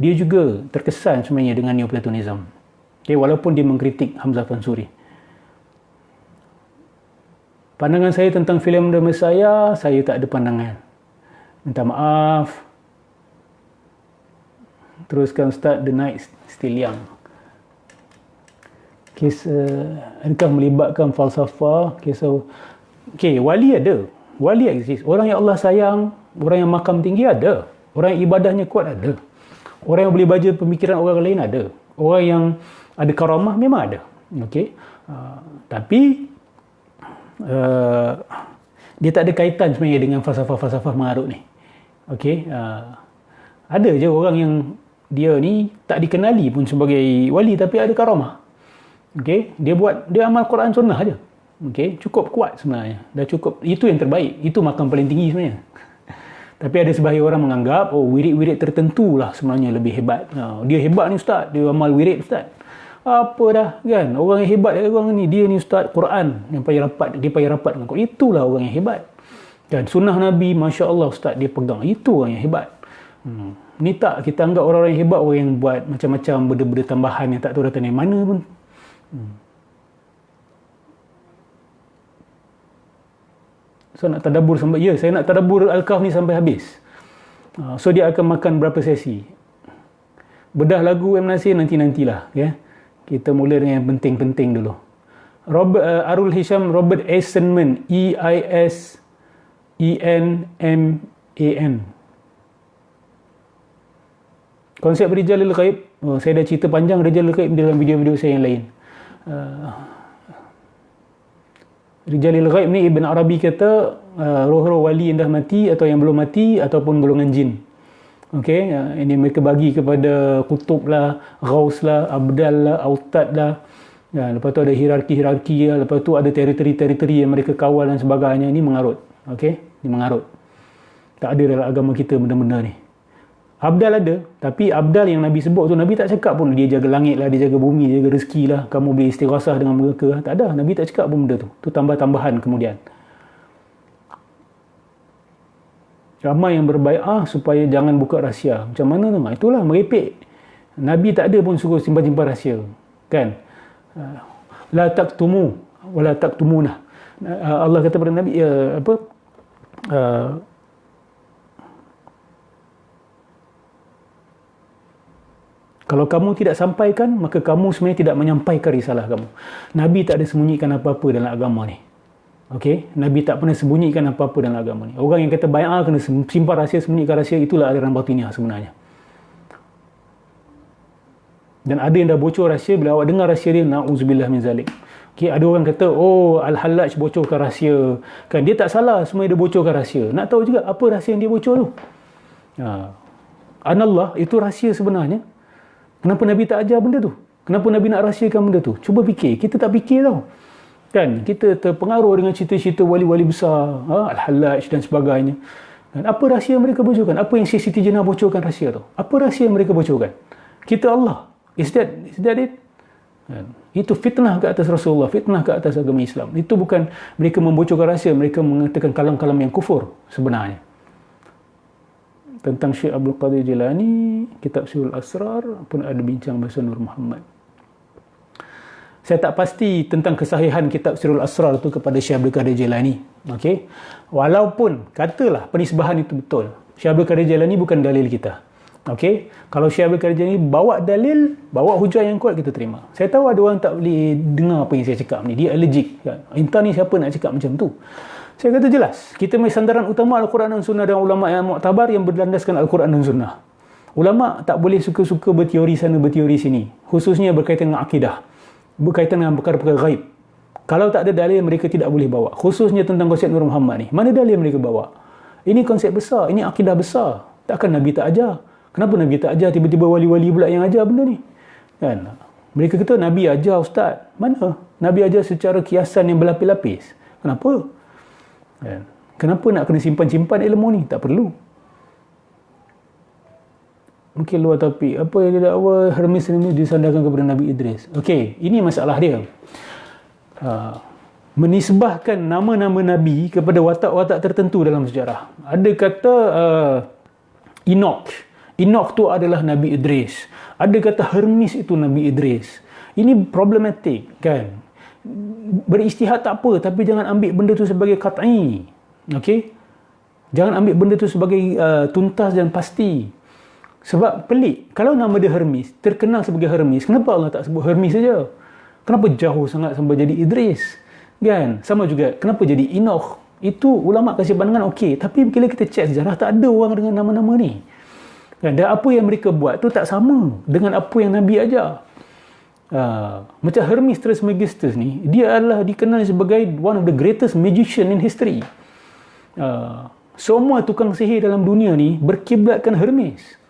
dia juga terkesan sebenarnya dengan Neoplatonism. Okay, walaupun dia mengkritik Hamzah Fansuri. Pandangan saya tentang filem The Messiah, saya tak ada pandangan. Minta maaf. Teruskan Ustaz, The Night Still Young. Adakah melibatkan falsafah? Okay, wali ada. Wali exist. Orang yang Allah sayang, orang yang makam tinggi ada. Orang yang ibadahnya kuat ada. Orang yang boleh baca pemikiran orang lain ada. Orang yang ada karamah memang ada. Okay. Tapi dia tak ada kaitan sebenarnya dengan falsafah-falsafah mengarut ni. Okay. Ada je orang yang dia ni tak dikenali pun sebagai wali tapi ada karamah. Okey, dia amal Quran sunnah aja. Okey, cukup kuat sebenarnya. Dah cukup, itu yang terbaik. Itu makam paling tinggi sebenarnya. Tapi ada sebahagian orang menganggap wirid-wirid tertentu lah sebenarnya lebih hebat. Dia hebat ni ustaz, dia amal wirid ustaz. Apa dah kan? Orang yang hebat orang ni, dia ni ustaz Quran yang payah rapat, dia payah rapat dengan Quran. Itulah orang yang hebat. Dan sunnah Nabi, masya-Allah ustaz dia pegang. Itu orang yang hebat. Ni tak kita anggap orang-orang yang hebat, orang yang buat macam-macam benda-benda tambahan yang tak tahu datang dari mana pun. So nak tadabbur sampai, saya nak tadabbur Al-Kahf ni sampai habis. So dia akan makan berapa sesi. Bedah lagu M. Nasir nanti-nantilah ya. Kita mula dengan yang penting-penting dulu. Arul Hisham Robert Eisenman, E-I-S-E-N-M-A-N. Konsep Rijalul Ghaib, saya dah cerita panjang Rijalul Ghaib dalam video-video saya yang lain. Rijalil ghaib ni Ibn Arabi kata roh-roh wali yang dah mati atau yang belum mati ataupun golongan jin. Okey, ini mereka bagi kepada kutub lah, ghaus lah, abdal lah, autad lah. Lepas tu ada hierarki-hierarki lah. Lepas tu ada teritori-teritori yang mereka kawal dan sebagainya. Ini mengarut. Okey, ini mengarut. Tak ada dalam agama kita benda-benda ni. Abdal ada, tapi abdal yang Nabi sebut tu, Nabi tak cakap pun dia jaga langit lah, dia jaga bumi, dia jaga rezeki lah, kamu boleh istighasah dengan mereka. Tak ada, Nabi tak cakap pun benda tu. Tu tambah-tambahan kemudian. Ramai yang berbai'ah supaya jangan buka rahsia. Macam mana tu? Itulah merepek. Nabi tak ada pun suruh simpan-simpan rahsia. Kan? La taktumu wala taktumuna. Allah kata pada Nabi kalau kamu tidak sampaikan, maka kamu sebenarnya tidak menyampaikan risalah kamu. Nabi tak ada sembunyikan apa-apa dalam agama ni. Okey, Nabi tak pernah sembunyikan apa-apa dalam agama ni. Orang yang kata bai'ah kena simpan rahsia, sembunyikan rahsia, itulah aliran batiniah sebenarnya. Dan ada yang dah bocor rahsia, bila awak dengar rahsia dia, na'udzubillah min zalik. Okay, ada orang kata, oh Al-Hallaj bocorkan rahsia. Kan, dia tak salah semua dia bocorkan rahsia. Nak tahu juga apa rahsia yang dia bocor tu? Anallah, itu rahsia sebenarnya. Kenapa Nabi tak ajar benda tu? Kenapa Nabi nak rahsiakan benda tu? Cuba fikir. Kita tak fikir tau. Kan, kita terpengaruh dengan cerita-cerita wali-wali besar, Al-Hallaj dan sebagainya. Dan apa rahsia yang mereka bocorkan? Apa yang Siti Jenah bocorkan rahsia tu? Apa rahsia yang mereka bocorkan? Kita Allah. Is that it? Itu fitnah ke atas Rasulullah, fitnah ke atas agama Islam. Itu bukan mereka membocorkan rahsia, mereka mengatakan kalam-kalam yang kufur sebenarnya. Tentang Syekh Abdul Qadir Jilani, kitab Sirul Asrar pun ada bincang bahasa Nur Muhammad. Saya tak pasti tentang kesahihan kitab Sirul Asrar tu kepada Syekh Abdul Qadir Jilani. Okey. Walaupun katalah penisbahan itu betul, Syekh Abdul Qadir Jilani bukan dalil kita. Okey, kalau Syekh Abdul Qadir Jilani bawa dalil, bawa hujah yang kuat, kita terima. Saya tahu ada orang tak boleh dengar apa yang saya cakap ni, dia allergic kan. Entah ni siapa nak cakap macam tu. Saya kata jelas, kita punya sandaran utama Al-Quran dan Sunnah dan ulama yang muktabar yang berlandaskan Al-Quran dan Sunnah. Ulama tak boleh suka-suka berteori sana berteori sini, khususnya berkaitan dengan akidah, berkaitan dengan perkara-perkara ghaib. Kalau tak ada dalil, mereka tidak boleh bawa, khususnya tentang konsep Nur Muhammad ni. Mana dalil mereka bawa? Ini konsep besar, ini akidah besar. Takkan Nabi tak ajar? Kenapa Nabi tak ajar? Tiba-tiba wali-wali pula yang ajar benda ni, kan? Mereka kata Nabi ajar, Ustaz. Mana? Nabi ajar secara kiasan yang berlapis-lapis. Kenapa? Kan? Kenapa nak kena simpan-simpan ilmu ni? Tak perlu. Mungkin luar topik. Apa yang dia dakwa Hermes ini disandarkan kepada Nabi Idris? Okey, ini masalah dia. Menisbahkan nama-nama Nabi kepada watak-watak tertentu dalam sejarah. Ada kata Enoch. Enoch tu adalah Nabi Idris. Ada kata Hermes itu Nabi Idris. Ini problematik, kan? Beristihad tak apa, tapi jangan ambil benda tu sebagai qat'i. Okey? Jangan ambil benda tu sebagai tuntas dan pasti. Sebab pelik, kalau nama dia Hermes, terkenal sebagai Hermes, kenapa Allah tak sebut Hermes saja? Kenapa jauh sangat sampai jadi Idris? Kan? Sama juga, kenapa jadi Enoch? Itu ulama kasih pandangan okey, tapi bila kita cek sejarah, tak ada orang dengan nama-nama ni. Kan? Dan apa yang mereka buat tu tak sama dengan apa yang Nabi ajar. Macam Hermes Trismegistus ni, dia adalah dikenal sebagai one of the greatest magician in history. Semua tukang sihir dalam dunia ni berkiblatkan Hermes.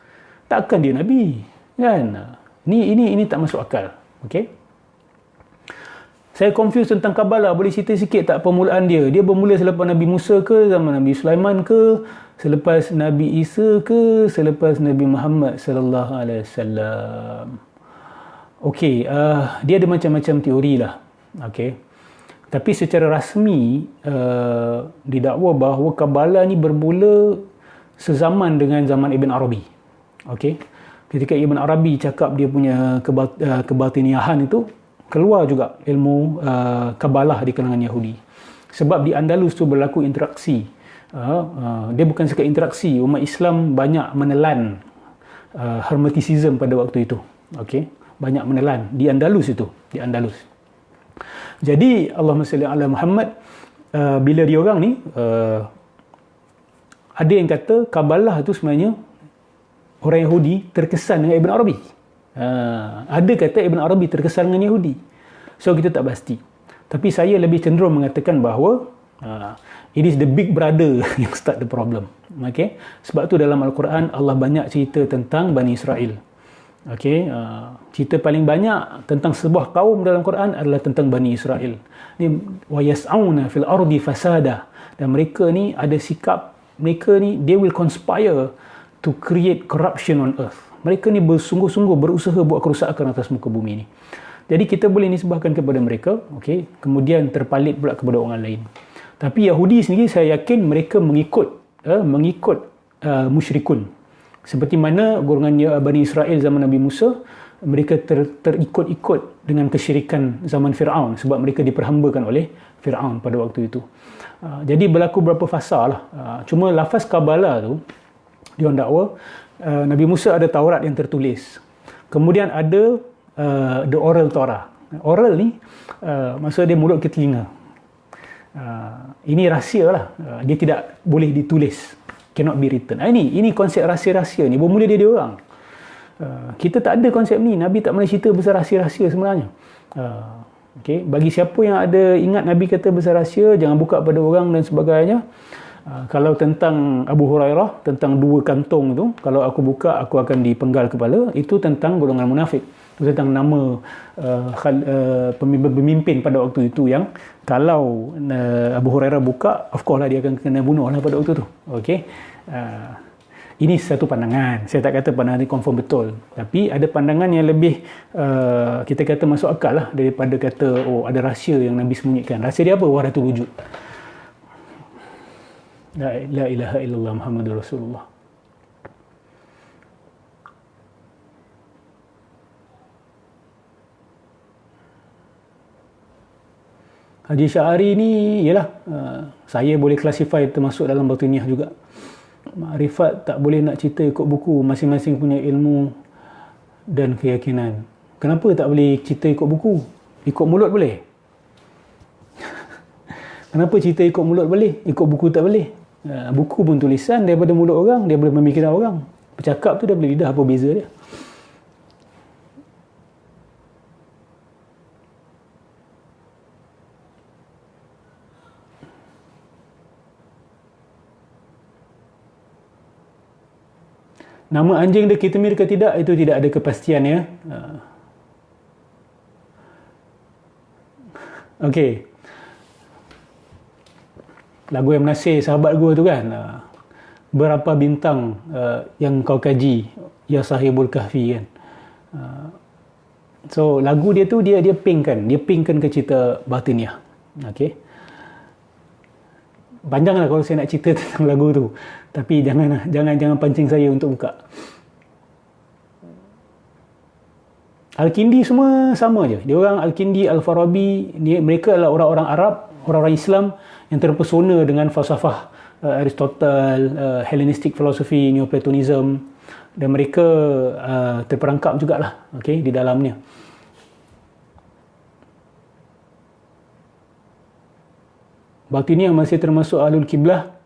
Takkan dia Nabi, kan? Ini tak masuk akal. Okey. Saya confuse tentang Kabalah. Boleh cerita sikit tak permulaan dia? Dia bermula selepas Nabi Musa ke, zaman Nabi Sulaiman ke, selepas Nabi Isa ke, selepas Nabi Muhammad sallallahu alaihi wasallam? Okey, dia ada macam-macam teori lah. Okey. Tapi secara rasmi didakwa bahawa Kabalah ni bermula sezaman dengan zaman Ibn Arabi. Okey. Ketika Ibn Arabi cakap dia punya kebatiniahan itu, keluar juga ilmu Kabalah di kalangan Yahudi. Sebab di Andalus tu berlaku interaksi. Dia bukan sekadar interaksi, umat Islam banyak menelan Hermeticism pada waktu itu. Okey. Banyak menelan di Andalus itu, di Andalus. Jadi Allahumma salli ala Muhammad, bila dia orang ni ada yang kata Kabalah tu sebenarnya orang Yahudi terkesan dengan Ibn Arabi. Ada kata Ibn Arabi terkesan dengan Yahudi. So kita tak pasti. Tapi saya lebih cenderung mengatakan bahawa it is the big brother yang start the problem. Okay? Sebab tu dalam Al-Quran Allah banyak cerita tentang Bani Israel. Okay? Cerita paling banyak tentang sebuah kaum dalam Quran adalah tentang Bani Israel. Wa yas'auna fil ardi fasada. Dan mereka ni ada sikap, mereka ni they will conspire to create corruption on earth. Mereka ni bersungguh-sungguh berusaha buat kerusakan atas muka bumi ni. Jadi kita boleh nisbahkan kepada mereka, okay? Kemudian terpalit pula kepada orang lain. Tapi Yahudi sendiri saya yakin mereka mengikut musyrikun. Seperti mana golongan Bani Israel zaman Nabi Musa, mereka terikut-ikut dengan kesyirikan zaman Fir'aun sebab mereka diperhambakan oleh Fir'aun pada waktu itu. Jadi berlaku beberapa fasa lah. Cuma lafaz Kabbalah tu, dia orang dakwa, Nabi Musa ada Taurat yang tertulis. Kemudian ada the oral Torah. Oral ni maksud dia mulut ke telinga. Ini rahsia lah. Dia tidak boleh ditulis, cannot be written. Ini konsep rahsia-rahsia ni bermula dia orang. Kita tak ada konsep ni. Nabi tak pernah cerita besar rahsia-rahsia sebenarnya. Okay. Bagi siapa yang ada ingat Nabi kata besar rahsia, jangan buka pada orang dan sebagainya. Kalau tentang Abu Hurairah, tentang 2 kantong tu, kalau aku buka aku akan dipenggal kepala, itu tentang golongan munafik. Itu tentang nama pemimpin pada waktu itu yang kalau Abu Hurairah buka, of course lah dia akan kena bunuh lah pada waktu tu. Okay. Ini satu pandangan. Saya tak kata pandangan ini confirm betul. Tapi ada pandangan yang lebih kita kata masuk akal lah daripada kata ada rahsia yang Nabi sembunyikan. Rahsia dia apa? Wahdatul wujud. La ilaha illallah Muhammadur Rasulullah. Haji Syahari ni ialah saya boleh classify termasuk dalam batiniah juga. Makrifat tak boleh nak cerita ikut buku, masing-masing punya ilmu dan keyakinan. Kenapa tak boleh cerita ikut buku? Ikut mulut boleh? Kenapa cerita ikut mulut boleh? Ikut buku tak boleh? Buku pun tulisan daripada mulut orang, dia boleh memikirkan orang. Bercakap tu daripada lidah, apa beza dia? Nama anjing dia Kitemir ke tidak, itu tidak ada kepastian ya. Okey. Lagu yang menasih sahabat gua tu kan. Berapa bintang yang kau kaji, ya sahibul kahfi kan. So lagu dia tu dia pinkkan ke cerita batiniah. Okey. Panjanglah kalau saya nak cerita tentang lagu tu. Tapi jangan pancing saya untuk buka. Al-Kindi semua sama je. Dia orang Al-Kindi, Al-Farabi, mereka adalah orang-orang Arab, orang-orang Islam yang terpesona dengan falsafah Aristotle, Hellenistic philosophy, Neoplatonism, dan mereka terperangkap jugalah, okay, di dalamnya. Batiniah masih termasuk Ahlul Qiblah.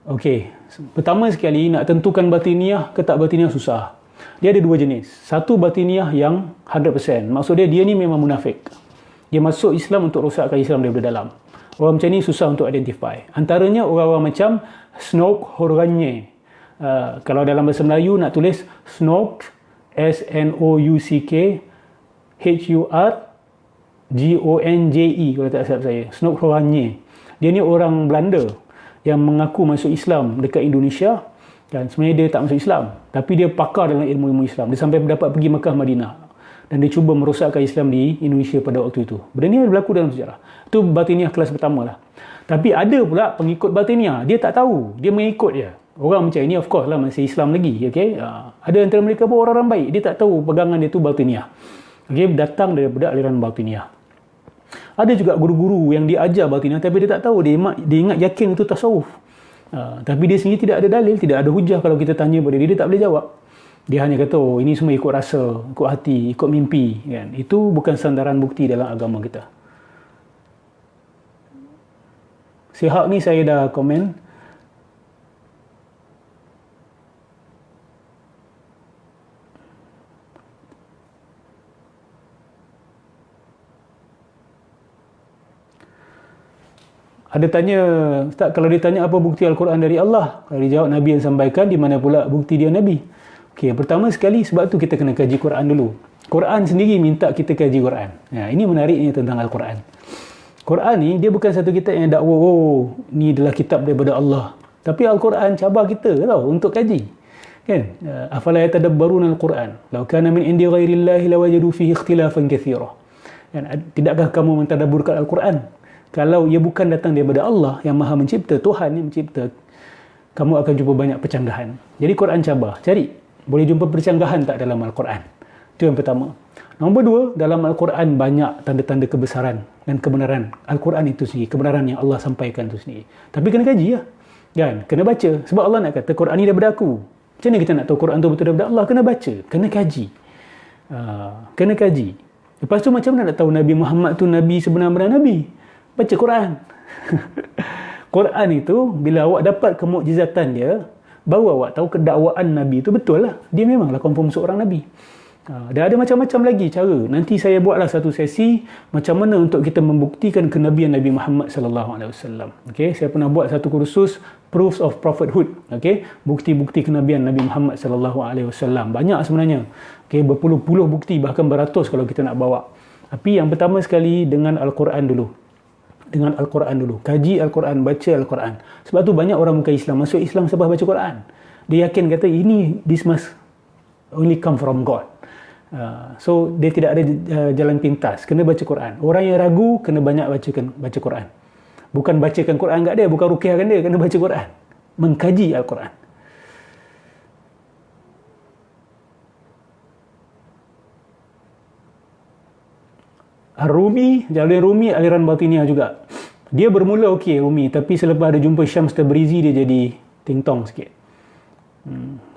Okey, pertama sekali nak tentukan batiniah ke tak batiniah susah. Dia ada 2 jenis. Satu batiniah yang 100%. Maksud dia ni memang munafik. Dia masuk Islam untuk rosakkan Islam daripada dalam. Orang macam ni susah untuk identify. Antaranya orang-orang macam Snouk Horganye. Kalau dalam bahasa Melayu nak tulis Snouk, S-N-O-U-C-K H-U-R-G-O-N-J-E kalau tak silap saya. Snouk Horganye. Dia ni orang Belanda yang mengaku masuk Islam dekat Indonesia, dan sebenarnya dia tak masuk Islam, tapi dia pakar dalam ilmu-ilmu Islam. Dia sampai dapat pergi Mekah, Madinah, dan dia cuba merosakkan Islam di Indonesia pada waktu itu. Benda ni berlaku dalam sejarah. Itu batiniah kelas pertama lah. Tapi ada pula pengikut batiniah, dia tak tahu, dia mengikut je. Orang macam ini of course lah masih Islam lagi, okay? Ada antara mereka pun orang-orang baik, dia tak tahu pegangan dia tu batiniah, okay? Datang daripada aliran batiniah. Ada juga guru-guru yang dia ajar batiniah tapi dia tak tahu, dia ingat yakin itu tasawuf. Tapi dia sendiri tidak ada dalil, tidak ada hujah. Kalau kita tanya pada dia tak boleh jawab. Dia hanya kata, oh ini semua ikut rasa, ikut hati, ikut mimpi kan. Itu bukan sandaran bukti dalam agama kita. Sihak ni saya dah komen. Ada tanya, Ustaz, kalau ditanya apa bukti Al-Quran dari Allah? Kalau dijawab Nabi yang sampaikan, di mana pula bukti dia Nabi? Okey, pertama sekali sebab tu kita kena kaji Quran dulu. Quran sendiri minta kita kaji Quran. Ini menariknya tentang Al-Quran. Quran ni dia bukan satu kitab yang dakwa, ni adalah kitab daripada Allah. Tapi Al-Quran cabar kita tau untuk kaji. Kan? Afala yatadabbaruna Al-Quran? Law kana min indi ghairillahi lawajadu fihi ikhtilafan katsira. Tidakkah kamu mentadabburkan Al-Quran? Kalau ia bukan datang daripada Allah yang Maha Mencipta, Tuhan yang mencipta, kamu akan jumpa banyak percanggahan. Jadi Quran cabar, cari boleh jumpa percanggahan tak dalam Al-Quran. Itu yang pertama. Nombor dua, dalam Al-Quran banyak tanda-tanda kebesaran dan kebenaran Al-Quran itu sendiri, kebenaran yang Allah sampaikan itu sendiri. Tapi kena kaji lah. Kan? Kena baca. Sebab Allah nak kata Quran ni daripada aku. Macam mana kita nak tahu Quran tu betul daripada Allah? Kena baca, kena kaji. Kena kaji. Lepas tu macam mana nak tahu Nabi Muhammad tu Nabi sebenar-benar Nabi? Baca Quran. Quran itu, bila awak dapat kemukjizatan dia, baru awak tahu kedakwaan Nabi itu betul lah. Dia memanglah confirm seorang Nabi. Dan ada macam-macam lagi cara. Nanti saya buatlah satu sesi macam mana untuk kita membuktikan kenabian Nabi Muhammad sallallahu alaihi wasallam. Okey, saya pernah buat satu kursus Proofs of Prophethood. Okey, bukti-bukti kenabian Nabi Muhammad sallallahu alaihi wasallam. Banyak sebenarnya. Okey, berpuluh-puluh bukti, bahkan beratus kalau kita nak bawa. Tapi yang pertama sekali dengan Al-Quran dulu. Dengan Al-Quran dulu. Kaji Al-Quran, baca Al-Quran. Sebab tu banyak orang bukan Islam masuk Islam sebab baca Quran. Dia yakin kata this must only come from God. So dia tidak ada jalan pintas, kena baca Quran. Orang yang ragu kena banyak baca Quran. Bukan bacakan Quran kat dia, bukan ruqyahkan dia, kena baca Quran. Mengkaji Al-Quran. Rumi, Jalaluddin Rumi aliran Batiniyah juga. Dia bermula okey Rumi, tapi selepas ada jumpa Syams Tabrizi dia jadi ting-tong sikit.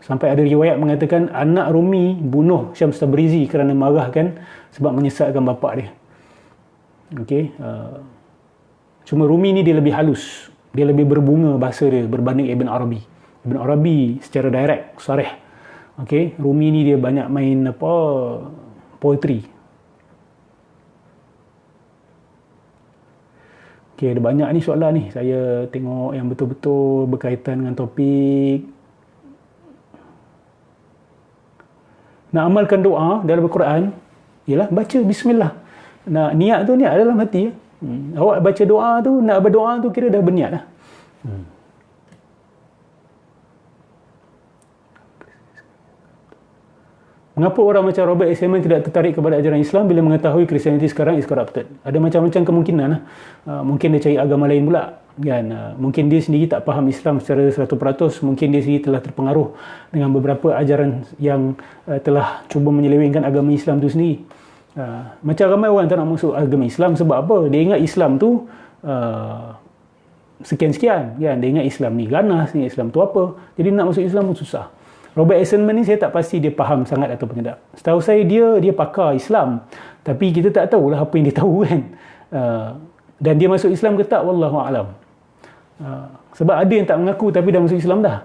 Sampai ada riwayat mengatakan anak Rumi bunuh Syams Tabrizi kerana marahkan sebab menyesatkan bapa dia. Okey, cuma Rumi ni dia lebih halus, dia lebih berbunga bahasa dia berbanding Ibn Arabi. Ibn Arabi secara direct, sarih. Okey, Rumi ni dia banyak main poetry. Okey, ada banyak ni soalan ni. Saya tengok yang betul-betul berkaitan dengan topik. Nak amalkan doa dalam Al-Quran, ialah baca bismillah. Nak niat tu niat dalam hati. Awak baca doa tu, nak berdoa tu kira dah berniat lah. Mengapa orang macam Robert S. Hammond tidak tertarik kepada ajaran Islam bila mengetahui Christianity sekarang is corrupted? Ada macam-macam kemungkinan lah. Mungkin dia cari agama lain pula. Kan? Mungkin dia sendiri tak faham Islam secara 100%. Mungkin dia sendiri telah terpengaruh dengan beberapa ajaran yang telah cuba menyelewengkan agama Islam tu sendiri. Macam ramai orang tak nak masuk agama Islam sebab apa? Dia ingat Islam tu sekian-sekian. Kan? Dia ingat Islam ni ganas, ni Islam tu apa. Jadi nak masuk Islam pun susah. Robert Esenman ni saya tak pasti dia faham sangat ataupun tidak. Setahu saya dia pakar Islam. Tapi kita tak tahulah apa yang dia tahu kan. Dan dia masuk Islam ke tak? Wallahu'alam. Sebab ada yang tak mengaku tapi dah masuk Islam dah.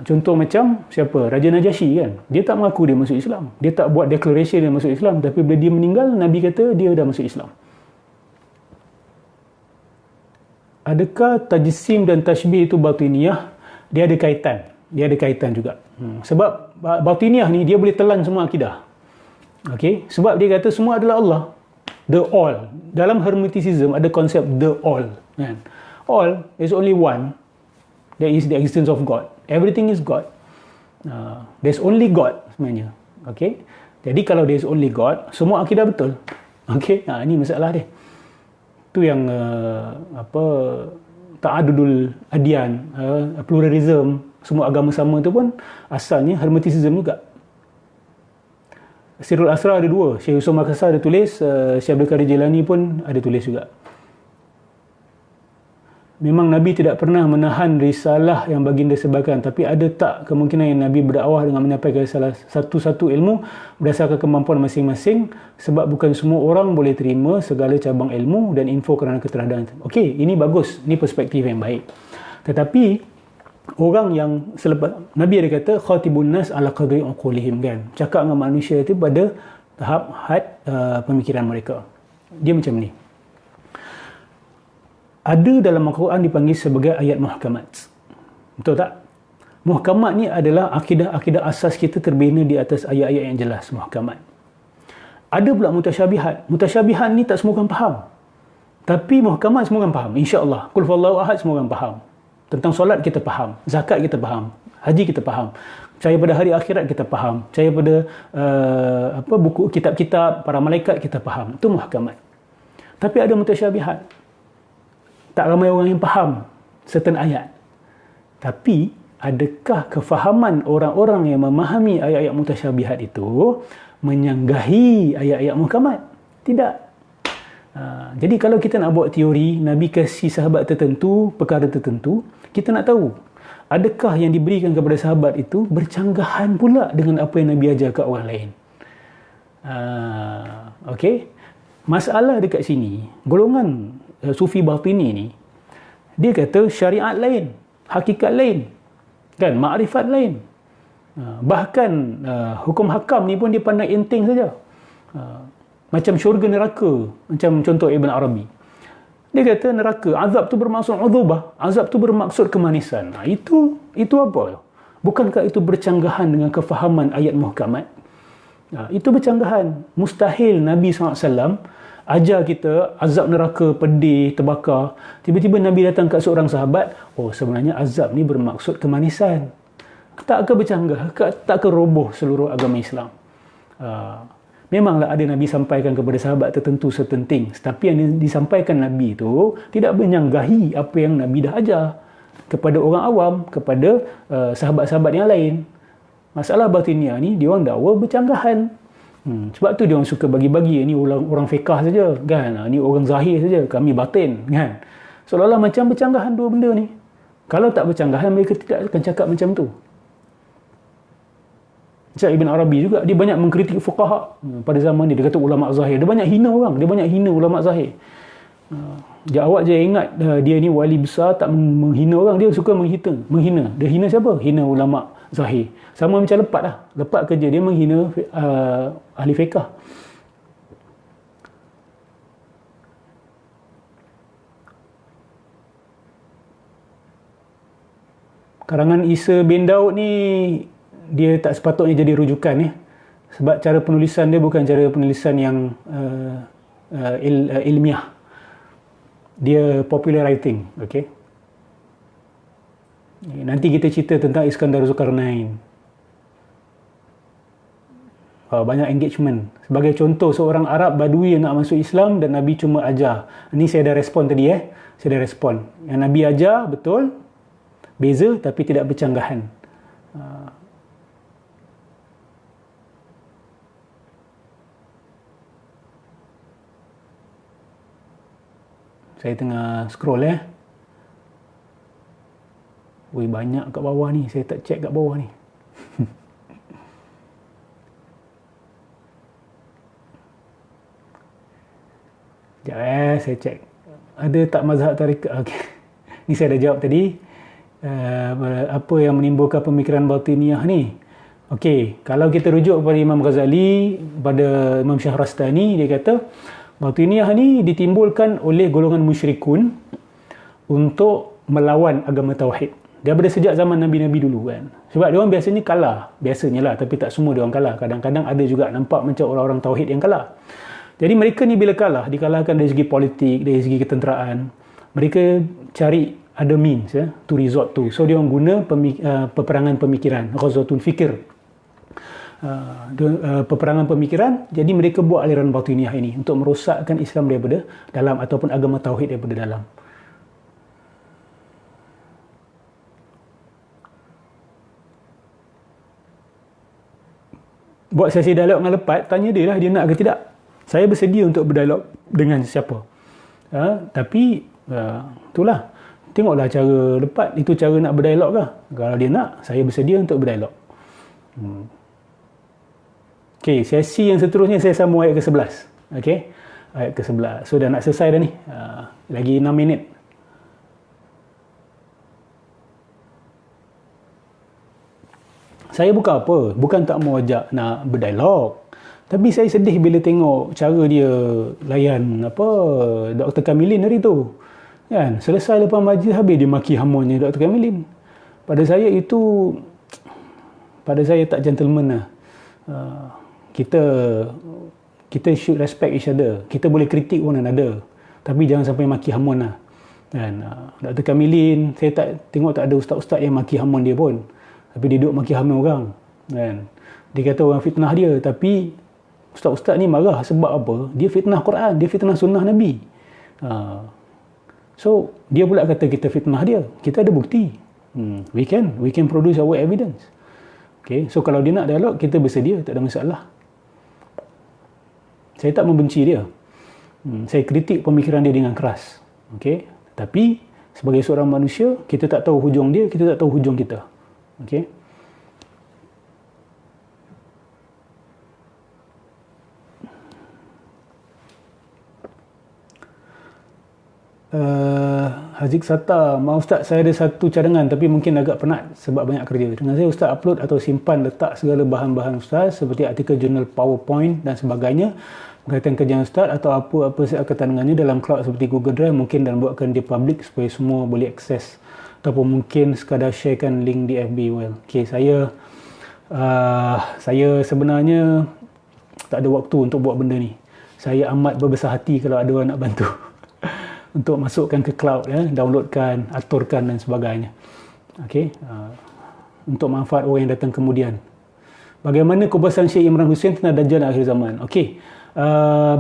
Contoh macam siapa? Raja Najasyi kan. Dia tak mengaku dia masuk Islam. Dia tak buat declaration dia masuk Islam. Tapi bila dia meninggal, Nabi kata dia dah masuk Islam. Adakah tajsim dan tashbih itu batiniyah? Dia ada kaitan. Dia ada kaitan juga. Sebab Batiniyah ni dia boleh telan semua akidah. Okey, sebab dia kata semua adalah Allah. The all. Dalam Hermeticism ada konsep the all, kan? All is only one. There is the existence of God. Everything is God. There's only God sebenarnya. Okey. Jadi kalau there's only God, semua akidah betul. Okey, ini masalah dia. Tu yang ta'adudul adyan, pluralism, semua agama sama tu pun asalnya Hermeticism juga. Sirrul Asrar ada dua. Syekh Yusuf Makassar ada tulis, Syekh Abdul Qadir Jilani pun ada tulis juga. Memang Nabi tidak pernah menahan risalah yang baginda sebarkan, tapi ada tak kemungkinan yang Nabi berdakwah dengan menyampaikan salah satu-satu ilmu berdasarkan kemampuan masing-masing, sebab bukan semua orang boleh terima segala cabang ilmu dan info kerana keterhadaan. Okey, ini bagus, ini perspektif yang baik. Tetapi orang yang selepas Nabi ada kata khatibun nas ala qadri uqulihim, kan, cakap dengan manusia itu pada tahap had pemikiran mereka. Dia macam ni. ada dalam Al-Quran dipanggil sebagai ayat muhkamat. Betul tak? Muhkamat ni adalah akidah asas kita terbina di atas ayat-ayat yang jelas, muhkamat. Ada pula mutasyabihat. Mutasyabihat ni tak semua orang faham. Tapi muhkamat semua orang faham. InsyaAllah. Qul huwallahu ahad semua orang faham. Tentang solat kita faham. Zakat kita faham. Haji kita faham. Percaya pada hari akhirat kita faham. Percaya pada buku kitab-kitab para malaikat kita faham. Itu muhkamat. Tapi ada mutasyabihat. Tak ramai orang yang faham certain ayat. Tapi adakah kefahaman orang-orang yang memahami ayat-ayat mutasyabihat itu menyanggahi ayat-ayat muhkamat? Tidak. Jadi kalau kita nak buat teori, Nabi kasih sahabat tertentu perkara tertentu, kita nak tahu adakah yang diberikan kepada sahabat itu bercanggahan pula dengan apa yang Nabi ajar kat orang lain. Okey. Masalah dekat sini, golongan Sufi Batini ni, dia kata syariat lain, hakikat lain, kan, makrifat lain. Bahkan hukum hakam ni pun dia pandang enteng saja. Macam syurga neraka, macam contoh Ibn Arabi. Dia kata neraka, azab tu bermaksud uzubah, azab tu bermaksud kemanisan. Itu apa? Bukankah itu bercanggahan dengan kefahaman ayat muhkamat? Itu bercanggahan. Mustahil Nabi SAW ajar kita azab neraka, pedih, terbakar. Tiba-tiba Nabi datang kat seorang sahabat, oh sebenarnya azab ni bermaksud kemanisan. Tak ke bercanggah, tak ke roboh seluruh agama Islam. Memanglah ada Nabi sampaikan kepada sahabat tertentu certain things, tapi yang disampaikan Nabi itu tidak menyanggahi apa yang Nabi dah ajar kepada orang awam, kepada sahabat-sahabat yang lain. Masalah batiniah ni, dia orang dakwa bercanggahan. Sebab tu dia orang suka bagi-bagi, ni orang fiqah saja, kan? Ni orang zahir saja, kami batin, kan? Seolah-olah macam bercanggahan dua benda ni. Kalau tak bercanggahan, mereka tidak akan cakap macam tu. Macam Ibn Arabi juga, dia banyak mengkritik fuqaha pada zaman ni. Dia kata ulama zahir, dia banyak hina orang, dia banyak hina ulama zahir. Awak je ingat dia ni wali besar, tak menghina orang, dia suka menghina. Dia hina siapa? Hina ulama zahir. Sama macam Lepat lah. Lepat kerja dia menghina ahli fiqah. Karangan Isa bin Daud ni, dia tak sepatutnya jadi rujukan ya. Sebab cara penulisan dia bukan cara penulisan yang ilmiah. Dia popular writing, okey. Nanti kita cerita tentang Iskandar Zulkarnain. Banyak engagement. Sebagai contoh, seorang Arab Badui yang nak masuk Islam dan Nabi cuma ajar. Ini saya dah respon tadi Saya dah respon. Yang Nabi ajar betul, beza tapi tidak bercanggahan. Saya tengah scroll Wih, banyak kat bawah ni. Saya tak check kat bawah ni. Sekejap saya check. Ada tak mazhab tarikat? Okay. Ni saya dah jawab tadi. Apa yang menimbulkan pemikiran batiniah ni? Okey, kalau kita rujuk kepada Imam Ghazali, pada Imam Syahrastani, dia kata batiniah ni ditimbulkan oleh golongan musyrikun untuk melawan agama tauhid. Daripada sejak zaman Nabi-Nabi dulu kan. Sebab dia orang biasanya kalah. Biasanya lah, tapi tak semua dia orang kalah. Kadang-kadang ada juga nampak macam orang-orang tauhid yang kalah. Jadi mereka ni bila kalah, dikalahkan dari segi politik, dari segi ketenteraan. Mereka cari ada means to resort to. So dia orang guna peperangan pemikiran, ghazwatul fikir. Peperangan pemikiran, jadi mereka buat aliran batiniah ini untuk merosakkan Islam daripada dalam ataupun agama tauhid daripada dalam. Buat sesi dialog dengan Lepat, tanya dia lah dia nak ke tidak. Saya bersedia untuk berdialog dengan siapa. Tapi itulah, tengoklah cara Lepat, itu cara nak berdialog ke. Kalau dia nak, saya bersedia untuk berdialog. Okey, sesi yang seterusnya saya sambung ayat ke-11. Okey, ayat ke-11. So dah nak selesai dah ni. Lagi 6 minit. Saya bukan apa, bukan tak mau ajak nak berdialog. Tapi saya sedih bila tengok cara dia layan Dr. Kamilin hari tu. Kan? Selesai lepas majlis habis dia maki hamonnya Dr. Kamilin. Pada saya itu, pada saya tak gentleman lah. Kita should respect each other. Kita boleh kritik one another. Tapi jangan sampai maki hamon lah. Kan? Dr. Kamilin, saya tak tengok tak ada ustaz-ustaz yang maki hamon dia pun. Tapi dia duduk maki hamon orang. Kan? Dia kata orang fitnah dia. Tapi ustaz-ustaz ni marah sebab apa? Dia fitnah Quran. Dia fitnah sunnah Nabi. So, dia pula kata kita fitnah dia. Kita ada bukti. We can produce our evidence. Okay? So, kalau dia nak dialog, kita bersedia. Tak ada masalah. Saya tak membenci dia. Saya kritik pemikiran dia dengan keras. Okay? Tapi, sebagai seorang manusia, kita tak tahu hujung dia, kita tak tahu hujung kita. Okay? Haziq Sata, maaf Ustaz, saya ada satu cadangan tapi mungkin agak penat sebab banyak kerja. Dengan saya Ustaz upload atau simpan letak segala bahan-bahan Ustaz seperti artikel jurnal PowerPoint dan sebagainya berkaitan kerjaan Ustaz atau apa-apa sekaitan dengannya dalam cloud seperti Google Drive mungkin, dan buatkan dia public supaya semua boleh akses, ataupun mungkin sekadar sharekan link di FB. Well, okay, saya sebenarnya tak ada waktu untuk buat benda ni. Saya amat berbesar hati kalau ada orang nak bantu untuk masukkan ke cloud, ya, downloadkan, aturkan dan sebagainya. Okey, untuk manfaat orang yang datang kemudian. Bagaimana kubasan Syekh Imran Hussein tentang Dajjal akhir zaman? Okey,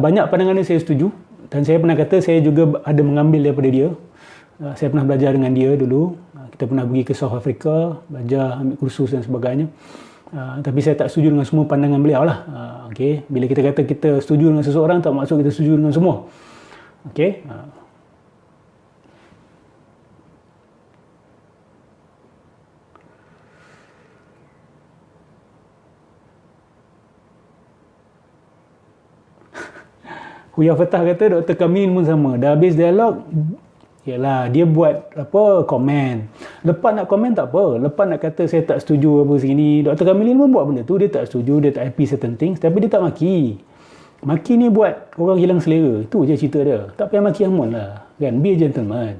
banyak pandangan ini saya setuju, dan saya pernah kata saya juga ada mengambil daripada dia. Saya pernah belajar dengan dia dulu. Kita pernah pergi ke South Africa, belajar, ambil kursus dan sebagainya. Tapi saya tak setuju dengan semua pandangan beliau lah. Okey, bila kita kata kita setuju dengan seseorang, tak maksud kita setuju dengan semua. Okey. Huya Fatah kata Dr. Kamilin pun sama. Dah habis dialog, yalah, dia buat apa, komen. Lepas nak komen tak apa. Lepas nak kata saya tak setuju apa segini. Dr. Kamilin pun buat benda tu. Dia tak setuju, dia tak happy certain things. Tapi dia tak maki. Maki ni buat orang hilang selera. Itu je cerita dia. Tak payah maki hamon lah. Kan? Be a gentleman.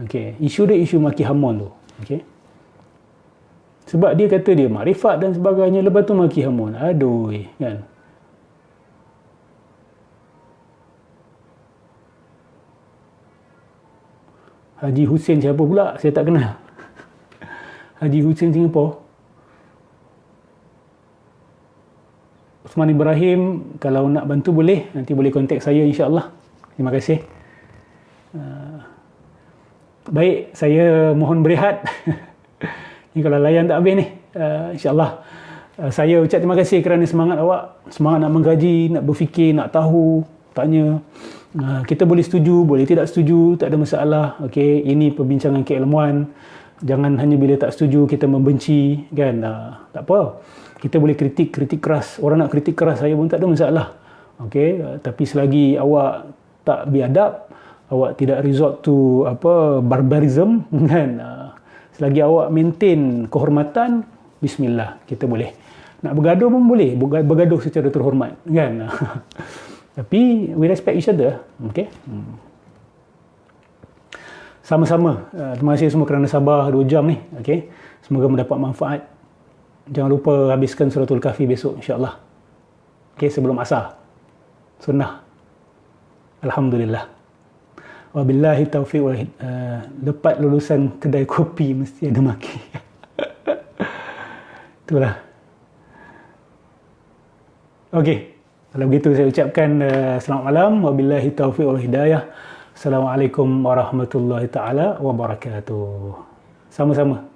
Okay. Isu dia isu maki hamon tu. Okay. Sebab dia kata dia makrifat dan sebagainya. Lepas tu maki hamon. Aduh. Kan? Haji Hussein siapa pula? Saya tak kenal. Haji Hussein Singapura. Osman Ibrahim, kalau nak bantu boleh. Nanti boleh kontak saya insya-Allah. Terima kasih. Baik, saya mohon berehat. Ni kalau layan tak habis ni. InsyaAllah. Saya ucap terima kasih kerana semangat awak. Semangat nak mengkaji, nak berfikir, nak tahu, tanya. Kita boleh setuju, boleh tidak setuju, tak ada masalah. Okey, ini perbincangan keilmuan. Jangan hanya bila tak setuju kita membenci, kan? Tak apa. Kita boleh kritik keras. Orang nak kritik keras saya pun tak ada masalah. Okey, tapi selagi awak tak biadab, awak tidak resort to barbarism, kan? Selagi awak maintain kehormatan, bismillah, kita boleh. Nak bergaduh pun boleh, bergaduh secara terhormat, kan? Tapi we respect each other. Okay? Sama-sama. Terima kasih semua kerana sabar 2 jam ni. Okay? Semoga mendapat manfaat. Jangan lupa habiskan suratul kahfi besok insya-Allah. Okay, sebelum asar. Sunnah. Alhamdulillah. Wabillahi taufiq wal lepas lulusan kedai kopi mesti ada maki. Itulah. Okey. Kalau begitu saya ucapkan selamat malam. Wabillahi taufiq wal hidayah. Assalamualaikum warahmatullahi taala wabarakatuh. Sama-sama.